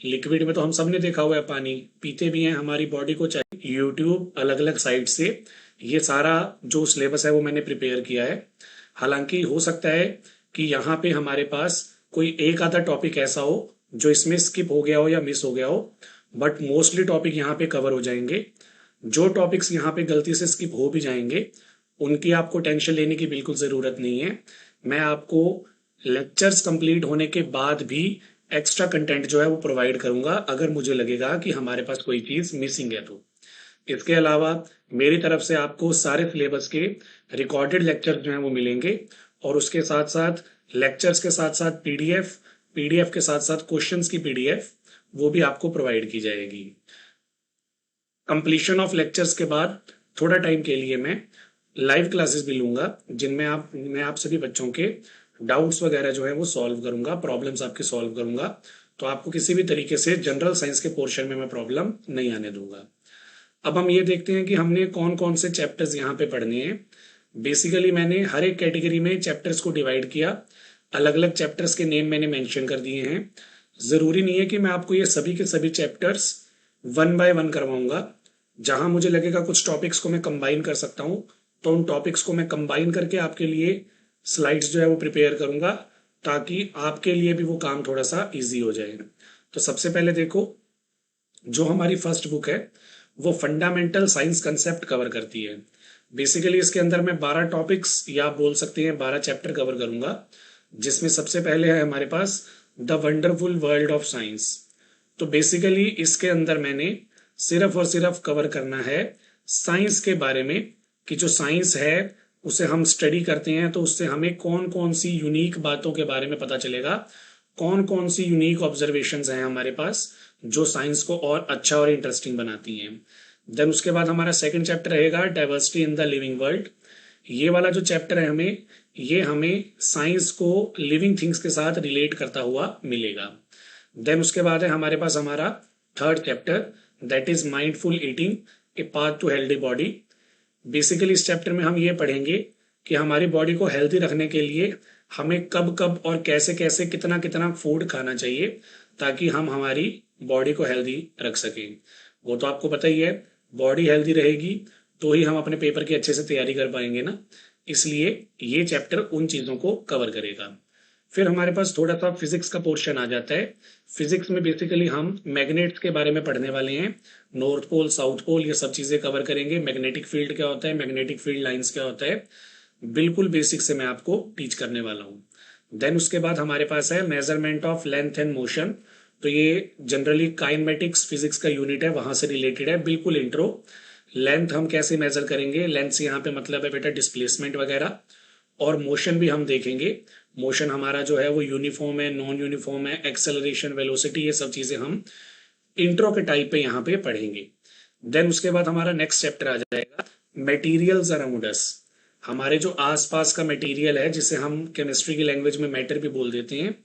लिक्विड में तो हम सब ने देखा हुआ है, पानी पीते भी हैं, हमारी बॉडी को चाहिए। यूट्यूब अलग अलग साइट से ये सारा जो सिलेबस है वो मैंने प्रिपेयर किया है। हालांकि हो सकता है कि यहाँ पे हमारे पास कोई एक आधा टॉपिक ऐसा हो जो इसमें स्किप हो गया हो या मिस हो गया हो, बट मोस्टली टॉपिक यहाँ पे कवर हो जाएंगे। जो टॉपिक्स यहाँ पे गलती से स्किप हो भी जाएंगे उनकी आपको टेंशन लेने की बिल्कुल ज़रूरत नहीं है। मैं आपको लेक्चर्स कंप्लीट होने के बाद भी एक्स्ट्रा कंटेंट जो है वो प्रोवाइड करूंगा, अगर मुझे लगेगा कि हमारे पास कोई चीज़ मिसिंग है तो। इसके अलावा मेरी तरफ से आपको सारे सिलेबस के रिकॉर्डेड लेक्चर जो हैं वो मिलेंगे, और उसके साथ साथ लेक्चर्स के साथ साथ पीडीएफ के साथ साथ क्वेश्चंस की पीडीएफ वो भी आपको प्रोवाइड की जाएगी। कंप्लीशन ऑफ लेक्चर्स के बाद थोड़ा टाइम के लिए मैं लाइव क्लासेस भी लूंगा, जिनमें मैं आप सभी बच्चों के डाउट्स वगैरह जो है वो सॉल्व करूंगा, प्रॉब्लम्स आपके सॉल्व करूंगा, तो आपको किसी भी तरीके से जनरल साइंस के पोर्शन में मैं प्रॉब्लम नहीं आने दूंगा। अब हम ये देखते हैं कि हमने कौन कौन से चैप्टर्स यहाँ पे पढ़ने हैं। बेसिकली मैंने हर एक कैटेगरी में चैप्टर्स को डिवाइड किया, अलग अलग चैप्टर्स के नेम मैंने मेंशन कर दिए हैं। ज़रूरी नहीं है कि मैं आपको ये सभी के सभी चैप्टर्स वन बाय वन करवाऊंगा। जहां मुझे लगेगा कुछ टॉपिक्स को मैं कंबाइन कर सकता हूँ, तो उन टॉपिक्स को मैं कंबाइन करके आपके लिए स्लाइड्स जो है वो प्रिपेयर करूंगा, ताकि आपके लिए भी वो काम थोड़ा सा इजी हो जाए। तो सबसे पहले देखो, जो हमारी फर्स्ट बुक है वो फंडामेंटल साइंस कंसेप्ट कवर करती है। बेसिकली इसके अंदर मैं 12 टॉपिक्स या आप बोल सकते हैं 12 चैप्टर कवर करूंगा, जिसमें सबसे पहले है हमारे पास the wonderful world of science. तो बेसिकली इसके अंदर मैंने सिर्फ और सिर्फ कवर करना है साइंस के बारे में, कि जो साइंस है उसे हम स्टडी करते हैं तो उससे हमें कौन कौन सी यूनिक बातों के बारे में पता चलेगा, कौन कौन सी यूनिक ऑब्जर्वेशंस हैं हमारे पास जो साइंस को और अच्छा और इंटरेस्टिंग बनाती हैं। देन उसके बाद हमारा सेकंड चैप्टर रहेगा diversity in the living world. ये वाला जो चैप्टर है ये हमें साइंस को लिविंग थिंग्स के साथ रिलेट करता हुआ मिलेगा। देन उसके बाद है हमारे पास हमारा third chapter, that is mindful eating, a path to healthy body. Basically इस चैप्टर में हम ये पढ़ेंगे कि हमारी बॉडी को हेल्दी रखने के लिए हमें कब कब और कैसे कैसे कितना कितना फूड खाना चाहिए ताकि हम हमारी बॉडी को हेल्दी रख सकें। वो तो आपको पता ही है, बॉडी हेल्दी रहेगी तो ही हम अपने पेपर की अच्छे से तैयारी कर पाएंगे ना, इसलिए ये चैप्टर उन चीज़ों को कवर करेगा। फिर हमारे पास थोड़ा सा फिजिक्स का पोर्शन आ जाता है। फिजिक्स में बेसिकली हम मैग्नेट्स के बारे में पढ़ने वाले हैं, नॉर्थ पोल साउथ पोल ये सब चीज़ें कवर करेंगे। मैग्नेटिक फील्ड क्या होता है, मैग्नेटिक फील्ड लाइंस क्या होता है, बिल्कुल बेसिक से मैं आपको टीच करने वाला हूँ। देन उसके बाद हमारे पास है measurement of length and motion. तो ये जनरली काइनेमेटिक्स फिजिक्स का यूनिट है, वहां से रिलेटेड है, बिल्कुल इंट्रो। लेंथ हम कैसे मेजर करेंगे, लेंथ से यहाँ पे मतलब है बेटा डिस्प्लेसमेंट वगैरह। और मोशन भी हम देखेंगे, मोशन हमारा जो है वो यूनिफॉर्म है, नॉन यूनिफॉर्म है, एक्सेलरेशन, वेलोसिटी, ये सब चीजें हम इंट्रो के टाइप पे यहाँ पे पढ़ेंगे। देन उसके बाद हमारा नेक्स्ट चैप्टर आ जाएगा मटेरियल्स अराउंड अस। हमारे जो आसपास का मटेरियल है जिसे हम केमिस्ट्री की लैंग्वेज में मैटर भी बोल देते हैं,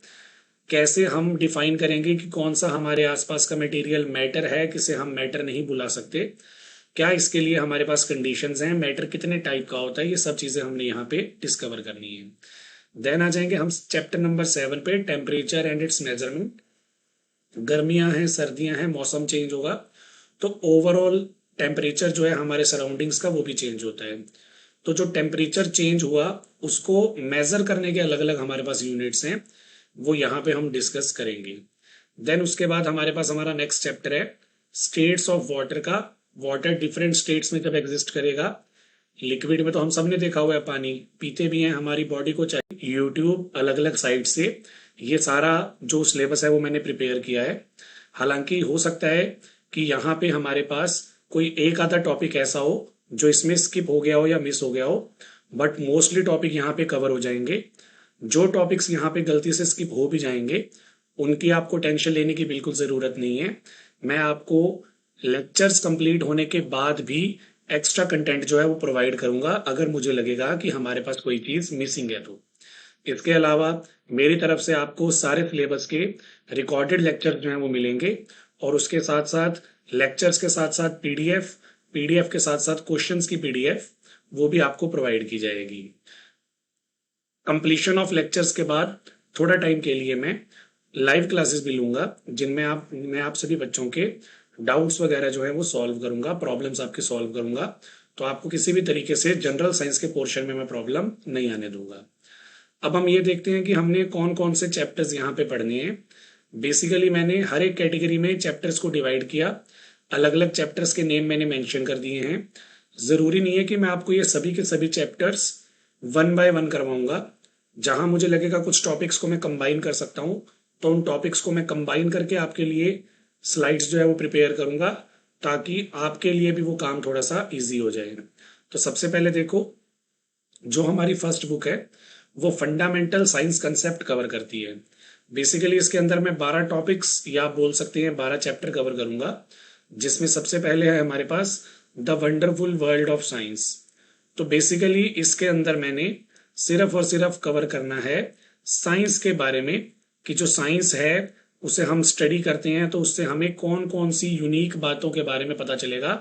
कैसे हम डिफाइन करेंगे कि कौन सा हमारे आसपास का मटेरियल मैटर है, किसे हम मैटर नहीं बुला सकते, क्या इसके लिए हमारे पास कंडीशंस हैं, मैटर कितने टाइप का होता है, ये सब चीजें हमने यहाँ पे डिस्कवर करनी है। देन आ जाएंगे हम चैप्टर नंबर 7 पे, टेम्परेचर एंड इट्स मेजरमेंट। गर्मियां हैं, सर्दियां हैं, मौसम चेंज होगा तो ओवरऑल टेम्परेचर जो है हमारे सराउंडिंग्स का वो भी चेंज होता है। तो जो टेम्परेचर चेंज हुआ उसको मेजर करने के अलग अलग हमारे पास यूनिट्स हैं, वो यहाँ पे हम डिस्कस करेंगे। देन उसके बाद हमारे पास हमारा नेक्स्ट चैप्टर है स्टेट्स ऑफ वाटर का। वाटर डिफरेंट स्टेट्स में जब एग्जिस्ट करेगा, लिक्विड में तो हम सब ने देखा हुआ है, पानी पीते भी हैं, हमारी बॉडी को चाहिए। यूट्यूब अलग अलग साइट से ये सारा जो सिलेबस है वो मैंने प्रिपेयर किया है। हालांकि हो सकता है कि यहाँ पे हमारे पास कोई एक आधा टॉपिक ऐसा हो जो इसमें स्किप हो गया हो या मिस हो गया हो, बट मोस्टली टॉपिक यहाँ पे कवर हो जाएंगे। जो टॉपिक्स यहाँ पे गलती से स्किप हो भी जाएंगे उनकी आपको टेंशन लेने की बिल्कुल ज़रूरत नहीं है। मैं आपको लेक्चर्स कंप्लीट होने के बाद भी एक्स्ट्रा कंटेंट जो है वो प्रोवाइड करूंगा अगर मुझे लगेगा कि हमारे पास कोई चीज़ मिसिंग है तो। इसके अलावा मेरी तरफ से आपको सारे सिलेबस के रिकॉर्डेड लेक्चर जो हैं वो मिलेंगे, और उसके साथ साथ लेक्चर्स के साथ साथ पीडीएफ, पीडीएफ के साथ साथ क्वेश्चंस की पीडीएफ वो भी आपको प्रोवाइड की जाएगी। कंप्लीशन ऑफ लेक्चर्स के बाद थोड़ा टाइम के लिए मैं लाइव क्लासेस भी लूंगा जिनमें मैं आप सभी बच्चों के डाउट्स वगैरह जो है वो सॉल्व करूंगा, प्रॉब्लम्स आपके सॉल्व करूंगा। तो आपको किसी भी तरीके से जनरल साइंस के पोर्शन में मैं प्रॉब्लम नहीं आने दूंगा। अब हम ये देखते हैं कि हमने कौन कौन से चैप्टर्स यहाँ पे पढ़ने हैं। बेसिकली मैंने हर एक कैटेगरी में चैप्टर्स को डिवाइड किया, अलग अलग चैप्टर्स के नेम मैंने मेंशन कर दिए हैं। ज़रूरी नहीं है कि मैं आपको ये सभी के सभी चैप्टर्स वन बाय वन करवाऊंगा। जहां मुझे लगेगा कुछ टॉपिक्स को मैं कंबाइन कर सकता हूँ तो उन टॉपिक्स को मैं कंबाइन करके आपके लिए स्लाइड्स जो है वो प्रिपेयर करूंगा ताकि आपके लिए भी वो काम थोड़ा सा इजी हो जाए। तो सबसे पहले देखो, जो हमारी फर्स्ट बुक है वो फंडामेंटल साइंस कंसेप्ट कवर करती है। बेसिकली इसके अंदर मैं 12 टॉपिक्स या आप बोल सकते हैं 12 चैप्टर कवर करूंगा, जिसमें सबसे पहले है हमारे पास the wonderful world of science. तो बेसिकली इसके अंदर मैंने सिर्फ और सिर्फ कवर करना है साइंस के बारे में, कि जो साइंस है उसे हम स्टडी करते हैं तो उससे हमें कौन कौन सी यूनिक बातों के बारे में पता चलेगा,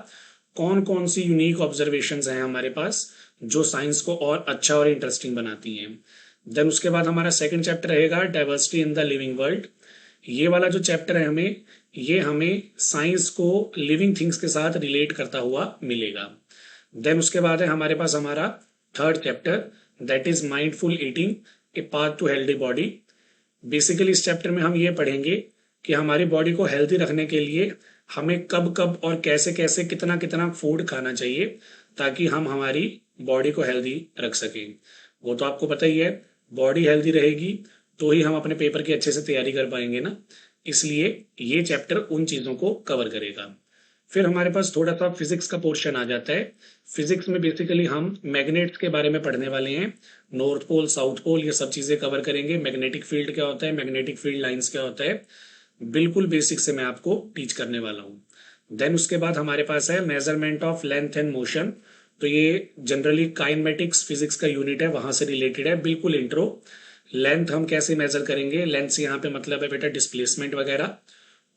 कौन कौन सी यूनिक ऑब्जर्वेशंस हैं हमारे पास जो साइंस को और अच्छा और इंटरेस्टिंग बनाती हैं। देन उसके बाद हमारा सेकंड चैप्टर रहेगा diversity in the living world. ये वाला जो चैप्टर है ये हमें साइंस को लिविंग थिंग्स के साथ रिलेट करता हुआ मिलेगा। देन उसके बाद है हमारे पास हमारा third chapter, that is mindful eating, a path to healthy body. Basically इस चैप्टर में हम ये पढ़ेंगे कि हमारी बॉडी को हेल्दी रखने के लिए हमें कब कब और कैसे कैसे कितना कितना फूड खाना चाहिए ताकि हम हमारी बॉडी को हेल्दी रख सकें। वो तो आपको पता ही है, बॉडी हेल्दी रहेगी तो ही हम अपने पेपर की अच्छे से तैयारी कर पाएंगे ना, इसलिए ये चैप्टर उन चीज़ों को कवर करेगा। फिर हमारे पास थोड़ा सा फिजिक्स का पोर्शन आ जाता है। फिजिक्स में बेसिकली हम मैग्नेट्स के बारे में पढ़ने वाले हैं। नॉर्थ पोल, साउथ पोल, ये सब चीजें कवर करेंगे। मैग्नेटिक फील्ड क्या होता है, मैग्नेटिक फील्ड लाइंस क्या होता है, बिल्कुल बेसिक से मैं आपको टीच करने वाला हूँ। देन उसके बाद हमारे पास है measurement of length and motion. तो ये जनरली काइनेमेटिक्स फिजिक्स का यूनिट है, वहां से रिलेटेड है, बिल्कुल इंट्रो। लेंथ हम कैसे मेजर करेंगे, लेंथ से यहाँ पे मतलब है बेटा डिस्प्लेसमेंट वगैरह।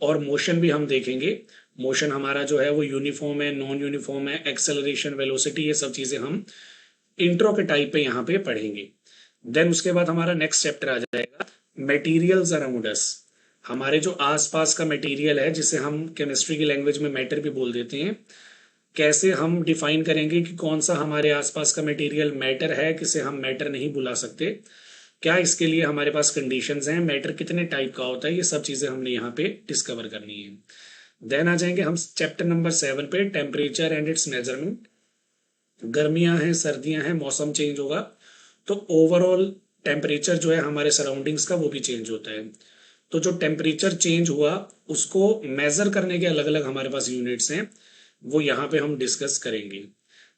और मोशन भी हम देखेंगे। मोशन हमारा जो है वो यूनिफॉर्म है, नॉन यूनिफॉर्म है, एक्सेलरेशन, वेलोसिटी, ये सब चीजें हम इंट्रो के टाइप पे यहाँ पे पढ़ेंगे। देन उसके बाद हमारा नेक्स्ट चैप्टर आ जाएगा मटेरियल्स अराउंड अस। हमारे जो आसपास का मटेरियल है, जिसे हम केमिस्ट्री की लैंग्वेज में मैटर भी बोल देते हैं, कैसे हम डिफाइन करेंगे कि कौन सा हमारे आसपास का मटेरियल मैटर है, किसे हम मैटर नहीं बुला सकते, क्या इसके लिए हमारे पास कंडीशंस हैं, मैटर कितने टाइप का होता है, ये सब चीजें हमने यहाँ पे डिस्कवर करनी है। देन आ जाएंगे हम चैप्टर नंबर 7 पे, टेम्परेचर एंड इट्स मेजरमेंट। गर्मियां हैं, सर्दियां हैं, मौसम चेंज होगा, तो ओवरऑल टेम्परेचर जो है हमारे सराउंडिंग्स का वो भी चेंज होता है। तो जो टेम्परेचर चेंज हुआ उसको मेजर करने के अलग अलग हमारे पास यूनिट्स हैं, वो यहाँ पे हम डिस्कस करेंगे।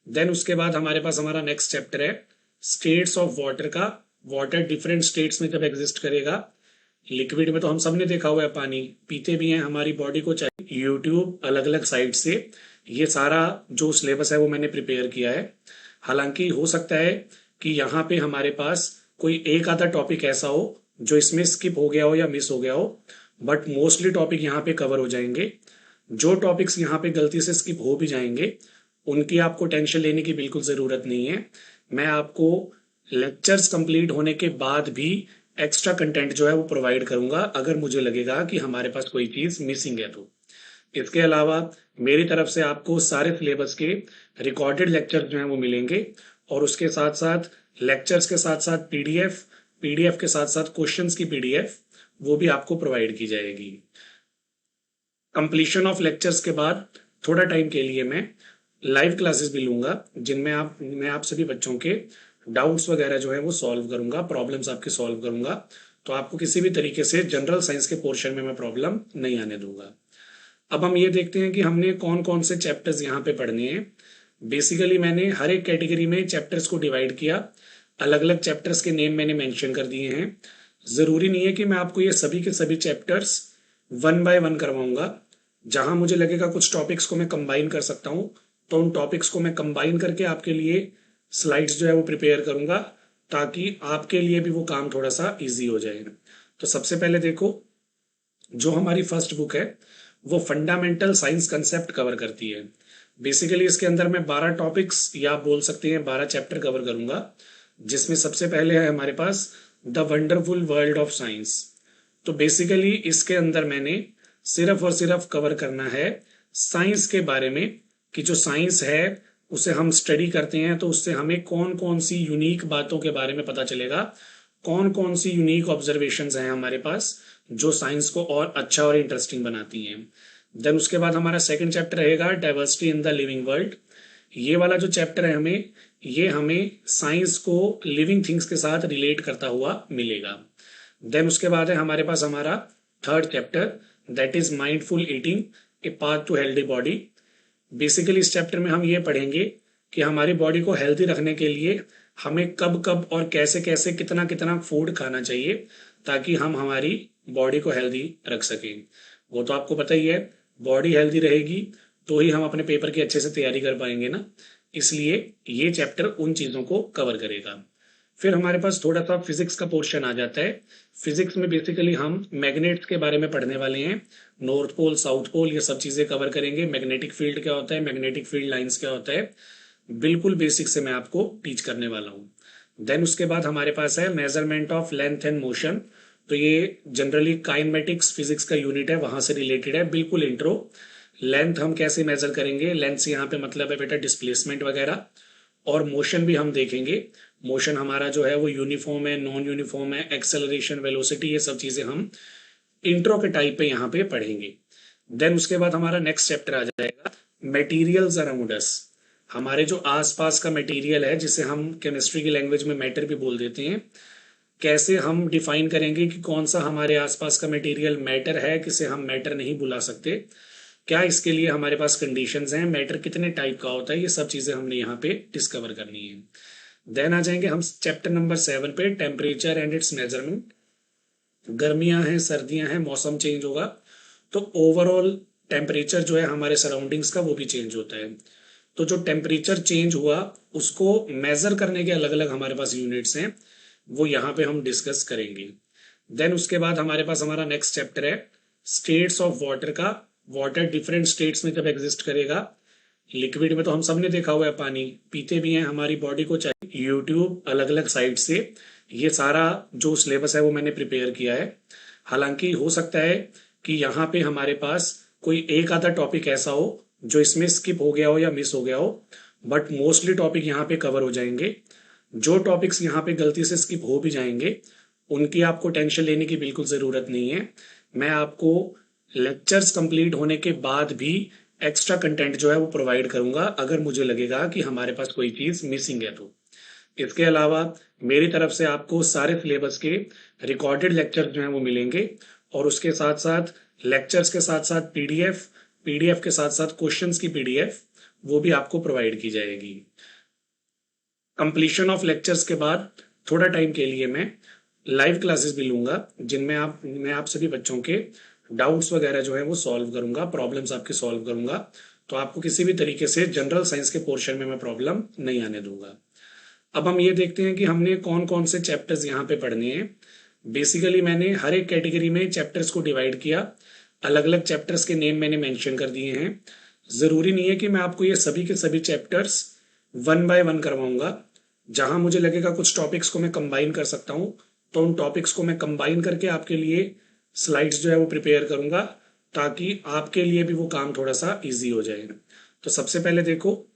देन उसके बाद हमारे पास हमारा नेक्स्ट चैप्टर है स्टेट्स ऑफ वाटर का। वाटर डिफरेंट स्टेट्स में जब एग्जिस्ट करेगा, लिक्विड में तो हम सब ने देखा हुआ है, पानी पीते भी हैं, हमारी बॉडी को चाहिए। यूट्यूब अलग अलग साइट से ये सारा जो सिलेबस है वो मैंने प्रिपेयर किया है। हालांकि हो सकता है कि यहाँ पे हमारे पास कोई एक आधा टॉपिक ऐसा हो जो इसमें स्किप हो गया हो या मिस हो गया हो, बट मोस्टली टॉपिक यहाँ पे कवर हो जाएंगे। जो टॉपिक्स यहाँ पे गलती से स्किप हो भी जाएंगे, उनकी आपको टेंशन लेने की बिल्कुल जरूरत नहीं है। मैं आपको लेक्चर्स कंप्लीट होने के बाद भी एक्स्ट्रा कंटेंट जो है वो प्रोवाइड करूंगा, अगर मुझे लगेगा कि हमारे पास कोई चीज मिसिंग है तो। इसके अलावा मेरी तरफ से आपको सारे सिलेबस के रिकॉर्डेड लेक्चर जो हैं वो मिलेंगे, और उसके साथ साथ लेक्चर्स के साथ साथ पीडीएफ, पीडीएफ के साथ साथ क्वेश्चंस की पीडीएफ वो भी आपको प्रोवाइड की जाएगी। कंप्लीशन ऑफ लेक्चर्स के बाद थोड़ा टाइम के लिए मैं लाइव क्लासेस भी लूंगा, जिनमें मैं आप सभी बच्चों के डाउट्स वगैरह जो है वो सॉल्व करूंगा, प्रॉब्लम्स आपके सॉल्व करूंगा। तो आपको किसी भी तरीके से जनरल साइंस के पोर्शन में मैं प्रॉब्लम नहीं आने दूंगा। अब हम ये देखते हैं कि हमने कौन कौन से चैप्टर्स यहाँ पे पढ़ने हैं। बेसिकली मैंने हर एक कैटेगरी में चैप्टर्स को डिवाइड किया, अलग अलग चैप्टर्स के नेम मैंने मेंशन कर दिए हैं। जरूरी नहीं है कि मैं आपको ये सभी के सभी चैप्टर्स वन बाय वन करवाऊंगा। जहां मुझे लगेगा कुछ टॉपिक्स को मैं कंबाइन कर सकता हूं, तो उन टॉपिक्स को मैं कंबाइन करके आपके लिए स्लाइड्स जो है वो प्रिपेयर करूंगा, ताकि आपके लिए भी वो काम थोड़ा सा इजी हो जाए। तो सबसे पहले देखो, जो हमारी फर्स्ट बुक है वो फंडामेंटल साइंस कंसेप्ट कवर करती है। बेसिकली इसके अंदर मैं 12 टॉपिक्स या आप बोल सकते हैं 12 चैप्टर कवर करूंगा, जिसमें सबसे पहले है हमारे पास the wonderful world of science. तो बेसिकली इसके अंदर मैंने सिर्फ और सिर्फ कवर करना है साइंस के बारे में, कि जो साइंस है उसे हम स्टडी करते हैं तो उससे हमें कौन कौन सी यूनिक बातों के बारे में पता चलेगा, कौन कौन सी यूनिक ऑब्जर्वेशंस हैं हमारे पास जो साइंस को और अच्छा और इंटरेस्टिंग बनाती हैं। देन उसके बाद हमारा सेकंड चैप्टर रहेगा diversity in the living world. ये वाला जो चैप्टर है ये हमें साइंस को लिविंग थिंग्स के साथ रिलेट करता हुआ मिलेगा। देन उसके बाद है हमारे पास हमारा third chapter, that is mindful eating, a path to healthy body. Basically इस चैप्टर में हम ये पढ़ेंगे कि हमारी बॉडी को हेल्दी रखने के लिए हमें कब कब और कैसे कैसे कितना कितना फूड खाना चाहिए, ताकि हम हमारी बॉडी को हेल्दी रख सकें। वो तो आपको पता ही है, बॉडी हेल्दी रहेगी तो ही हम अपने पेपर की अच्छे से तैयारी कर पाएंगे ना, इसलिए ये चैप्टर उन चीज़ों को कवर करेगा। फिर हमारे पास थोड़ा सा फिजिक्स का पोर्शन आ जाता है। फिजिक्स में बेसिकली हम मैग्नेट्स के बारे में पढ़ने वाले हैं। नॉर्थ पोल, साउथ पोल, ये सब चीज़ें कवर करेंगे। मैग्नेटिक फील्ड क्या होता है, मैग्नेटिक फील्ड लाइंस क्या होता है, बिल्कुल बेसिक से मैं आपको टीच करने वाला हूँ। देन उसके बाद हमारे पास है measurement of length and motion. तो ये जनरली काइनेमेटिक्स फिजिक्स का यूनिट है, वहां से रिलेटेड है, बिल्कुल इंट्रो। लेंथ हम कैसे मेजर करेंगे, लेंथ से यहाँ पे मतलब है बेटा डिस्प्लेसमेंट वगैरह। और मोशन भी हम देखेंगे। मोशन हमारा जो है वो यूनिफॉर्म है, नॉन यूनिफॉर्म है, एक्सेलरेशन, वेलोसिटी, ये सब चीजें हम इंट्रो के टाइप पे यहाँ पे पढ़ेंगे। देन उसके बाद हमारा नेक्स्ट चैप्टर आ जाएगा मटेरियल्स अराउंड अस। हमारे जो आसपास का मटेरियल है, जिसे हम केमिस्ट्री की लैंग्वेज में मैटर भी बोल देते हैं, कैसे हम डिफाइन करेंगे कि कौन सा हमारे आसपास का मटेरियल मैटर है, किसे हम मैटर नहीं बुला सकते, क्या इसके लिए हमारे पास कंडीशंस हैं, मैटर कितने टाइप का होता है, ये सब चीजें हमने यहाँ पे डिस्कवर करनी है। देन आ जाएंगे हम चैप्टर नंबर 7 पे, टेम्परेचर एंड इट्स मेजरमेंट। गर्मियां हैं, सर्दियां हैं, मौसम चेंज होगा तो ओवरऑल टेम्परेचर जो है हमारे सराउंडिंग्स का वो भी चेंज होता है। तो जो टेम्परेचर चेंज हुआ उसको मेजर करने के अलग अलग हमारे पास यूनिट्स हैं, वो यहाँ पे हम डिस्कस करेंगे। देन उसके बाद हमारे पास हमारा नेक्स्ट चैप्टर है स्टेट्स ऑफ वाटर का। वाटर डिफरेंट स्टेट्स में जब एग्जिस्ट करेगा, लिक्विड में तो हम सब ने देखा हुआ है, पानी पीते भी हैं, हमारी बॉडी को चाहिए। यूट्यूब अलग अलग साइट से ये सारा जो सिलेबस है वो मैंने प्रिपेयर किया है। हालांकि हो सकता है कि यहाँ पे हमारे पास कोई एक आधा टॉपिक ऐसा हो जो इसमें स्किप हो गया हो या मिस हो गया हो, बट मोस्टली टॉपिक यहाँ पे कवर हो जाएंगे। जो टॉपिक्स यहाँ पे गलती से स्किप हो भी जाएंगे उनकी आपको टेंशन लेने की बिल्कुल ज़रूरत नहीं है। मैं आपको लेक्चर्स कंप्लीट होने के बाद भी एक्स्ट्रा कंटेंट जो है वो प्रोवाइड करूंगा अगर मुझे लगेगा कि हमारे पास कोई चीज़ मिसिंग है तो। इसके अलावा मेरी तरफ से आपको सारे सिलेबस के रिकॉर्डेड लेक्चर जो हैं वो मिलेंगे, और उसके साथ साथ लेक्चर्स के साथ साथ पीडीएफ, पीडीएफ के साथ साथ क्वेश्चंस की पीडीएफ वो भी आपको प्रोवाइड की जाएगी। कंप्लीशन ऑफ लेक्चर्स के बाद थोड़ा टाइम के लिए मैं लाइव क्लासेस भी लूंगा, जिनमें मैं आप सभी बच्चों के डाउट्स वगैरह जो है वो सॉल्व करूंगा, प्रॉब्लम्स आपके सॉल्व करूंगा। तो आपको किसी भी तरीके से जनरल साइंस के पोर्शन में मैं प्रॉब्लम नहीं आने दूंगा। अब हम ये देखते हैं कि हमने कौन कौन से चैप्टर्स यहाँ पे पढ़ने हैं। बेसिकली मैंने हर एक कैटेगरी में चैप्टर्स को डिवाइड किया, अलग अलग चैप्टर्स के नेम मैंने मेंशन कर दिए हैं। ज़रूरी नहीं है कि मैं आपको ये सभी के सभी चैप्टर्स वन बाय वन करवाऊंगा। जहां मुझे लगेगा कुछ टॉपिक्स को मैं कंबाइन कर सकता हूँ तो उन टॉपिक्स को मैं कंबाइन करके आपके लिए स्लाइड्स जो है वो प्रिपेयर करूंगा, ताकि आपके लिए भी वो काम थोड़ा सा ईजी हो जाए। तो सबसे पहले देखो,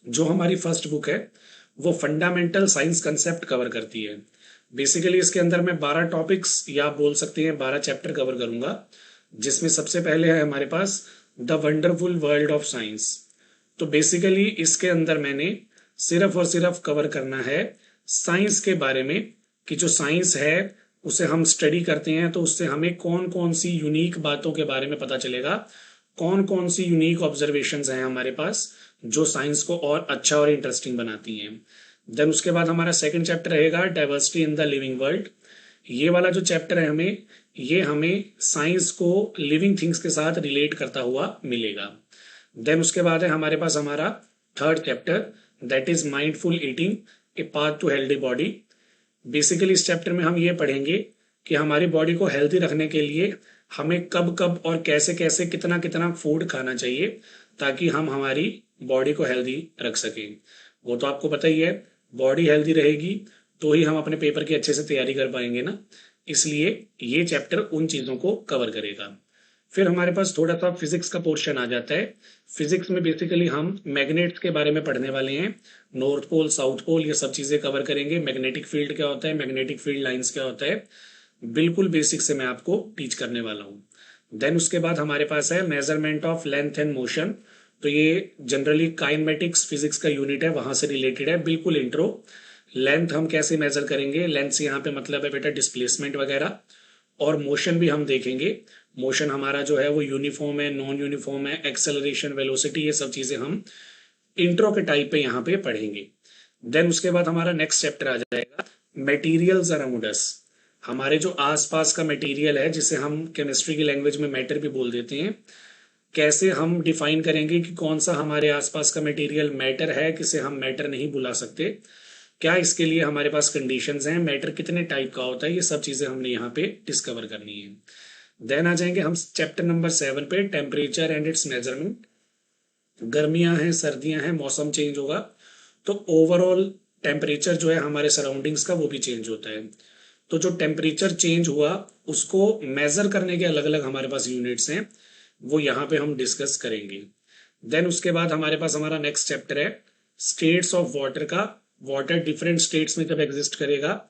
जो हमारी फर्स्ट बुक है वो फंडामेंटल साइंस कंसेप्ट कवर करती है। बेसिकली इसके अंदर मैं 12 टॉपिक्स या आप बोल सकते हैं 12 चैप्टर कवर करूंगा, जिसमें सबसे पहले है हमारे पास the wonderful world of science. तो बेसिकली इसके अंदर मैंने सिर्फ और सिर्फ कवर करना है साइंस के बारे में, कि जो साइंस है उसे हम स्टडी करते हैं तो उससे हमें कौन कौन सी यूनिक बातों के बारे में पता चलेगा, कौन कौन सी यूनिक ऑब्जर्वेशंस हैं हमारे पास जो साइंस को और अच्छा और इंटरेस्टिंग बनाती हैं। देन उसके बाद हमारा सेकंड चैप्टर रहेगा diversity in the living world. ये वाला जो चैप्टर है ये हमें साइंस को लिविंग थिंग्स के साथ रिलेट करता हुआ मिलेगा। देन उसके बाद है हमारे पास हमारा third chapter, that is mindful eating, a path to healthy body. Basically इस चैप्टर में हम ये पढ़ेंगे कि हमारी बॉडी को हेल्दी रखने के लिए हमें कब कब और कैसे कैसे कितना कितना फूड खाना चाहिए ताकि हम हमारी बॉडी को हेल्दी रख सकें। वो तो आपको पता ही है, बॉडी हेल्दी रहेगी तो ही हम अपने पेपर की अच्छे से तैयारी कर पाएंगे ना, इसलिए ये चैप्टर उन चीज़ों को कवर करेगा। फिर हमारे पास थोड़ा सा फिजिक्स का पोर्शन आ जाता है। फिजिक्स में बेसिकली हम मैग्नेट्स के बारे में पढ़ने वाले हैं, नॉर्थ पोल साउथ पोल ये सब चीज़ें कवर करेंगे। मैग्नेटिक फील्ड क्या होता है, मैग्नेटिक फील्ड लाइंस क्या होता है, बिल्कुल बेसिक से मैं आपको टीच करने वाला हूँ। देन उसके बाद हमारे पास है measurement of length and motion. तो ये जनरली काइनेमेटिक्स फिजिक्स का यूनिट है, वहां से रिलेटेड है, बिल्कुल इंट्रो। लेंथ हम कैसे मेजर करेंगे, लेंथ से यहाँ पे मतलब है बेटा डिस्प्लेसमेंट वगैरह, और मोशन भी हम देखेंगे। मोशन हमारा जो है वो यूनिफॉर्म है, नॉन यूनिफॉर्म है, एक्सेलरेशन, वेलोसिटी, ये सब चीजें हम इंट्रो के टाइप पे यहाँ पे पढ़ेंगे। देन उसके बाद हमारा नेक्स्ट चैप्टर आ जाएगा मटेरियल्स अराउंड अस। हमारे जो आसपास का मटेरियल है, जिसे हम केमिस्ट्री की लैंग्वेज में मैटर भी बोल देते हैं, कैसे हम डिफाइन करेंगे कि कौन सा हमारे आसपास का मटेरियल मैटर है, किसे हम मैटर नहीं बुला सकते, क्या इसके लिए हमारे पास कंडीशंस हैं, मैटर कितने टाइप का होता है, ये सब चीजें हमने यहाँ पे डिस्कवर करनी है। देन आ जाएंगे हम चैप्टर नंबर 7 पे, टेम्परेचर एंड इट्स मेजरमेंट। गर्मियां हैं, सर्दियां हैं, मौसम चेंज होगा तो ओवरऑल टेम्परेचर जो है हमारे सराउंडिंग्स का वो भी चेंज होता है। तो जो टेम्परेचर चेंज हुआ उसको मेजर करने के अलग अलग हमारे पास यूनिट्स हैं, वो यहाँ पे हम डिस्कस करेंगे। देन उसके बाद हमारे पास हमारा नेक्स्ट चैप्टर है स्टेट्स ऑफ वाटर का। वाटर डिफरेंट स्टेट्स में जब एग्जिस्ट करेगा,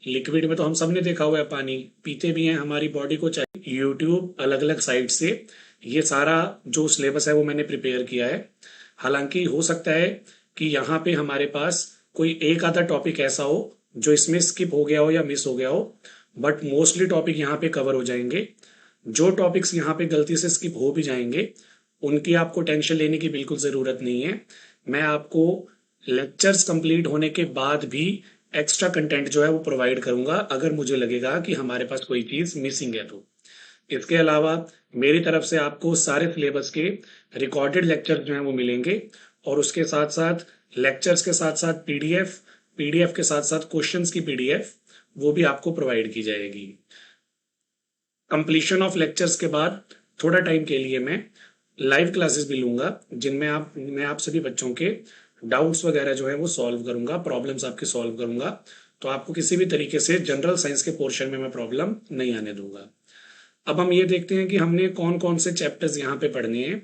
लिक्विड में तो हम सब ने देखा हुआ है, पानी पीते भी हैं, हमारी बॉडी को चाहिए। यूट्यूब अलग अलग साइट से ये सारा जो सिलेबस है वो मैंने प्रिपेयर किया है। हालांकि हो सकता है कि यहाँ पे हमारे पास कोई एक आधा टॉपिक ऐसा हो जो इसमें स्किप हो गया हो या मिस हो गया हो, बट मोस्टली टॉपिक यहाँ पे कवर हो जाएंगे। जो टॉपिक्स यहाँ पे गलती से स्किप हो भी जाएंगे उनकी आपको टेंशन लेने की बिल्कुल ज़रूरत नहीं है। मैं आपको लेक्चर्स कंप्लीट होने के बाद भी एक्स्ट्रा कंटेंट जो है वो प्रोवाइड करूंगा अगर मुझे लगेगा कि हमारे पास कोई चीज़ मिसिंग है तो। इसके अलावा मेरी तरफ से आपको सारे सिलेबस के रिकॉर्डेड लेक्चर जो हैं वो मिलेंगे और उसके साथ साथ लेक्चर्स के साथ साथ पीडीएफ, पीडीएफ के साथ साथ क्वेश्चंस की पीडीएफ वो भी आपको प्रोवाइड की जाएगी। कंप्लीशन ऑफ लेक्चर्स के बाद थोड़ा टाइम के लिए मैं लाइव क्लासेस भी लूंगा जिनमें मैं आप सभी बच्चों के डाउट्स वगैरह जो है वो सॉल्व करूंगा, प्रॉब्लम्स आपके सॉल्व करूंगा। तो आपको किसी भी तरीके से जनरल साइंस के पोर्शन में मैं प्रॉब्लम नहीं आने दूंगा। अब हम ये देखते हैं कि हमने कौन कौन से चैप्टर्स यहाँ पे पढ़ने हैं।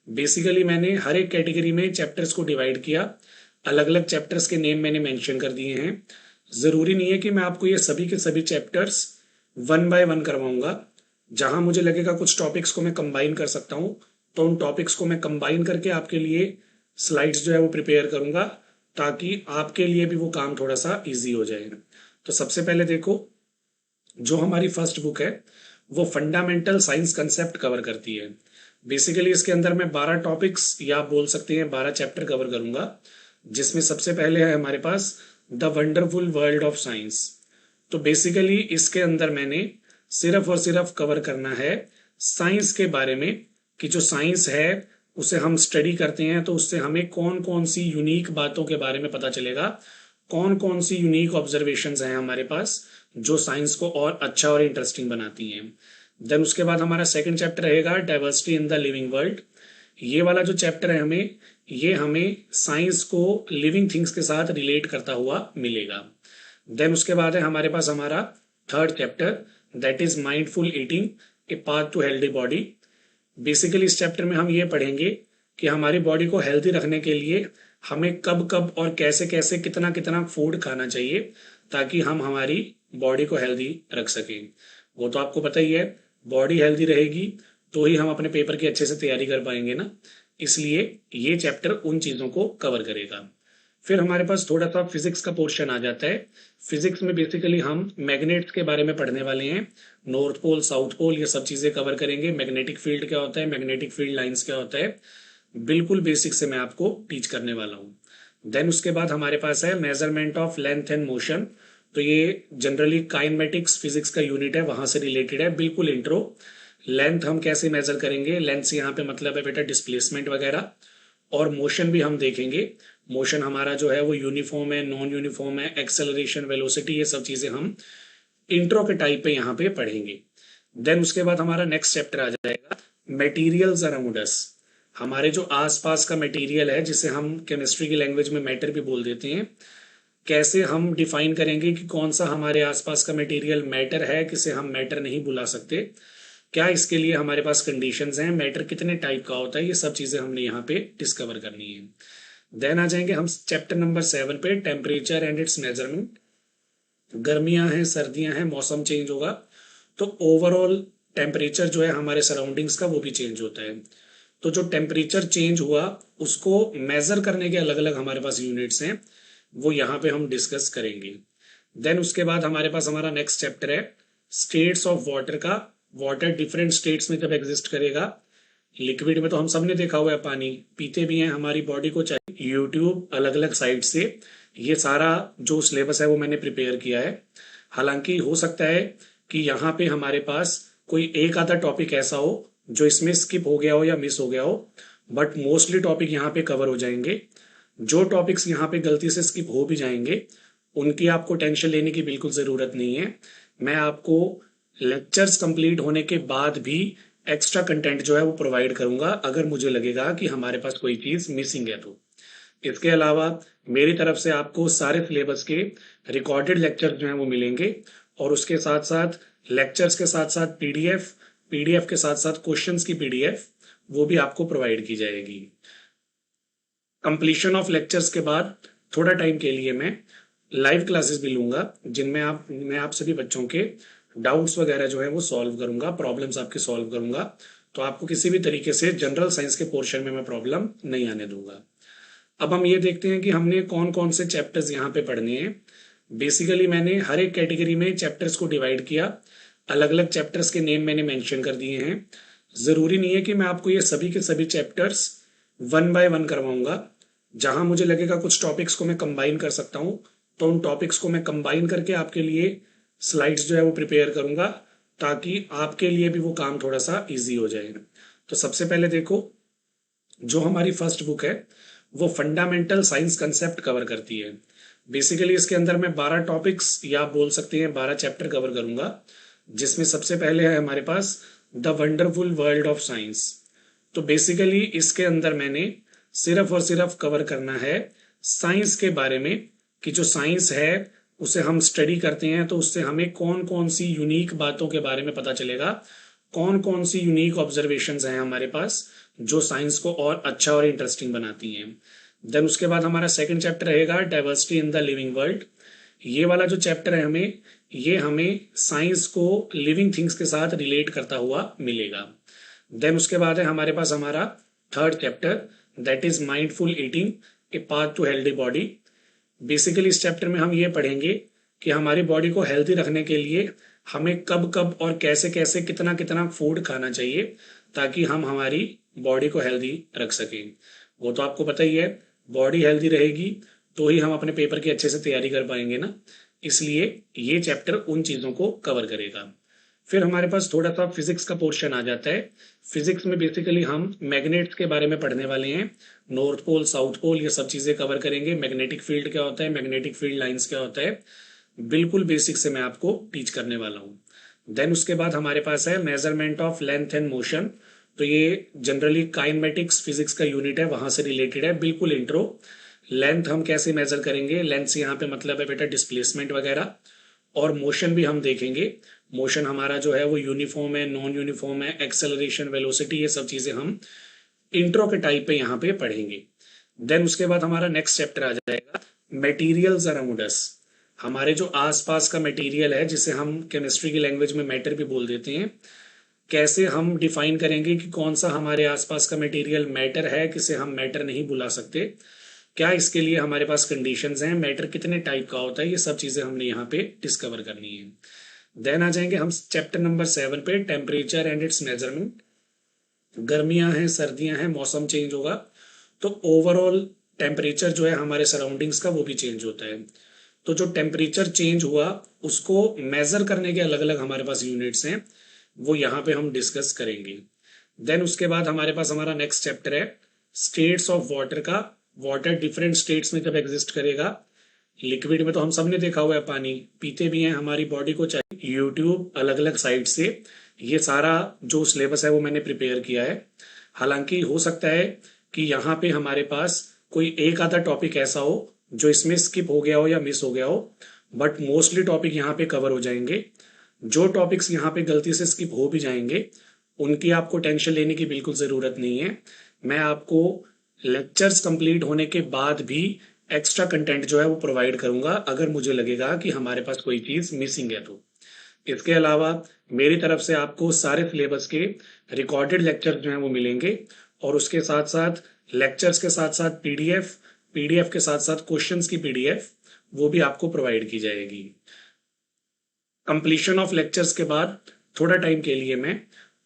बेसिकली मैंने हर एक कैटेगरी में चैप्टर्स को डिवाइड किया, अलग अलग चैप्टर्स के नेम मैंने मेंशन कर दिए हैं। ज़रूरी नहीं है कि मैं आपको ये सभी के सभी चैप्टर्स वन बाय वन करवाऊंगा। जहां मुझे लगेगा कुछ टॉपिक्स को मैं कंबाइन कर सकता हूँ तो उन टॉपिक्स को मैं कंबाइन करके आपके लिए स्लाइड्स जो है वो प्रिपेयर करूंगा ताकि आपके लिए भी वो काम थोड़ा सा इजी हो जाए। तो सबसे पहले देखो, जो हमारी फर्स्ट बुक है वो फंडामेंटल साइंस कंसेप्ट कवर करती है। बेसिकली इसके अंदर मैं 12 टॉपिक्स या आप बोल सकते हैं 12 चैप्टर कवर करूंगा, जिसमें सबसे पहले है हमारे पास the wonderful world of science. तो बेसिकली इसके अंदर मैंने सिर्फ और सिर्फ कवर करना है साइंस के बारे में कि जो साइंस है उसे हम स्टडी करते हैं तो उससे हमें कौन कौन सी यूनिक बातों के बारे में पता चलेगा, कौन कौन सी यूनिक ऑब्जर्वेशंस हैं हमारे पास जो साइंस को और अच्छा और इंटरेस्टिंग बनाती हैं। देन उसके बाद हमारा सेकंड चैप्टर रहेगा diversity in the living world. ये वाला जो चैप्टर है ये हमें साइंस को लिविंग थिंग्स के साथ रिलेट करता हुआ मिलेगा। देन उसके बाद है हमारे पास हमारा third chapter, that is mindful eating a path to healthy body. Basically इस चैप्टर में हम ये पढ़ेंगे कि हमारी बॉडी को हेल्दी रखने के लिए हमें कब कब और कैसे कैसे कितना कितना फूड खाना चाहिए ताकि हम हमारी बॉडी को हेल्दी रख सकें। वो तो आपको पता ही है, बॉडी हेल्दी रहेगी तो ही हम अपने पेपर की अच्छे से तैयारी कर पाएंगे ना। इसलिए ये चैप्टर उन चीज़ों को कवर करेगा। फिर हमारे पास थोड़ा सा फिजिक्स का पोर्शन आ जाता है। फिजिक्स में बेसिकली हम मैग्नेट्स के बारे में पढ़ने वाले हैं, नॉर्थ पोल साउथ पोल ये सब चीज़ें कवर करेंगे। मैग्नेटिक फील्ड क्या होता है, मैग्नेटिक फील्ड लाइंस क्या होता है, बिल्कुल बेसिक से मैं आपको टीच करने वाला हूँ। देन उसके बाद हमारे पास है measurement of length and motion. तो ये जनरली काइनेमेटिक्स फिजिक्स का यूनिट है, वहां से रिलेटेड है, बिल्कुल इंट्रो। लेंथ हम कैसे मेजर करेंगे, लेंथ से यहाँ पे मतलब है बेटा डिस्प्लेसमेंट वगैरह। और मोशन भी हम देखेंगे, मोशन हमारा जो है वो यूनिफॉर्म है, नॉन यूनिफॉर्म है, एक्सेलरेशन, वेलोसिटी, ये सब चीजें हम इंट्रो के टाइप पे यहाँ पे पढ़ेंगे। देन उसके बाद हमारा नेक्स्ट चैप्टर आ जाएगा मटेरियल्स अराउंड अस। हमारे जो आसपास का मटेरियल है जिसे हम केमिस्ट्री की लैंग्वेज में मैटर भी बोल देते हैं, कैसे हम डिफाइन करेंगे कि कौन सा हमारे आसपास का मटेरियल मैटर है, किसे हम मैटर नहीं बुला सकते, क्या इसके लिए हमारे पास कंडीशंस हैं, मैटर कितने टाइप का होता है, ये सब चीजें हमने यहाँ पे डिस्कवर करनी है। देन आ जाएंगे हम चैप्टर नंबर 7 पे, टेम्परेचर एंड इट्स मेजरमेंट। गर्मियां हैं, सर्दियां हैं, मौसम चेंज होगा तो ओवरऑल टेम्परेचर जो है हमारे सराउंडिंग्स का वो भी चेंज होता है। तो जो टेम्परेचर चेंज हुआ उसको मेजर करने के अलग अलग हमारे पास यूनिट्स हैं, वो यहाँ पे हम डिस्कस करेंगे। देन उसके बाद हमारे पास हमारा नेक्स्ट चैप्टर है स्टेट्स ऑफ वाटर का। वाटर डिफरेंट स्टेट्स में जब एग्जिस्ट करेगा, लिक्विड में तो हम सबने देखा हुआ है, पानी पीते भी हैं, हमारी बॉडी को चाहिए। यूट्यूब अलग अलग साइट से ये सारा जो सिलेबस है वो मैंने प्रिपेयर किया है। हालांकि हो सकता है कि यहाँ पे हमारे पास कोई एक आधा टॉपिक ऐसा हो जो इसमें स्किप हो गया हो या मिस हो गया हो, बट मोस्टली टॉपिक यहाँ पे कवर हो जाएंगे। जो टॉपिक्स यहाँ पे गलती से स्किप हो भी जाएंगे उनकी आपको टेंशन लेने की बिल्कुल ज़रूरत नहीं है। मैं आपको लेक्चर्स कंप्लीट होने के बाद भी एक्स्ट्रा कंटेंट जो है वो प्रोवाइड करूंगा अगर मुझे लगेगा कि हमारे पास कोई चीज़ मिसिंग है तो। इसके अलावा मेरी तरफ से आपको सारे सिलेबस के रिकॉर्डेड लेक्चर जो हैं वो मिलेंगे और उसके साथ साथ लेक्चर्स के साथ साथ पीडीएफ, पीडीएफ के साथ साथ क्वेश्चंस की पीडीएफ वो भी आपको प्रोवाइड की जाएगी। कंप्लीशन ऑफ लेक्चर्स के बाद थोड़ा टाइम के लिए मैं लाइव क्लासेस भी लूंगा जिनमें मैं आप सभी बच्चों के डाउट्स वगैरह जो है वो सॉल्व करूंगा, प्रॉब्लम्स आपके सॉल्व करूंगा। तो आपको किसी भी तरीके से जनरल साइंस के पोर्शन में मैं प्रॉब्लम नहीं आने दूंगा। अब हम ये देखते हैं कि हमने कौन कौन से चैप्टर्स यहाँ पे पढ़ने हैं। बेसिकली मैंने हर एक कैटेगरी में चैप्टर्स को डिवाइड किया, अलग अलग चैप्टर्स के नेम मैंने मेंशन कर दिए हैं। ज़रूरी नहीं है कि मैं आपको ये सभी के सभी चैप्टर्स वन बाय वन करवाऊंगा। जहां मुझे लगेगा कुछ टॉपिक्स को मैं कंबाइन कर सकता हूँ, तो उन टॉपिक्स को मैं कंबाइन करके आपके लिए स्लाइड्स जो है वो प्रिपेयर करूंगा, ताकि आपके लिए भी वो काम थोड़ा सा इजी हो जाए। तो सबसे पहले देखो, जो हमारी फर्स्ट बुक है वो फंडामेंटल साइंस कंसेप्ट कवर करती है। बेसिकली इसके अंदर मैं 12 टॉपिक्स या आप बोल सकते हैं 12 चैप्टर कवर करूंगा, जिसमें सबसे पहले है हमारे पास the wonderful world of science. तो बेसिकली इसके अंदर मैंने सिर्फ और सिर्फ कवर करना है साइंस के बारे में, कि जो साइंस है उसे हम स्टडी करते हैं तो उससे हमें कौन कौन सी यूनिक बातों के बारे में पता चलेगा, कौन कौन सी यूनिक ऑब्जर्वेशंस हैं हमारे पास जो साइंस को और अच्छा और इंटरेस्टिंग बनाती हैं। देन उसके बाद हमारा सेकंड चैप्टर रहेगा diversity in the living world. ये वाला जो चैप्टर है हमें साइंस को लिविंग थिंग्स के साथ रिलेट करता हुआ मिलेगा। देन उसके बाद है हमारे पास हमारा third chapter, that is mindful eating, a path to healthy body. Basically इस चैप्टर में हम ये पढ़ेंगे कि हमारी बॉडी को हेल्दी रखने के लिए हमें कब कब और कैसे कैसे कितना कितना फूड खाना चाहिए, ताकि हम हमारी बॉडी को हेल्दी रख सकें। वो तो आपको पता ही है, बॉडी हेल्दी रहेगी तो ही हम अपने पेपर की अच्छे से तैयारी कर पाएंगे ना। इसलिए ये चैप्टर उन चीज़ों को कवर करेगा। फिर हमारे पास थोड़ा सा फिजिक्स का पोर्शन आ जाता है। फिजिक्स में बेसिकली हम मैग्नेट्स के बारे में पढ़ने वाले हैं। नॉर्थ पोल, साउथ पोल, ये सब चीज़ें कवर करेंगे। मैग्नेटिक फील्ड क्या होता है, मैग्नेटिक फील्ड लाइंस क्या होता है, बिल्कुल बेसिक से मैं आपको टीच करने वाला हूँ। देन उसके बाद हमारे पास है measurement of length and motion. तो ये जनरली काइनेमेटिक्स फिजिक्स का यूनिट है, वहां से रिलेटेड है, बिल्कुल इंट्रो। लेंथ हम कैसे मेजर करेंगे, लेंथ से यहाँ पे मतलब है बेटा डिस्प्लेसमेंट वगैरह। और मोशन भी हम देखेंगे, मोशन हमारा जो है वो यूनिफॉर्म है, नॉन यूनिफॉर्म है, एक्सेलरेशन, वेलोसिटी, ये सब चीजें हम इंट्रो के टाइप पे यहाँ पे पढ़ेंगे। देन उसके बाद हमारा नेक्स्ट चैप्टर आ जाएगा मटेरियल्स अराउंड अस। हमारे जो आसपास का मटेरियल है, जिसे हम केमिस्ट्री की लैंग्वेज में मैटर भी बोल देते हैं, कैसे हम डिफाइन करेंगे कि कौन सा हमारे आसपास का मटेरियल मैटर है, किसे हम मैटर नहीं बुला सकते, क्या इसके लिए हमारे पास कंडीशंस हैं, मैटर कितने टाइप का होता है, ये सब चीजें हमने यहाँ पे डिस्कवर करनी है। देन आ जाएंगे हम चैप्टर नंबर 7 पे, टेम्परेचर एंड इट्स मेजरमेंट। गर्मियां हैं, सर्दियां हैं, मौसम चेंज होगा, तो ओवरऑल टेम्परेचर जो है हमारे सराउंडिंग्स का वो भी चेंज होता है। तो जो टेम्परेचर चेंज हुआ उसको मेजर करने के अलग अलग हमारे पास यूनिट्स हैं, वो यहाँ पे हम डिस्कस करेंगे। देन उसके बाद हमारे पास हमारा नेक्स्ट चैप्टर है स्टेट्स ऑफ वाटर का। वाटर डिफरेंट स्टेट्स में जब एग्जिस्ट करेगा, लिक्विड में तो हम सब ने देखा हुआ है, पानी पीते भी हैं, हमारी बॉडी को चाहिए। यूट्यूब अलग अलग साइट से ये सारा जो सिलेबस है वो मैंने प्रिपेयर किया है। हालांकि हो सकता है कि यहाँ पे हमारे पास कोई एक आधा टॉपिक ऐसा हो जो इसमें स्किप हो गया हो या मिस हो गया हो, बट मोस्टली टॉपिक यहाँ पे कवर हो जाएंगे। जो टॉपिक्स यहाँ पे गलती से स्किप हो भी जाएंगे, उनकी आपको टेंशन लेने की बिल्कुल ज़रूरत नहीं है। मैं आपको लेक्चर्स कंप्लीट होने के बाद भी एक्स्ट्रा कंटेंट जो है वो प्रोवाइड करूंगा, अगर मुझे लगेगा कि हमारे पास कोई चीज़ मिसिंग है तो। इसके अलावा मेरी तरफ से आपको सारे सिलेबस के रिकॉर्डेड लेक्चर जो हैं वो मिलेंगे, और उसके साथ साथ लेक्चर्स के साथ साथ पीडीएफ, पीडीएफ के साथ साथ क्वेश्चंस की पीडीएफ वो भी आपको प्रोवाइड की जाएगी। कंप्लीशन ऑफ लेक्चर्स के बाद थोड़ा टाइम के लिए मैं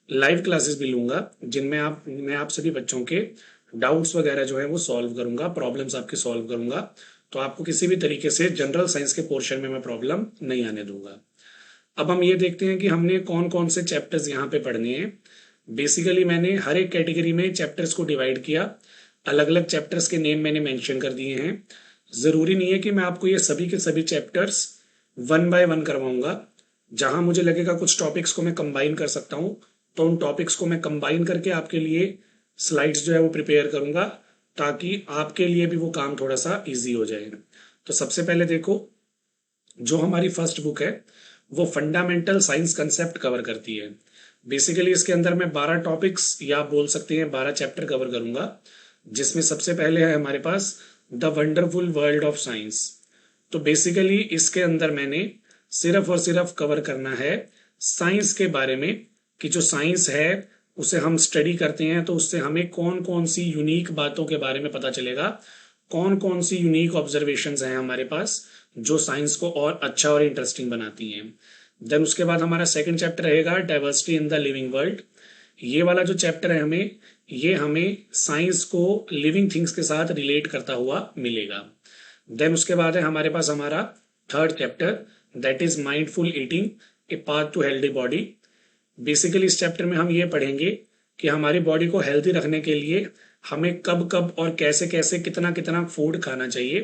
लाइव क्लासेस भी लूंगा, जिनमें मैं आप सभी बच्चों के डाउट्स वगैरह जो है वो सॉल्व करूंगा, प्रॉब्लम्स आपके सॉल्व करूंगा। तो आपको किसी भी तरीके से जनरल साइंस के पोर्शन में मैं प्रॉब्लम नहीं आने दूंगा। अब हम ये देखते हैं कि हमने कौन कौन से चैप्टर्स यहाँ पे पढ़ने हैं। बेसिकली मैंने हर एक कैटेगरी में चैप्टर्स को डिवाइड किया, अलग अलग चैप्टर्स के नेम मैंने मेंशन कर दिए हैं। ज़रूरी नहीं है कि मैं आपको ये सभी के सभी चैप्टर्स वन बाय वन करवाऊंगा। जहां मुझे लगेगा कुछ टॉपिक्स को मैं कंबाइन कर सकता हूँ, तो उन टॉपिक्स को मैं कंबाइन करके आपके लिए स्लाइड्स जो है वो प्रिपेयर करूंगा, ताकि आपके लिए भी वो काम थोड़ा सा इजी हो जाए। तो सबसे पहले देखो, जो हमारी फर्स्ट बुक है वो फंडामेंटल साइंस कंसेप्ट कवर करती है। बेसिकली इसके अंदर मैं 12 टॉपिक्स या आप बोल सकते हैं 12 चैप्टर कवर करूंगा, जिसमें सबसे पहले है हमारे पास the wonderful world of science. तो बेसिकली इसके अंदर मैंने सिर्फ और सिर्फ कवर करना है साइंस के बारे में, कि जो साइंस है उसे हम स्टडी करते हैं तो उससे हमें कौन कौन सी यूनिक बातों के बारे में पता चलेगा, कौन कौन सी यूनिक ऑब्जर्वेशंस हैं हमारे पास जो साइंस को और अच्छा और इंटरेस्टिंग बनाती हैं। देन उसके बाद हमारा सेकंड चैप्टर रहेगा diversity in the living world. ये वाला जो चैप्टर है ये हमें साइंस को लिविंग थिंग्स के साथ रिलेट करता हुआ मिलेगा। देन उसके बाद है हमारे पास हमारा third chapter, that is mindful eating, a path to healthy body. Basically इस चैप्टर में हम ये पढ़ेंगे कि हमारी बॉडी को हेल्दी रखने के लिए हमें कब कब और कैसे कैसे कितना कितना फूड खाना चाहिए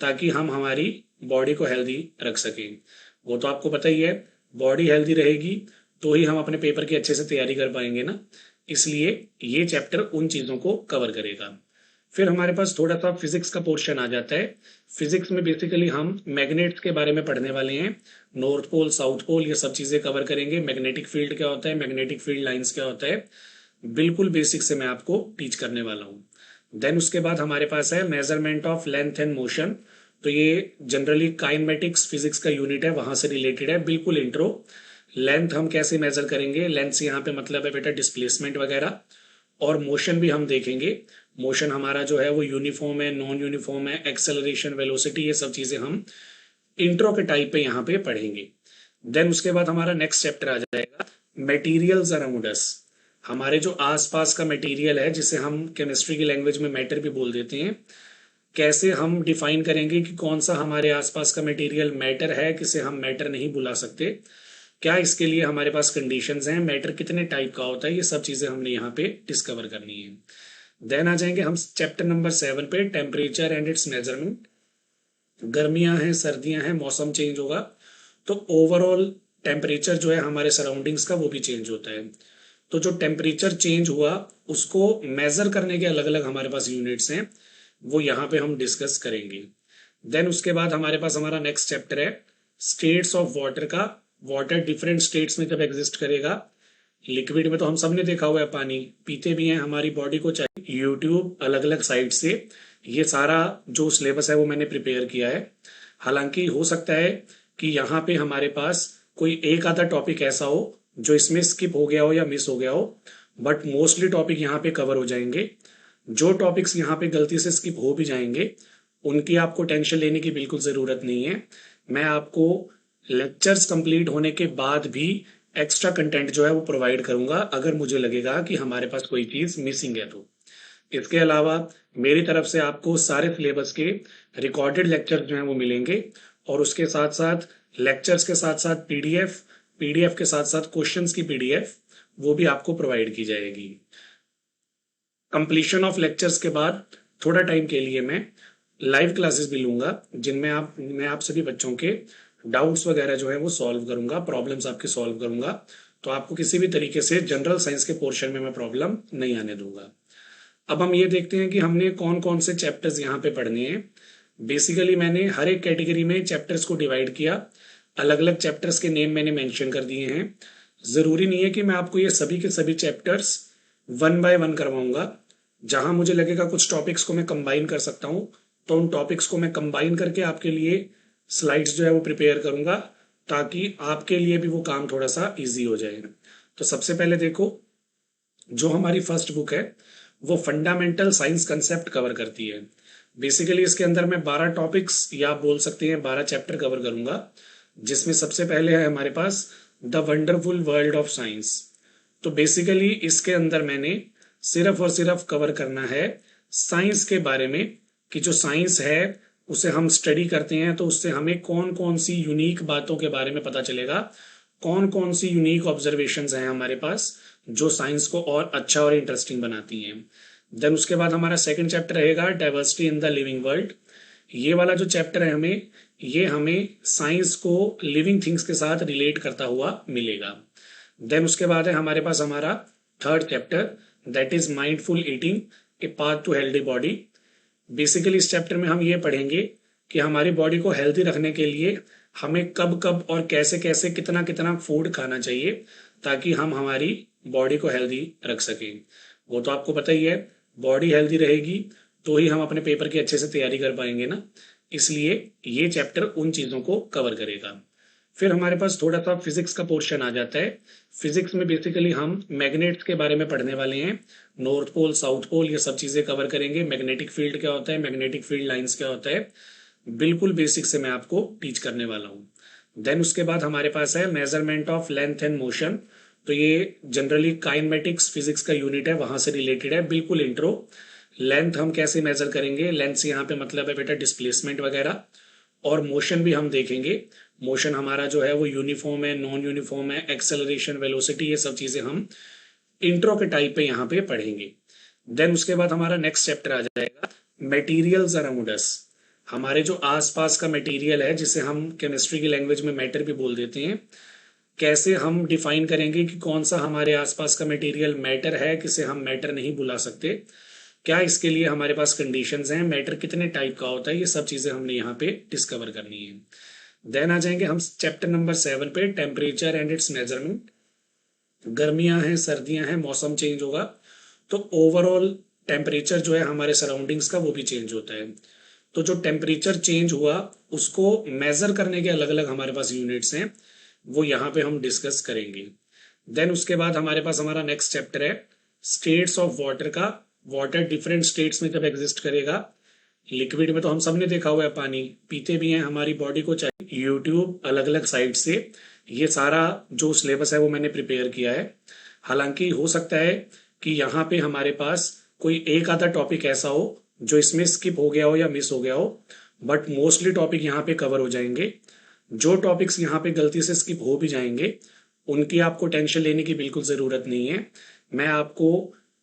ताकि हम हमारी बॉडी को हेल्दी रख सकें। वो तो आपको पता ही है, बॉडी हेल्दी रहेगी तो ही हम अपने पेपर की अच्छे से तैयारी कर पाएंगे ना, इसलिए ये चैप्टर उन चीज़ों को कवर करेगा। फिर हमारे पास थोड़ा सा फिजिक्स का पोर्शन आ जाता है। फिजिक्स में बेसिकली हम मैग्नेट्स के बारे में पढ़ने वाले हैं, नॉर्थ पोल साउथ पोल ये सब चीज़ें कवर करेंगे। मैग्नेटिक फील्ड क्या होता है, मैग्नेटिक फील्ड लाइंस क्या होता है, बिल्कुल बेसिक से मैं आपको टीच करने वाला हूँ। देन उसके बाद हमारे पास है measurement of length and motion. तो ये जनरली काइनेमेटिक्स फिजिक्स का यूनिट है, वहां से रिलेटेड है, बिल्कुल इंट्रो। लेंथ हम कैसे मेजर करेंगे, लेंथ से यहाँ पे मतलब है बेटा डिस्प्लेसमेंट वगैरह। और मोशन भी हम देखेंगे, मोशन हमारा जो है वो यूनिफॉर्म है, नॉन यूनिफॉर्म है, एक्सेलरेशन, वेलोसिटी, ये सब चीजें हम इंट्रो के टाइप पे यहाँ पे पढ़ेंगे। देन उसके बाद हमारा नेक्स्ट चैप्टर आ जाएगा मटेरियल्स अराउंड अस। हमारे जो आसपास का मटेरियल है, जिसे हम केमिस्ट्री की लैंग्वेज में मैटर भी बोल देते हैं, कैसे हम डिफाइन करेंगे कि कौन सा हमारे आसपास का मटेरियल मैटर है, किसे हम मैटर नहीं बुला सकते, क्या इसके लिए हमारे पास कंडीशंस हैं, मैटर कितने टाइप का होता है, ये सब चीजें हमने यहाँ पे डिस्कवर करनी है। देन आ जाएंगे हम चैप्टर नंबर 7 पे, टेम्परेचर एंड इट्स मेजरमेंट। गर्मियां हैं, सर्दियां हैं, मौसम चेंज होगा तो ओवरऑल टेम्परेचर जो है हमारे सराउंडिंग्स का वो भी चेंज होता है। तो जो टेम्परेचर चेंज हुआ उसको मेजर करने के अलग अलग हमारे पास यूनिट्स हैं, वो यहाँ पे हम डिस्कस करेंगे। देन उसके बाद हमारे पास हमारा नेक्स्ट चैप्टर है स्टेट्स ऑफ वाटर का। वाटर डिफरेंट स्टेट्स में जब एग्जिस्ट करेगा, लिक्विड में तो हम सब ने देखा हुआ है, पानी पीते भी हैं, हमारी बॉडी को चाहिए। यूट्यूब अलग अलग साइट से ये सारा जो सिलेबस है वो मैंने प्रिपेयर किया है। हालांकि हो सकता है कि यहाँ पे हमारे पास कोई एक आधा टॉपिक ऐसा हो जो इसमें स्किप हो गया हो या मिस हो गया हो, बट मोस्टली टॉपिक यहाँ पे कवर हो जाएंगे। जो टॉपिक्स यहाँ पे गलती से स्किप हो भी जाएंगे उनकी आपको टेंशन लेने की बिल्कुल ज़रूरत नहीं है। मैं आपको लेक्चर्स कंप्लीट होने के बाद भी एक्स्ट्रा कंटेंट जो है वो प्रोवाइड करूंगा अगर मुझे लगेगा कि हमारे पास कोई चीज़ मिसिंग है तो। इसके अलावा मेरी तरफ से आपको सारे सिलेबस के रिकॉर्डेड लेक्चर जो हैं वो मिलेंगे, और उसके साथ साथ लेक्चर्स के साथ साथ पीडीएफ, पीडीएफ के साथ साथ क्वेश्चंस की पीडीएफ वो भी आपको प्रोवाइड की जाएगी। कंप्लीशन ऑफ लेक्चर्स के बाद थोड़ा टाइम के लिए मैं लाइव क्लासेस भी लूंगा, जिनमें मैं आप सभी बच्चों के डाउट्स वगैरह जो है वो सॉल्व करूंगा, प्रॉब्लम्स आपके सॉल्व करूंगा। तो आपको किसी भी तरीके से जनरल साइंस के पोर्शन में मैं प्रॉब्लम नहीं आने दूंगा। अब हम ये देखते हैं कि हमने कौन कौन से चैप्टर्स यहाँ पे पढ़ने हैं। बेसिकली मैंने हर एक कैटेगरी में चैप्टर्स को डिवाइड किया, अलग अलग चैप्टर्स के नेम मैंने मेंशन कर दिए हैं। ज़रूरी नहीं है कि मैं आपको ये सभी के सभी चैप्टर्स वन बाय वन करवाऊंगा। जहां मुझे लगेगा कुछ टॉपिक्स को मैं कंबाइन कर सकता हूँ तो उन टॉपिक्स को मैं कंबाइन करके आपके लिए स्लाइड्स जो है वो प्रिपेयर करूंगा, ताकि आपके लिए भी वो काम थोड़ा सा ईजी हो जाए। तो सबसे पहले देखो, जो हमारी फर्स्ट बुक है वो फंडामेंटल साइंस कंसेप्ट कवर करती है। बेसिकली इसके अंदर मैं 12 टॉपिक्स या आप बोल सकते हैं 12 चैप्टर कवर करूंगा, जिसमें सबसे पहले है हमारे पास the wonderful world of science. तो बेसिकली इसके अंदर मैंने सिर्फ और सिर्फ कवर करना है साइंस के बारे में, कि जो साइंस है उसे हम स्टडी करते हैं तो उससे हमें कौन कौन सी यूनिक बातों के बारे में पता चलेगा, कौन कौन सी यूनिक ऑब्जर्वेशंस हैं हमारे पास जो साइंस को और अच्छा और इंटरेस्टिंग बनाती हैं। देन उसके बाद हमारा सेकंड चैप्टर रहेगा diversity in the living world. ये वाला जो चैप्टर है ये हमें साइंस को लिविंग थिंग्स के साथ रिलेट करता हुआ मिलेगा। देन उसके बाद है हमारे पास हमारा third chapter, that is mindful eating, a path to healthy body. Basically इस चैप्टर में हम ये पढ़ेंगे कि हमारी बॉडी को हेल्दी रखने के लिए हमें कब कब और कैसे कैसे कितना कितना फूड खाना चाहिए ताकि हम हमारी बॉडी को हेल्दी रख सकें। वो तो आपको पता ही है, बॉडी हेल्दी रहेगी तो ही हम अपने पेपर की अच्छे से तैयारी कर पाएंगे ना, इसलिए ये चैप्टर उन चीज़ों को कवर करेगा। फिर हमारे पास थोड़ा सा फिजिक्स का पोर्शन आ जाता है। फिजिक्स में बेसिकली हम मैग्नेट्स के बारे में पढ़ने वाले हैं, नॉर्थ पोल साउथ पोल ये सब चीज़ें कवर करेंगे। मैग्नेटिक फील्ड क्या होता है, मैग्नेटिक फील्ड लाइंस क्या होता है, बिल्कुल बेसिक से मैं आपको टीच करने वाला हूँ। देन उसके बाद हमारे पास है measurement of length and motion. तो ये जनरली काइनेमेटिक्स फिजिक्स का यूनिट है, वहां से रिलेटेड है, बिल्कुल इंट्रो। लेंथ हम कैसे मेजर करेंगे, लेंथ से यहाँ पे मतलब है बेटा डिस्प्लेसमेंट वगैरह। और मोशन भी हम देखेंगे, मोशन हमारा जो है वो यूनिफॉर्म है, नॉन यूनिफॉर्म है, एक्सेलरेशन, वेलोसिटी, ये सब चीजें हम इंट्रो के टाइप पे यहाँ पे पढ़ेंगे। देन उसके बाद हमारा नेक्स्ट चैप्टर आ जाएगा मटेरियल्स अराउंड अस। हमारे जो आसपास का मटेरियल है, जिसे हम केमिस्ट्री की लैंग्वेज में मैटर भी बोल देते हैं, कैसे हम डिफाइन करेंगे कि कौन सा हमारे आसपास का मटेरियल मैटर है, किसे हम मैटर नहीं बुला सकते, क्या इसके लिए हमारे पास कंडीशंस हैं, मैटर कितने टाइप का होता है, ये सब चीजें हमने यहाँ पे डिस्कवर करनी है। देन आ जाएंगे हम चैप्टर नंबर 7 पे, टेम्परेचर एंड इट्स मेजरमेंट। गर्मियां हैं, सर्दियां हैं, मौसम चेंज होगा, तो ओवरऑल टेम्परेचर जो है हमारे सराउंडिंग्स का वो भी चेंज होता है। तो जो टेम्परेचर चेंज हुआ उसको मेजर करने के अलग अलग हमारे पास यूनिट्स हैं, वो यहाँ पे हम डिस्कस करेंगे। देन उसके बाद हमारे पास हमारा नेक्स्ट चैप्टर है स्टेट्स ऑफ वाटर का। वाटर डिफरेंट स्टेट्स में जब एग्जिस्ट करेगा, लिक्विड में तो हम सब ने देखा हुआ है, पानी पीते भी हैं, हमारी बॉडी को चाहिए। यूट्यूब अलग अलग साइट से ये सारा जो सिलेबस है वो मैंने प्रिपेयर किया है। हालांकि हो सकता है कि यहाँ पे हमारे पास कोई एक आधा टॉपिक ऐसा हो जो इसमें स्किप हो गया हो या मिस हो गया हो, बट मोस्टली टॉपिक यहाँ पे कवर हो जाएंगे। जो टॉपिक्स यहाँ पे गलती से स्किप हो भी जाएंगे, उनकी आपको टेंशन लेने की बिल्कुल ज़रूरत नहीं है। मैं आपको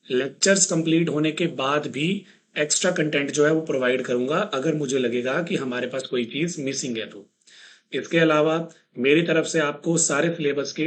लेक्चर्स कंप्लीट होने के बाद भी एक्स्ट्रा कंटेंट जो है वो प्रोवाइड करूंगा, अगर मुझे लगेगा कि हमारे पास कोई चीज़ मिसिंग है तो। इसके अलावा मेरी तरफ से आपको सारे सिलेबस के